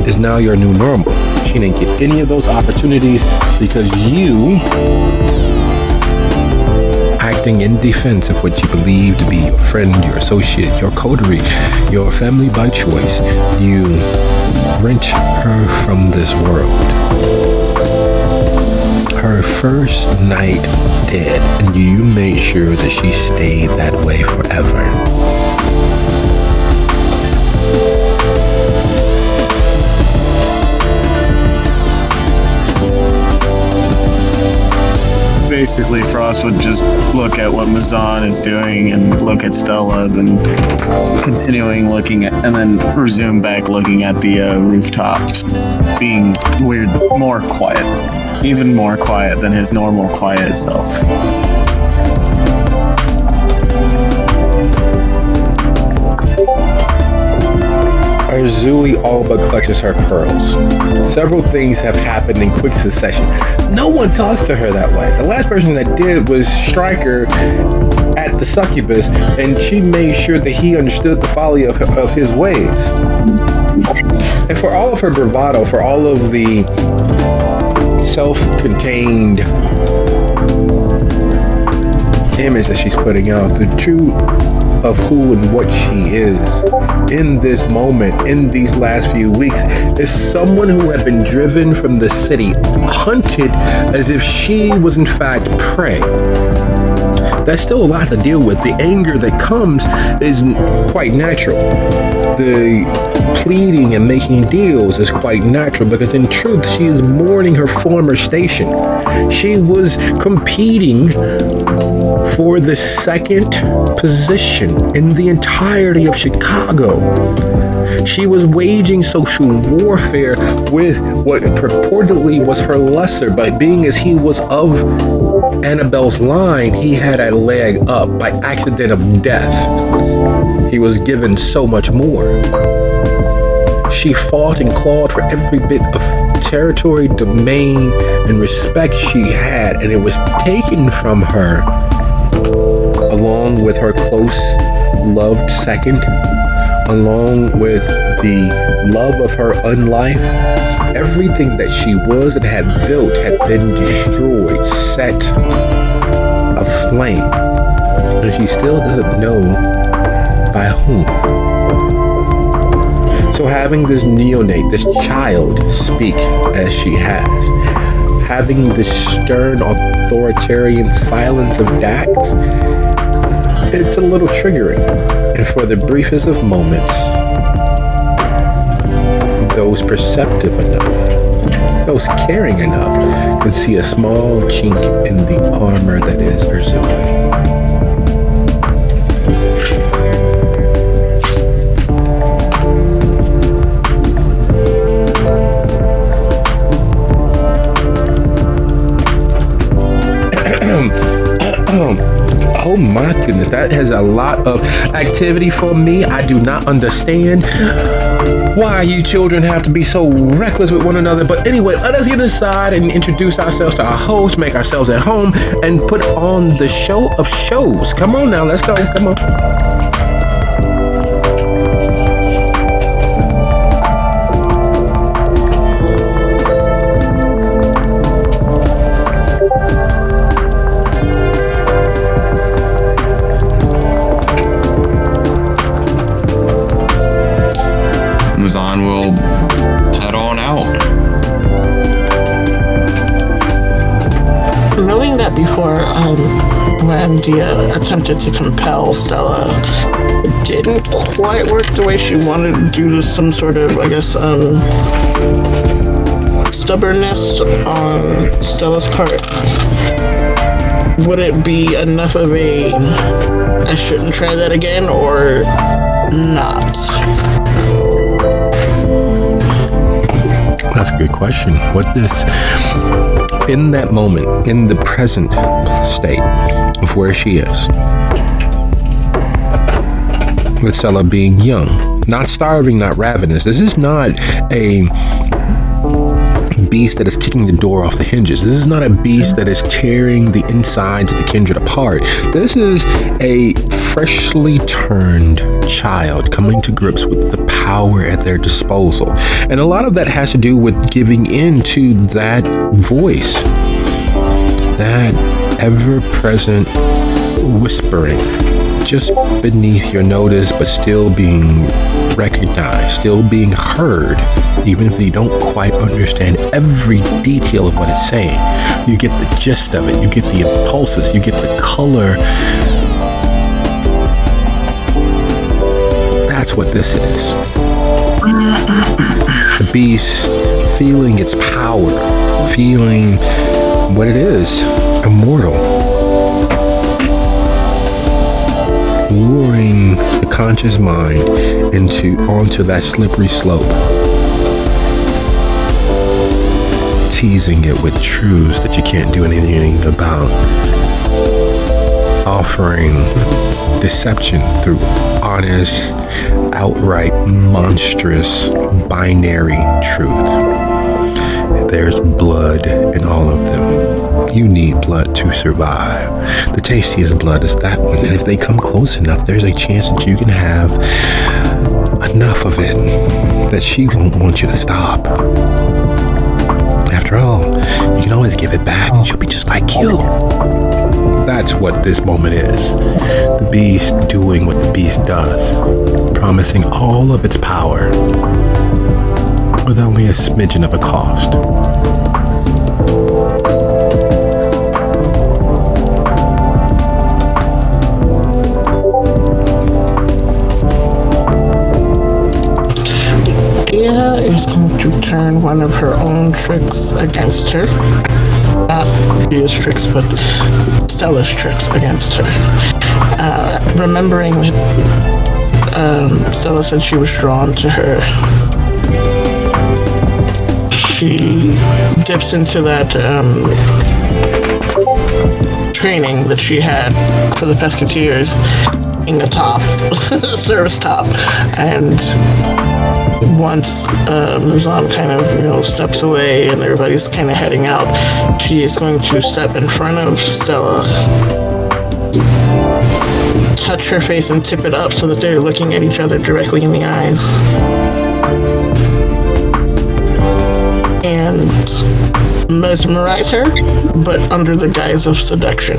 is now your new normal. She didn't get any of those opportunities because you, acting in defense of what you believe to be your friend, your associate, your coterie, your family by choice, you wrench her from this world. Her first night dead, and you made sure that she stayed that way forever. Basically, Frost would just look at what Mazan is doing and look at Stella, then continuing looking at, and then resume back looking at the rooftops, being weird, more quiet, even more quiet than his normal quiet self. Arzuli all but clutches her pearls. Several things have happened in quick succession. No one talks to her that way. The last person that did was Stryker at the succubus, and she made sure that he understood the folly of his ways. And for all of her bravado, for all of the self-contained image that she's putting out, the truth of who and what she is in this moment, in these last few weeks, is someone who had been driven from the city, hunted as if she was in fact prey. That's still a lot to deal with. The anger that comes is quite natural. The pleading and making deals is quite natural because in truth, she is mourning her former station. She was competing for the second position in the entirety of Chicago. She was waging social warfare with what purportedly was her lesser, but being as he was of Annabelle's line, he had a leg up by accident of death. He was given so much more. She fought and clawed for every bit of territory, domain, and respect she had, and it was taken from her, along with her close, loved second, along with the love of her unlife. Everything that she was and had built had been destroyed, set aflame, and she still doesn't know by whom. So having this neonate, this child, speak as she has, having this stern, authoritarian silence of Dax, it's a little triggering. And for the briefest of moments, those perceptive enough, those caring enough, could see a small chink in the armor that is Arzuli. Oh my goodness, that has a lot of activity for me. I do not understand why you children have to be so reckless with one another. But anyway, let us get inside and introduce ourselves to our host, make ourselves at home, and put on the show of shows. Come on now, let's go. Come on. Mazan will head on out. Knowing that before, when Dia attempted to compel Stella. It didn't quite work the way she wanted due to some sort of, I guess, stubbornness on Stella's part. Would it be enough of a I shouldn't try that again or not? That's a good question. What this, in that moment, in the present state of where she is, with Stella being young, not starving, not ravenous. This is not a beast that is kicking the door off the hinges. This is not a beast that is tearing the insides of the kindred apart. This is a freshly turned child coming to grips with the power at their disposal. And a lot of that has to do with giving in to that voice, that ever-present whispering just beneath your notice, but still being recognized, still being heard, even if you don't quite understand every detail of what it's saying. You get the gist of it, you get the impulses, you get the color. That's what this is. The beast feeling its power, feeling what it is, immortal. Luring the conscious mind onto that slippery slope, teasing it with truths that you can't do anything about, offering deception through honest, outright monstrous binary truth. There's blood in all of them. You need blood to survive. The tastiest blood is that one, and if they come close enough, there's a chance that you can have enough of it that she won't want you to stop. After all, you can always give it back and she'll be just like you. That's what this moment is. The beast doing what the beast does, promising all of its power with only a smidgen of a cost. Dia is going to turn one of her own tricks against her. Not Dia's tricks, but Stella's tricks against her. Remembering that Stella said she was drawn to her, she dips into that training that she had for the Pesketeers in the top, service top, and once Muzan kind of, steps away and everybody's kind of heading out, she is going to step in front of Stella, touch her face and tip it up so that they're looking at each other directly in the eyes. And mesmerize her, but under the guise of seduction.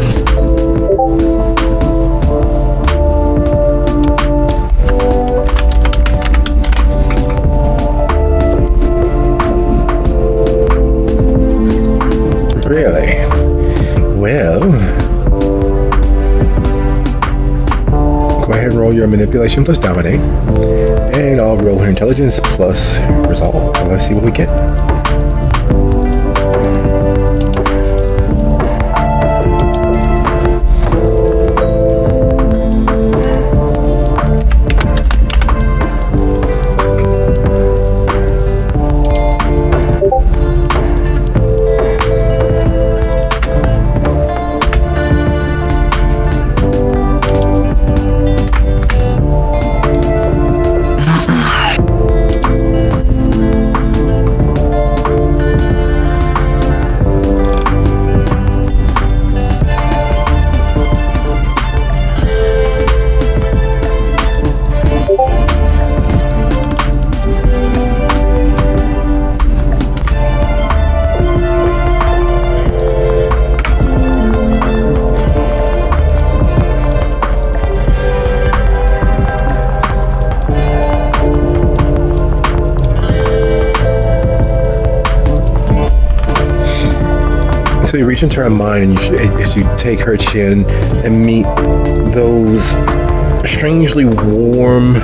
Really? Well, go ahead and roll your manipulation plus dominate, and I'll roll her intelligence plus resolve. And let's see what we get. So you reach into her mind, and as you take her chin and meet those strangely warm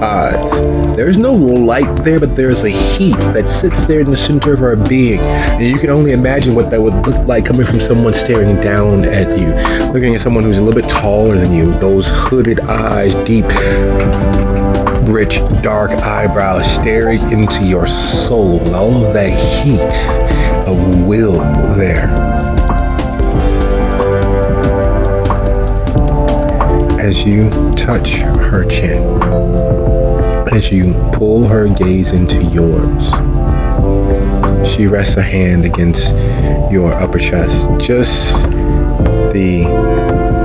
eyes. There's no light there, but there's a heat that sits there in the center of her being. And you can only imagine what that would look like coming from someone staring down at you, looking at someone who's a little bit taller than you. Those hooded eyes, deep, rich, dark eyebrows staring into your soul. All of that heat of will there. As you touch her chin, as you pull her gaze into yours, she rests a hand against your upper chest, just the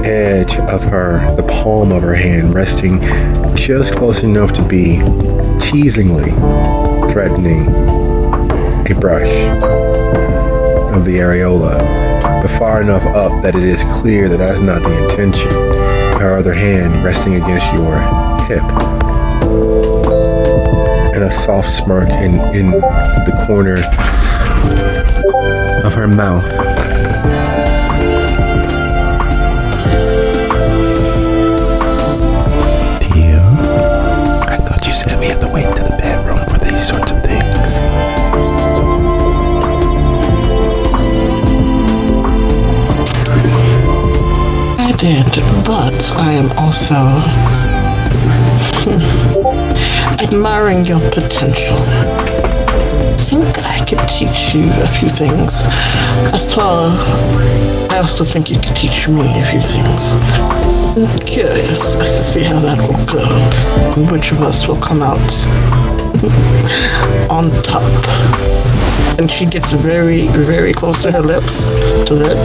edge of her, the palm of her hand resting just close enough to be teasingly threatening a brush of the areola, but far enough up that it is clear that that's not the intention. Her other hand resting against your hip, and a soft smirk in the corner of her mouth. Tia, I thought you said we had to wait to the bedroom for these sorts of things. I did, but I am also admiring your potential. I think I could teach you a few things. As well, I also think you could teach me a few things. I'm curious as to see how that will go, and which of us will come out on top. And she gets very, very close to her lips, so that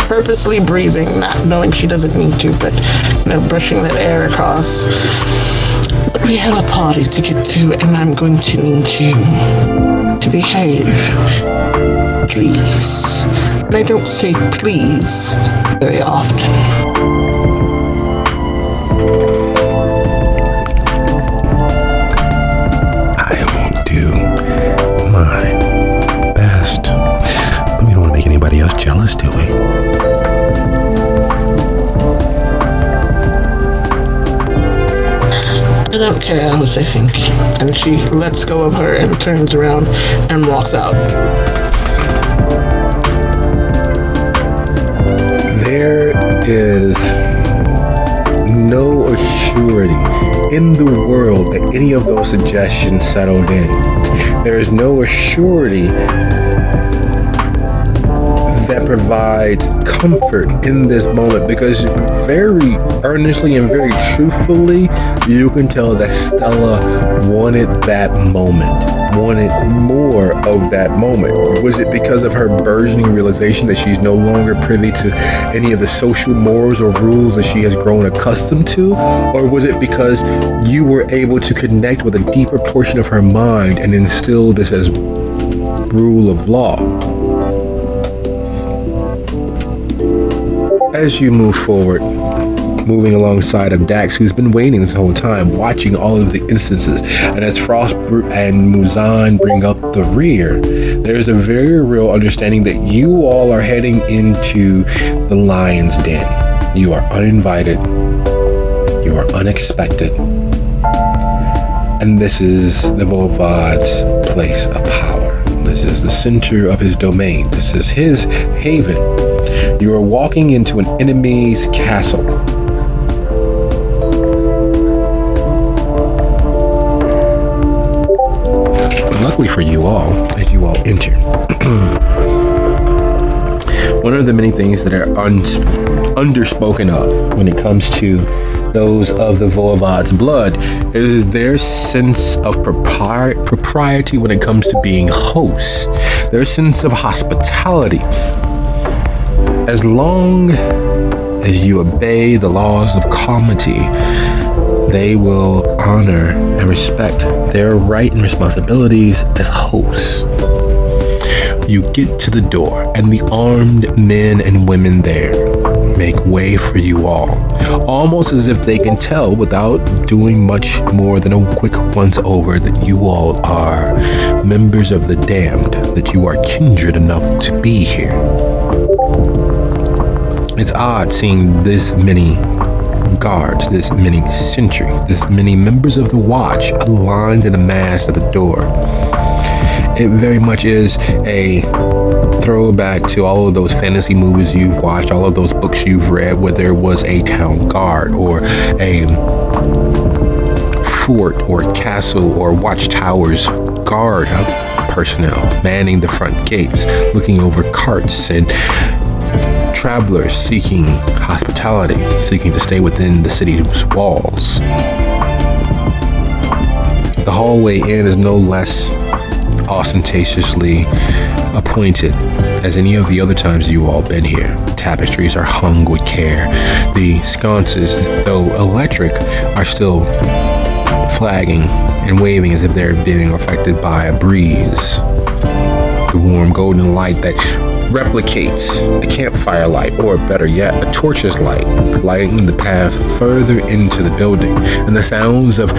purposely breathing, not knowing she doesn't need to, but brushing that air across. But we have a party to get to, and I'm going to need you to behave. Please. And I don't say please very often. I will do my best, but we don't want to make anybody else jealous, do we? I don't care what they think. And she lets go of her and turns around and walks out. There is no assurity in the world that any of those suggestions settled in. There is no assurity that provides comfort in this moment, because very earnestly and very truthfully, you can tell that Stella wanted that moment, wanted more of that moment. Was it because of her burgeoning realization that she's no longer privy to any of the social mores or rules that she has grown accustomed to? Or was it because you were able to connect with a deeper portion of her mind and instill this as rule of law? As you move forward, moving alongside of Dax, who's been waiting this whole time, watching all of the instances, and as Frost and Muzan bring up the rear, there's a very real understanding that you all are heading into the lion's den. You are uninvited, you are unexpected, and this is the Voivod's place of power. This is the center of his domain. This is his haven. You are walking into an enemy's castle. But luckily for you all, as you all enter, one of the many things that are underspoken of when it comes to those of the Voivod's blood is their sense of propriety when it comes to being hosts, their sense of hospitality. As long as you obey the laws of comity, they will honor and respect their right and responsibilities as hosts. You get to the door, and the armed men and women there make way for you all, almost as if they can tell without doing much more than a quick once over that you all are members of the damned, that you are kindred enough to be here. It's odd seeing this many guards, this many sentries, this many members of the watch aligned and amassed at the door. It very much is a throwback to all of those fantasy movies you've watched, all of those books you've read, where there was a town guard or a fort or castle or watchtowers guard personnel manning the front gates, looking over carts and travelers seeking hospitality, seeking to stay within the city's walls. The hallway in is no less ostentatiously appointed as any of the other times you all been here. Tapestries are hung with care. The sconces, though electric, are still flagging and waving as if they're being affected by a breeze. The warm golden light that replicates a campfire light, or better yet, a torch's light, lighting the path further into the building, and the sounds of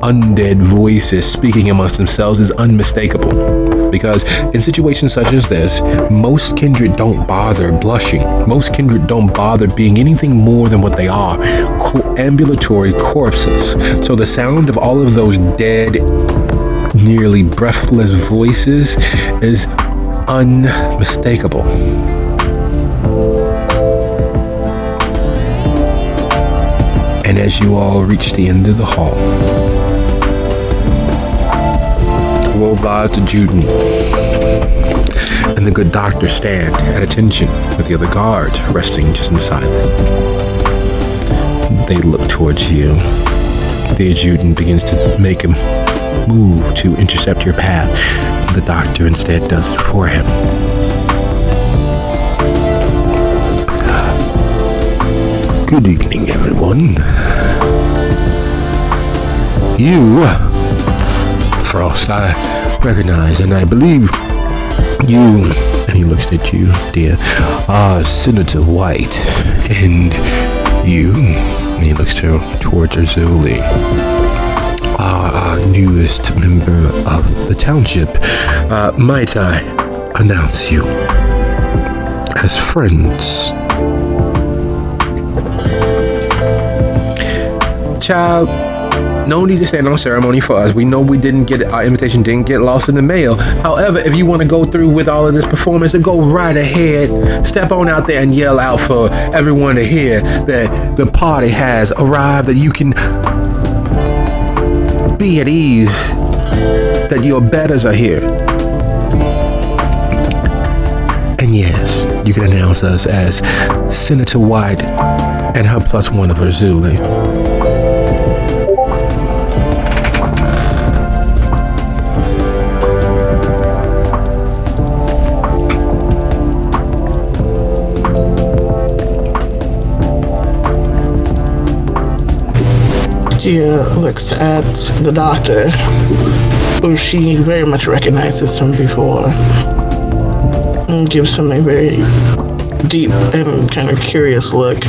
undead voices speaking amongst themselves is unmistakable. Because in situations such as this, most kindred don't bother blushing. Most kindred don't bother being anything more than what they are, ambulatory corpses. So the sound of all of those dead, nearly breathless voices is unmistakable. And as you all reach the end of the hall, Woebla to Juden and the good doctor stand at attention with the other guards resting just inside this. They look towards you. The Juden begins to make a move to intercept your path. The doctor instead does it for him. Good evening, everyone. You, Frost, I recognize, and I believe you, and he looks at you, dear, are Senator White, and you, and he looks towards Azuli, our newest member of the township. Might I announce you as friends? Child, no need to stand on ceremony for us. We know we didn't get our invitation, didn't get lost in the mail. However, if you want to go through with all of this performance, then go right ahead. Step on out there and yell out for everyone to hear that the party has arrived, that you can be at ease, that your betters are here. And yes, you can announce us as Senator White and her +1 of Azuli. Gia looks at the doctor, who she very much recognizes from before, and gives him a very deep and kind of curious look.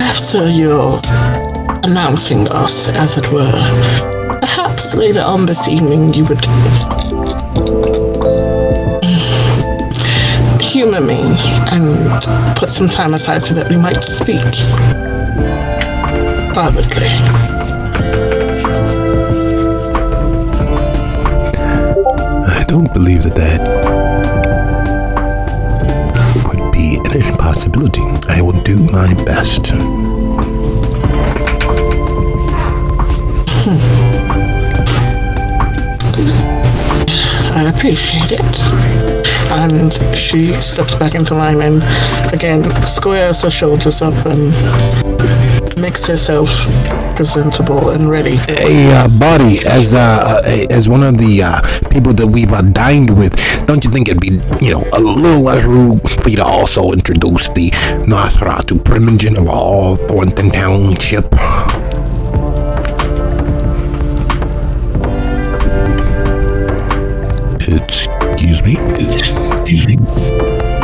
After your announcing us, as it were, perhaps later on this evening you would humor me and put some time aside so that we might speak privately. I don't believe that would be an impossibility. I will do my best. I appreciate it. And she steps back into line and again squares her shoulders up and makes herself presentable and ready. Hey, buddy, as one of the people that we've dined with, don't you think it'd be, a little less rude for you to also introduce the Nosferatu Primogen of all Thornton Township? Excuse me?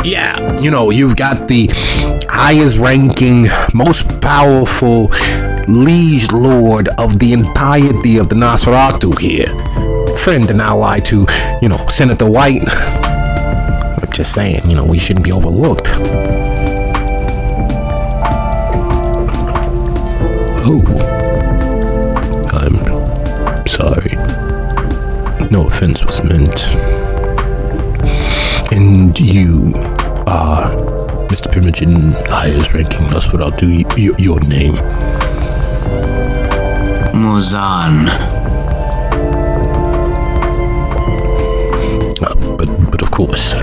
Yeah, you've got the highest ranking, most powerful liege lord of the entirety of the Nosferatu here. Friend and ally to, Senator White. I'm just saying, we shouldn't be overlooked. Oh. I'm sorry. No offense was meant. And you are Mr. Primogen, highest ranking Nosferatu. Your name? Muzan. But of course,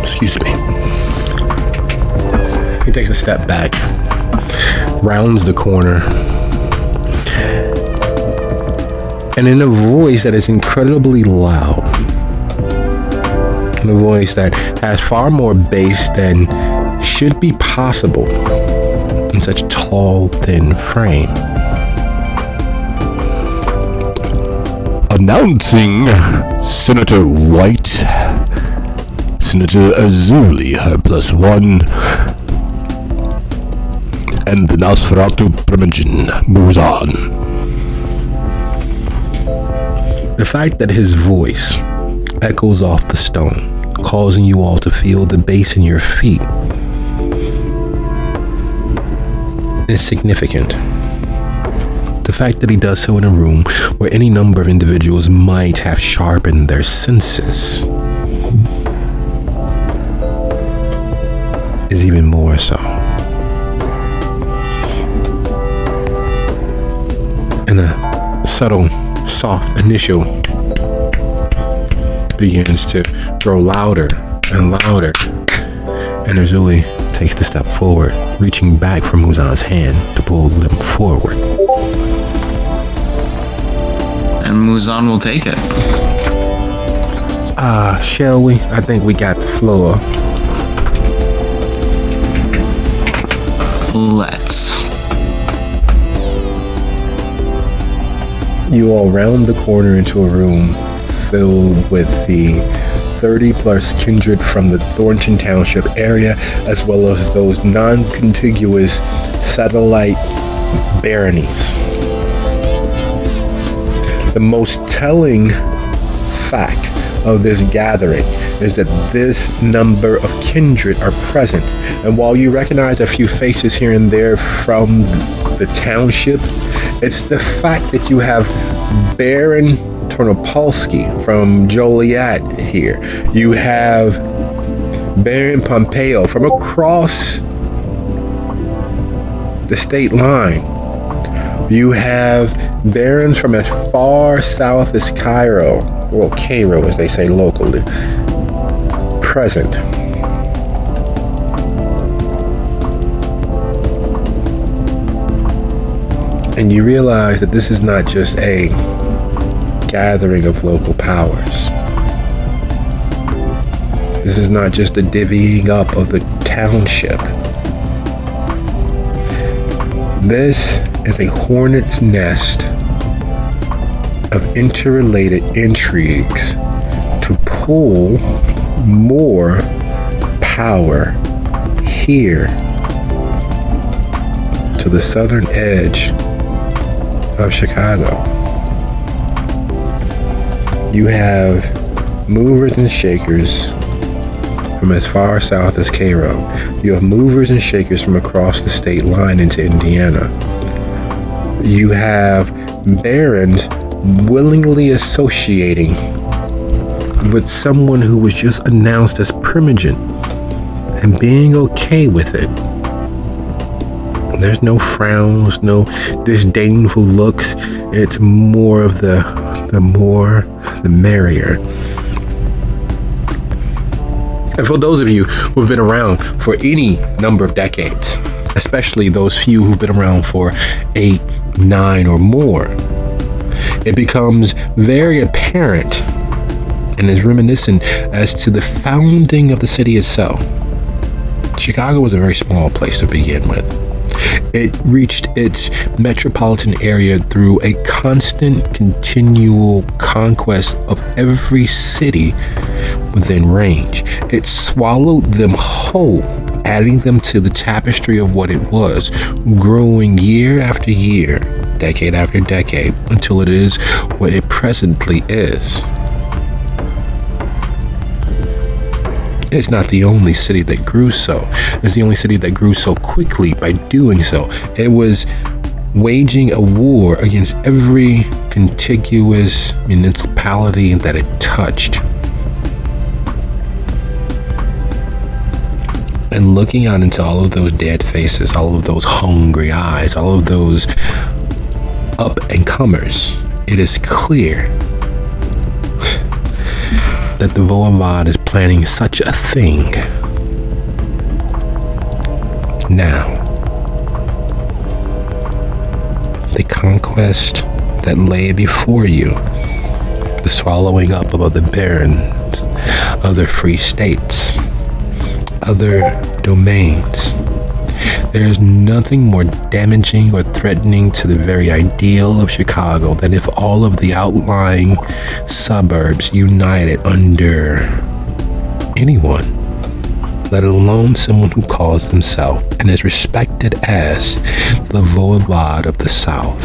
excuse me. He takes a step back, rounds the corner, and in a voice that is incredibly loud, in a voice that has far more bass than should be possible in such a tall, thin frame. Announcing Senator White, Senator Azuli, her +1, and the Nosferatu Primogen Muzan. The fact that his voice echoes off the stone, causing you all to feel the bass in your feet, is significant. The fact that he does so in a room where any number of individuals might have sharpened their senses is even more so. And a subtle, soft initial begins to grow louder and louder, and Azuli takes the step forward, reaching back for Muzan's hand to pull them forward. And Muzan will take it. Shall we? I think we got the floor. Let's. You all round the corner into a room filled with the 30 plus kindred from the Thornton Township area, as well as those non-contiguous satellite baronies. The most telling fact of this gathering is that this number of kindred are present, and while you recognize a few faces here and there from the township, it's the fact that you have Baron Tornopolsky from Joliet here. You have Baron Pompeo from across the state line. You have barons from as far south as Cairo, well, Cairo as they say locally, present. And you realize that this is not just a gathering of local powers. This is not just a divvying up of the township. This is a hornet's nest of interrelated intrigues to pull more power here to the southern edge of Chicago. You have movers and shakers from as far south as Cairo. You have movers and shakers from across the state line into Indiana. You have barons willingly associating with someone who was just announced as Primogen and being okay with it. There's no frowns, no disdainful looks. It's more of the more, the merrier. And for those of you who've been around for any number of decades, especially those few who've been around for 8, 9 or more, it becomes very apparent and is reminiscent as to the founding of the city itself. Chicago was a very small place to begin with. It reached its metropolitan area through a constant, continual conquest of every city within range. It swallowed them whole, adding them to the tapestry of what it was, growing year after year, decade after decade, until it is what it presently is. It's not the only city that grew so. It's the only city that grew so quickly by doing so. It was waging a war against every contiguous municipality that it touched. And looking out into all of those dead faces, all of those hungry eyes, all of those up-and-comers, it is clear that the Voivod is planning such a thing. Now, the conquest that lay before you, the swallowing up of other barons, other free states, other domains. There's nothing more damaging or threatening to the very ideal of Chicago than if all of the outlying suburbs united under anyone, let alone someone who calls themselves and is respected as the Voivod of the South.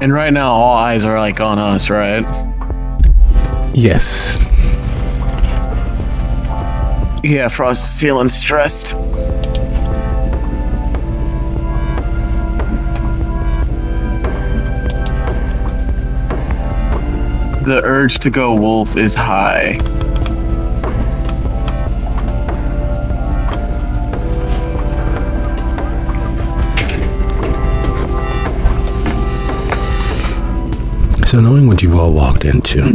And right now, all eyes are like on us, right? Yes. Yeah, Frost is feeling stressed. The urge to go wolf is high. So knowing what you've all walked into,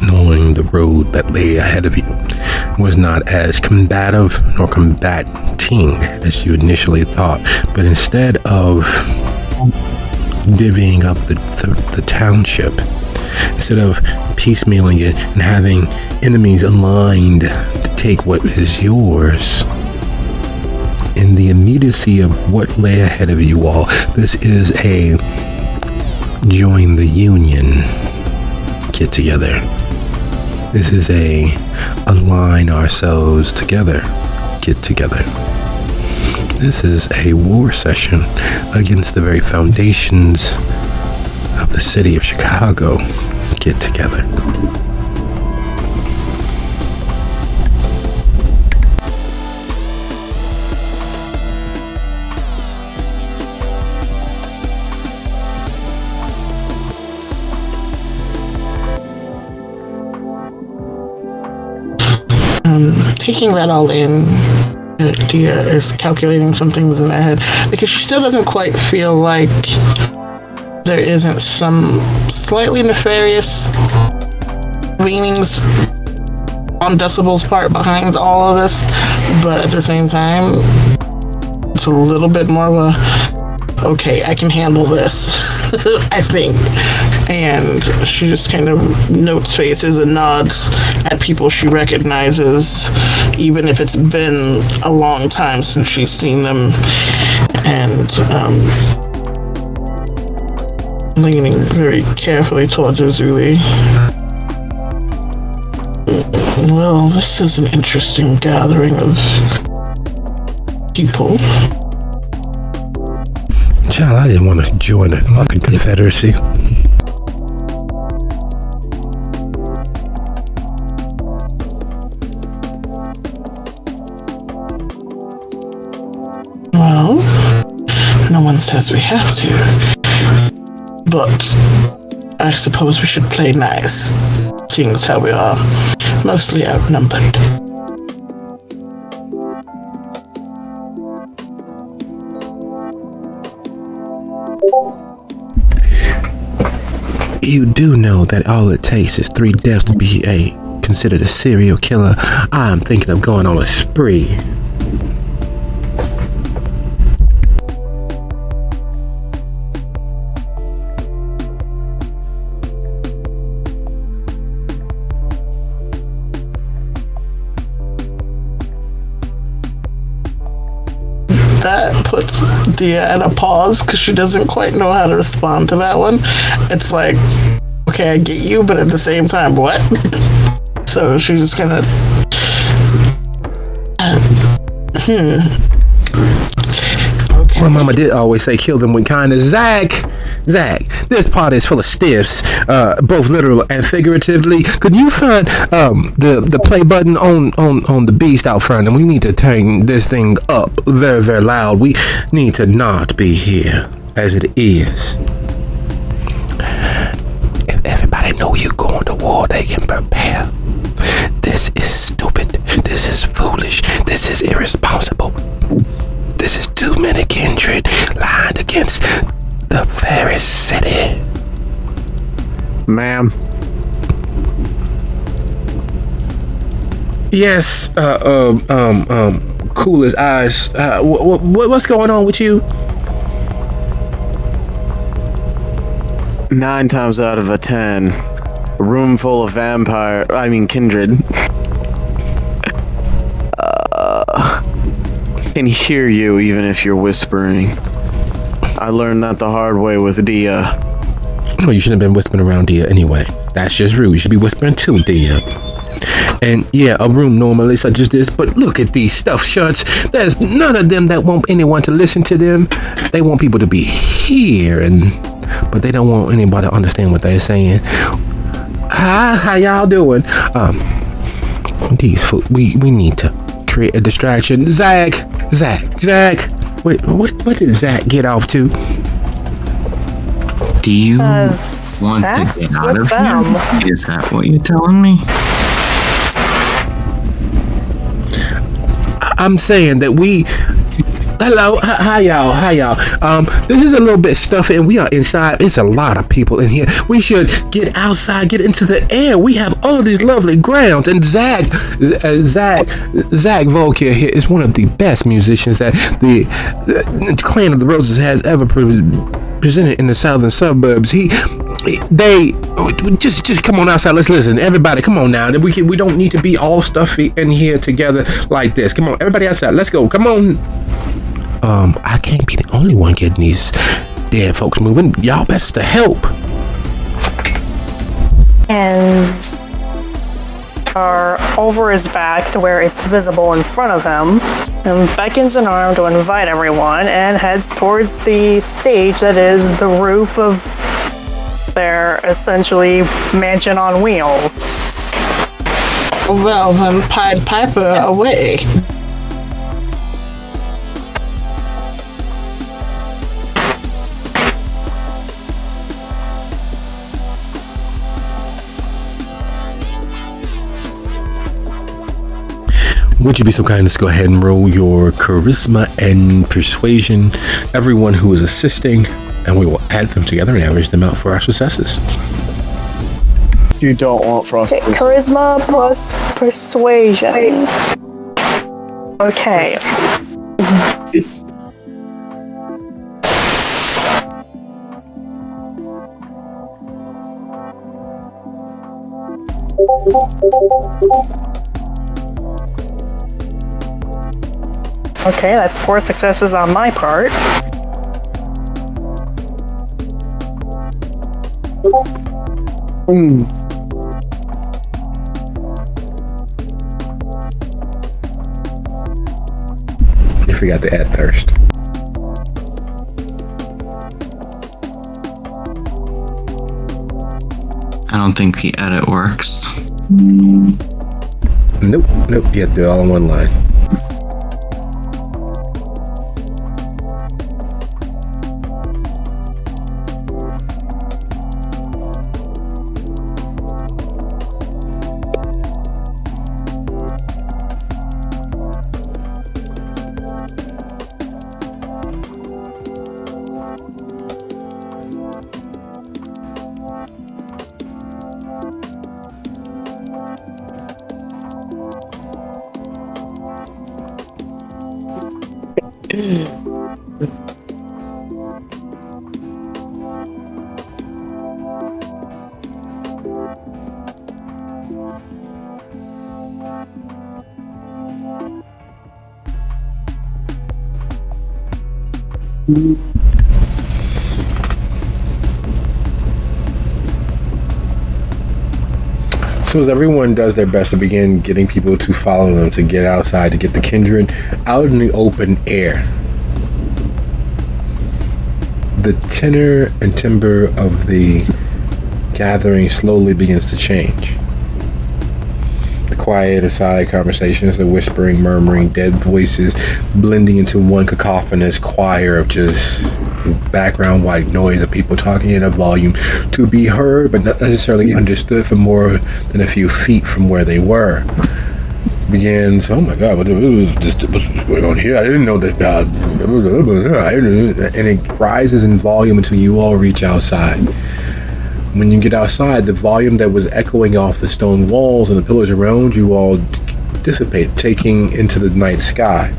knowing the road that lay ahead of you was not as combative nor combating as you initially thought, but instead of divvying up the township, instead of piecemealing it and having enemies aligned to take what is yours, in the immediacy of what lay ahead of you all, this is a join the union get together. This is a align ourselves together get together. This is a war session against the very foundations of the city of Chicago get together. Taking that all in, Dia is calculating some things in her head because she still doesn't quite feel like there isn't some slightly nefarious leanings on Decibel's part behind all of this, but at the same time, it's a little bit more of a, okay, I can handle this, I think. And she just kind of notes faces and nods at people she recognizes, even if it's been a long time since she's seen them, and leaning very carefully towards Uzuli. Well, this is an interesting gathering of people. Child, I didn't want to join a fucking confederacy. Well, no one says we have to, but I suppose we should play nice, seeing as how we are mostly outnumbered. You do know that all it takes is 3 deaths to be considered a serial killer. I'm thinking of going on a spree. Dia at a pause because she doesn't quite know how to respond to that one. It's like, okay, I get you, but at the same time, what? So she's just gonna. Okay. Well, Mama did always say, "Kill them with kindness." Zach, this party is full of stiffs, both literal and figuratively. Could you find the play button on the beast out front, and we need to turn this thing up very, very loud. We need to not be here as it is. If everybody know you're going to war, they can prepare. This is stupid. This is foolish. This is irresponsible. This is too many kindred lined against the very city. Ma'am. Yes, cool as ice. What's going on with you? 9 times out of 10, a room full of kindred. Can hear you even if you're whispering. I learned that the hard way with Dia. Well, you shouldn't have been whispering around Dia anyway. That's just rude. You should be whispering to Dia. And yeah, a room normally such as this, but look at these stuffed shirts. There's none of them that want anyone to listen to them. They want people to be here, but they don't want anybody to understand what they're saying. Hi, how y'all doing? We need to create a distraction. Zach. Wait, what did Zach get off to? Do you want to get out of here? Is that what you're telling me? I'm saying that hello, hi y'all. This is a little bit stuffy and we are inside. It's a lot of people in here. We should get outside, get into the air. We have all these lovely grounds. And Zach Volker here is one of the best musicians that the Clan of the Roses has ever presented in the southern suburbs. They just come on outside. Let's listen. Everybody, come on now. We don't need to be all stuffy in here together like this. Come on, everybody outside. Let's go. Come on. I can't be the only one getting these dead folks moving. Y'all best to help. And are over his back to where it's visible in front of him, and beckons an arm to invite everyone and heads towards the stage that is the roof of their essentially mansion on wheels. Well, then Pied Piper away. Would you be so kind as to go ahead and roll your charisma and persuasion, everyone who is assisting, and we will add them together and average them out for our successes. You don't want Frost. Okay, charisma plus persuasion. Okay. Okay, that's 4 successes on my part. You forgot to add thirst. I don't think the edit works. Nope. You have to do it all in one line. So as everyone does their best to begin getting people to follow them, to get outside, to get the kindred out in the open air, the tenor and timbre of the gathering slowly begins to change. The quiet side conversations, the whispering, murmuring, dead voices blending into one cacophonous choir of just background white noise of people talking in a volume to be heard but not necessarily understood for more than a few feet from where they were. Begins, oh my god, what's going on here? I didn't know that. And it rises in volume until you all reach outside. When you get outside, the volume that was echoing off the stone walls and the pillars around you all dissipate, taking into the night sky.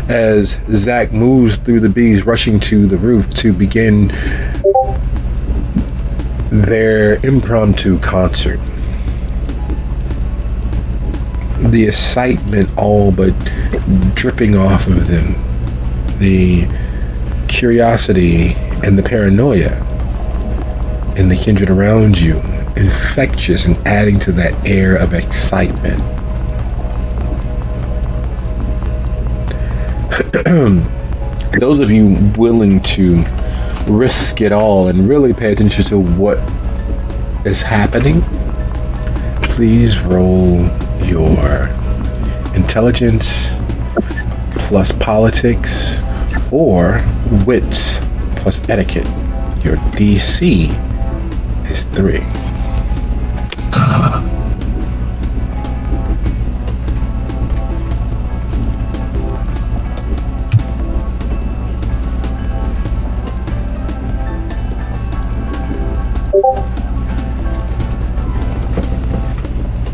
As Zach moves through the bees, rushing to the roof to begin their impromptu concert. The excitement all but dripping off of them. The curiosity and the paranoia and the kindred around you, infectious and adding to that air of excitement. Those of you willing to risk it all and really pay attention to what is happening, please roll your intelligence plus politics or wits plus etiquette. Your DC is 3.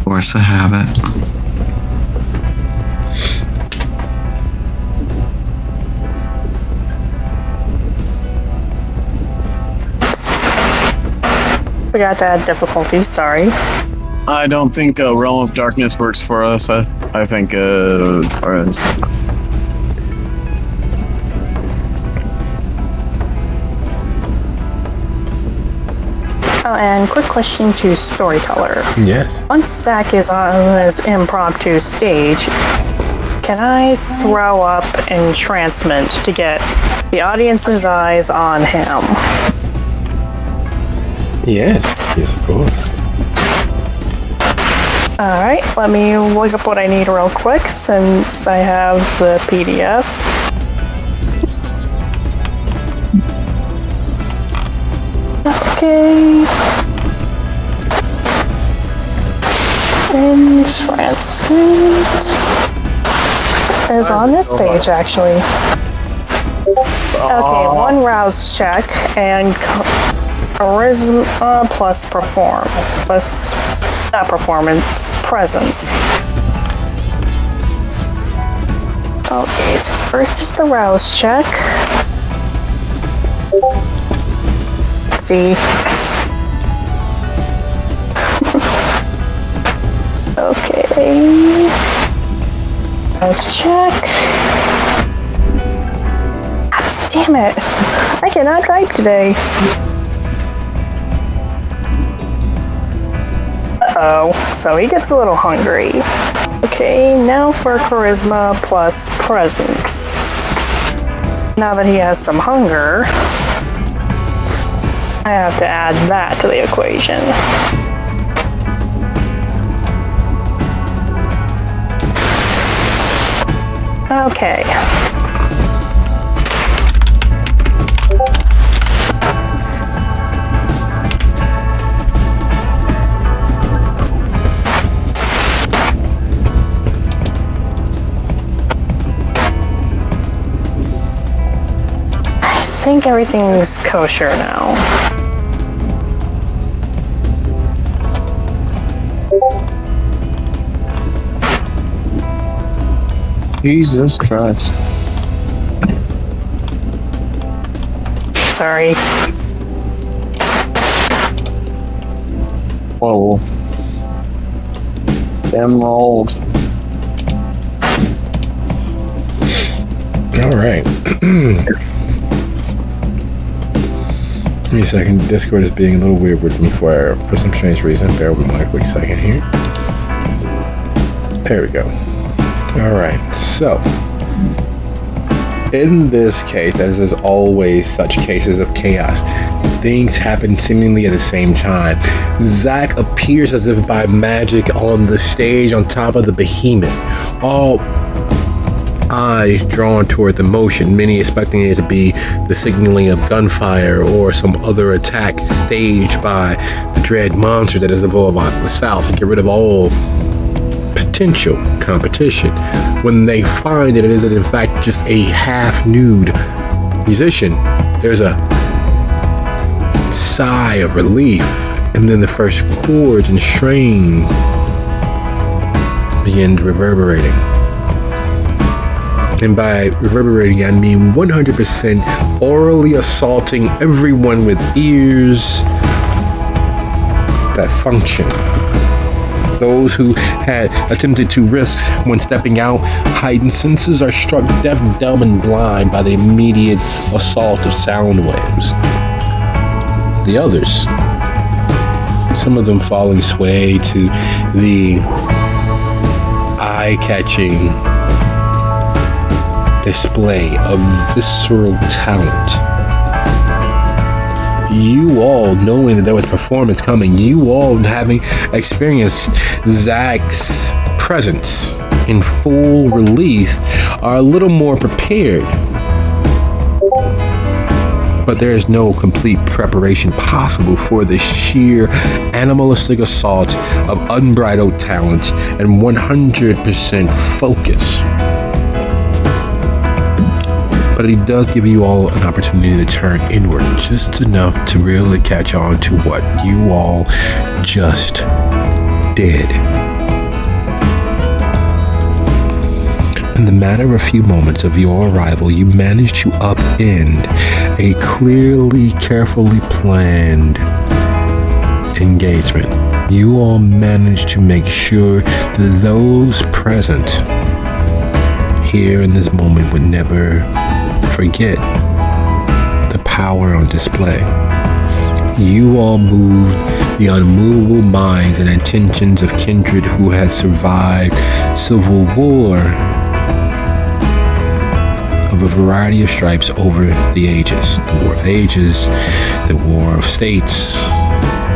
Force a habit. Forgot to add difficulty, sorry. I don't think Realm of Darkness works for us. I think ours. Oh, and quick question to Storyteller. Yes. Once Zach is on his impromptu stage, can I throw up entrancement to get the audience's eyes on him? Yes, of course. Alright, let me look up what I need real quick since I have the PDF. Okay. Entrancement is on this page, actually. Okay, 1 rouse check and charisma plus not performance, presence. Okay, so first is the rouse check. See. Okay. Let's check. Damn it. I cannot type today. Uh-oh. So he gets a little hungry. Okay, now for charisma plus presence. Now that he has some hunger, I have to add that to the equation. Okay. I think everything's kosher now. Jesus Christ. Sorry. Whoa. Damn rolls. All right. Give me a second. Discord is being a little weird with me for some strange reason. Bear with me a quick second here. There we go. Alright, so in this case, as is always such cases of chaos, things happen seemingly at the same time. Zack appears as if by magic on the stage on top of the behemoth, all eyes drawn toward the motion, many expecting it to be the signaling of gunfire or some other attack staged by the dread monster that is the Voivod of the South to get rid of all potential competition, when they find that it is in fact just a half-nude musician. There's a sigh of relief, and then the first chords and strain begin reverberating. And by reverberating, I mean 100% orally assaulting everyone with ears that function. Those who had attempted to risk when stepping out heightened senses are struck deaf, dumb, and blind by the immediate assault of sound waves. The others, some of them falling sway to the eye-catching display of visceral talent. You all, knowing that there was a performance coming, you all having experienced Zack's presence in full release, are a little more prepared. But there is no complete preparation possible for the sheer animalistic assault of unbridled talent and 100% focus. But he does give you all an opportunity to turn inward just enough to really catch on to what you all just did. In the matter of a few moments of your arrival, you managed to upend a clearly, carefully planned engagement. You all managed to make sure that those present here in this moment would never forget the power on display. You all moved the unmovable minds and intentions of kindred who had survived civil war of a variety of stripes over the ages. The War of Ages, the War of States,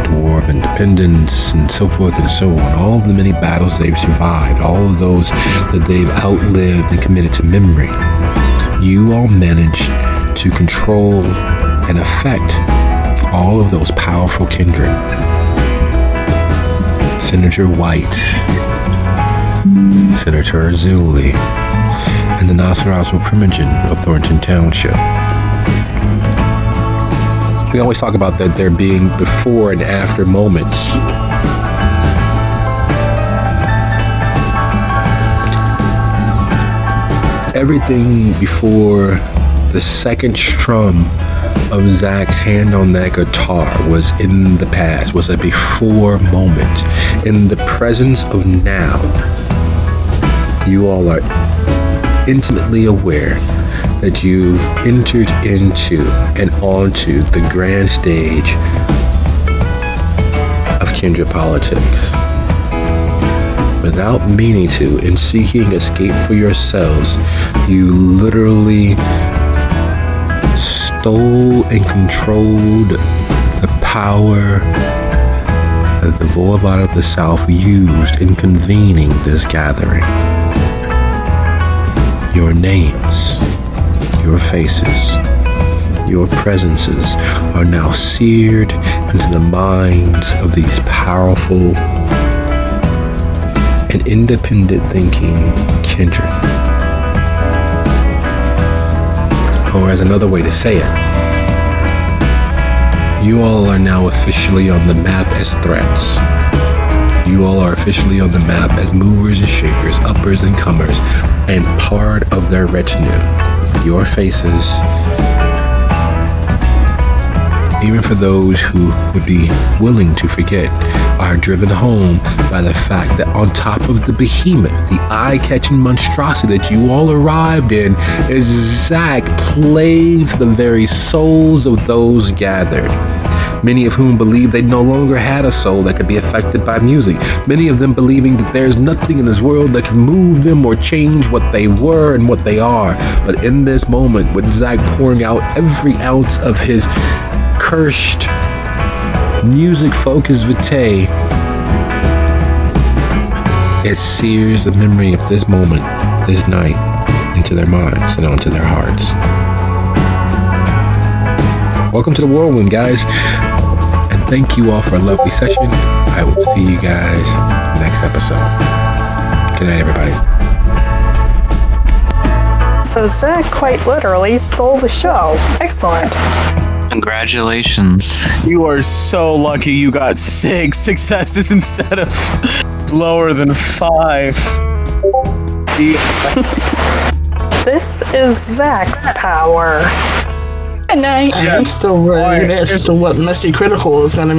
the War of Independence, and so forth and so on. All of the many battles they've survived, all of those that they've outlived and committed to memory. You all managed to control and affect all of those powerful kindred. Senator White, Senator Azuli, and the Nosferatu Primogen of Thornton Township. We always talk about that there being before and after moments. Everything before the second strum of Zack's hand on that guitar was in the past, was a before moment. In the presence of now, you all are intimately aware that you entered into and onto the grand stage of kindred politics. Without meaning to, in seeking escape for yourselves, you literally stole and controlled the power that the Voivod of the South used in convening this gathering. Your names, your faces, your presences are now seared into the minds of these powerful and independent thinking kindred. Or as another way to say it, you all are now officially on the map as threats. You all are officially on the map as movers and shakers, uppers and comers, and part of their retinue. Your faces even for those who would be willing to forget, are driven home by the fact that on top of the behemoth, the eye-catching monstrosity that you all arrived in, is Zack playing to the very souls of those gathered. Many of whom believe they no longer had a soul that could be affected by music. Many of them believing that there's nothing in this world that can move them or change what they were and what they are. But in this moment, with Zack pouring out every ounce of his cursed music-focused vitae, it sears the memory of this moment, this night, into their minds and onto their hearts. Welcome to the Whirlwind, guys. And thank you all for a lovely session. I will see you guys next episode. Good night, everybody. So Zack quite literally stole the show. Excellent. Congratulations. You are so lucky you got 6 successes instead of lower than 5. This is Zack's power. I'm still worried as to what Messy Critical is going to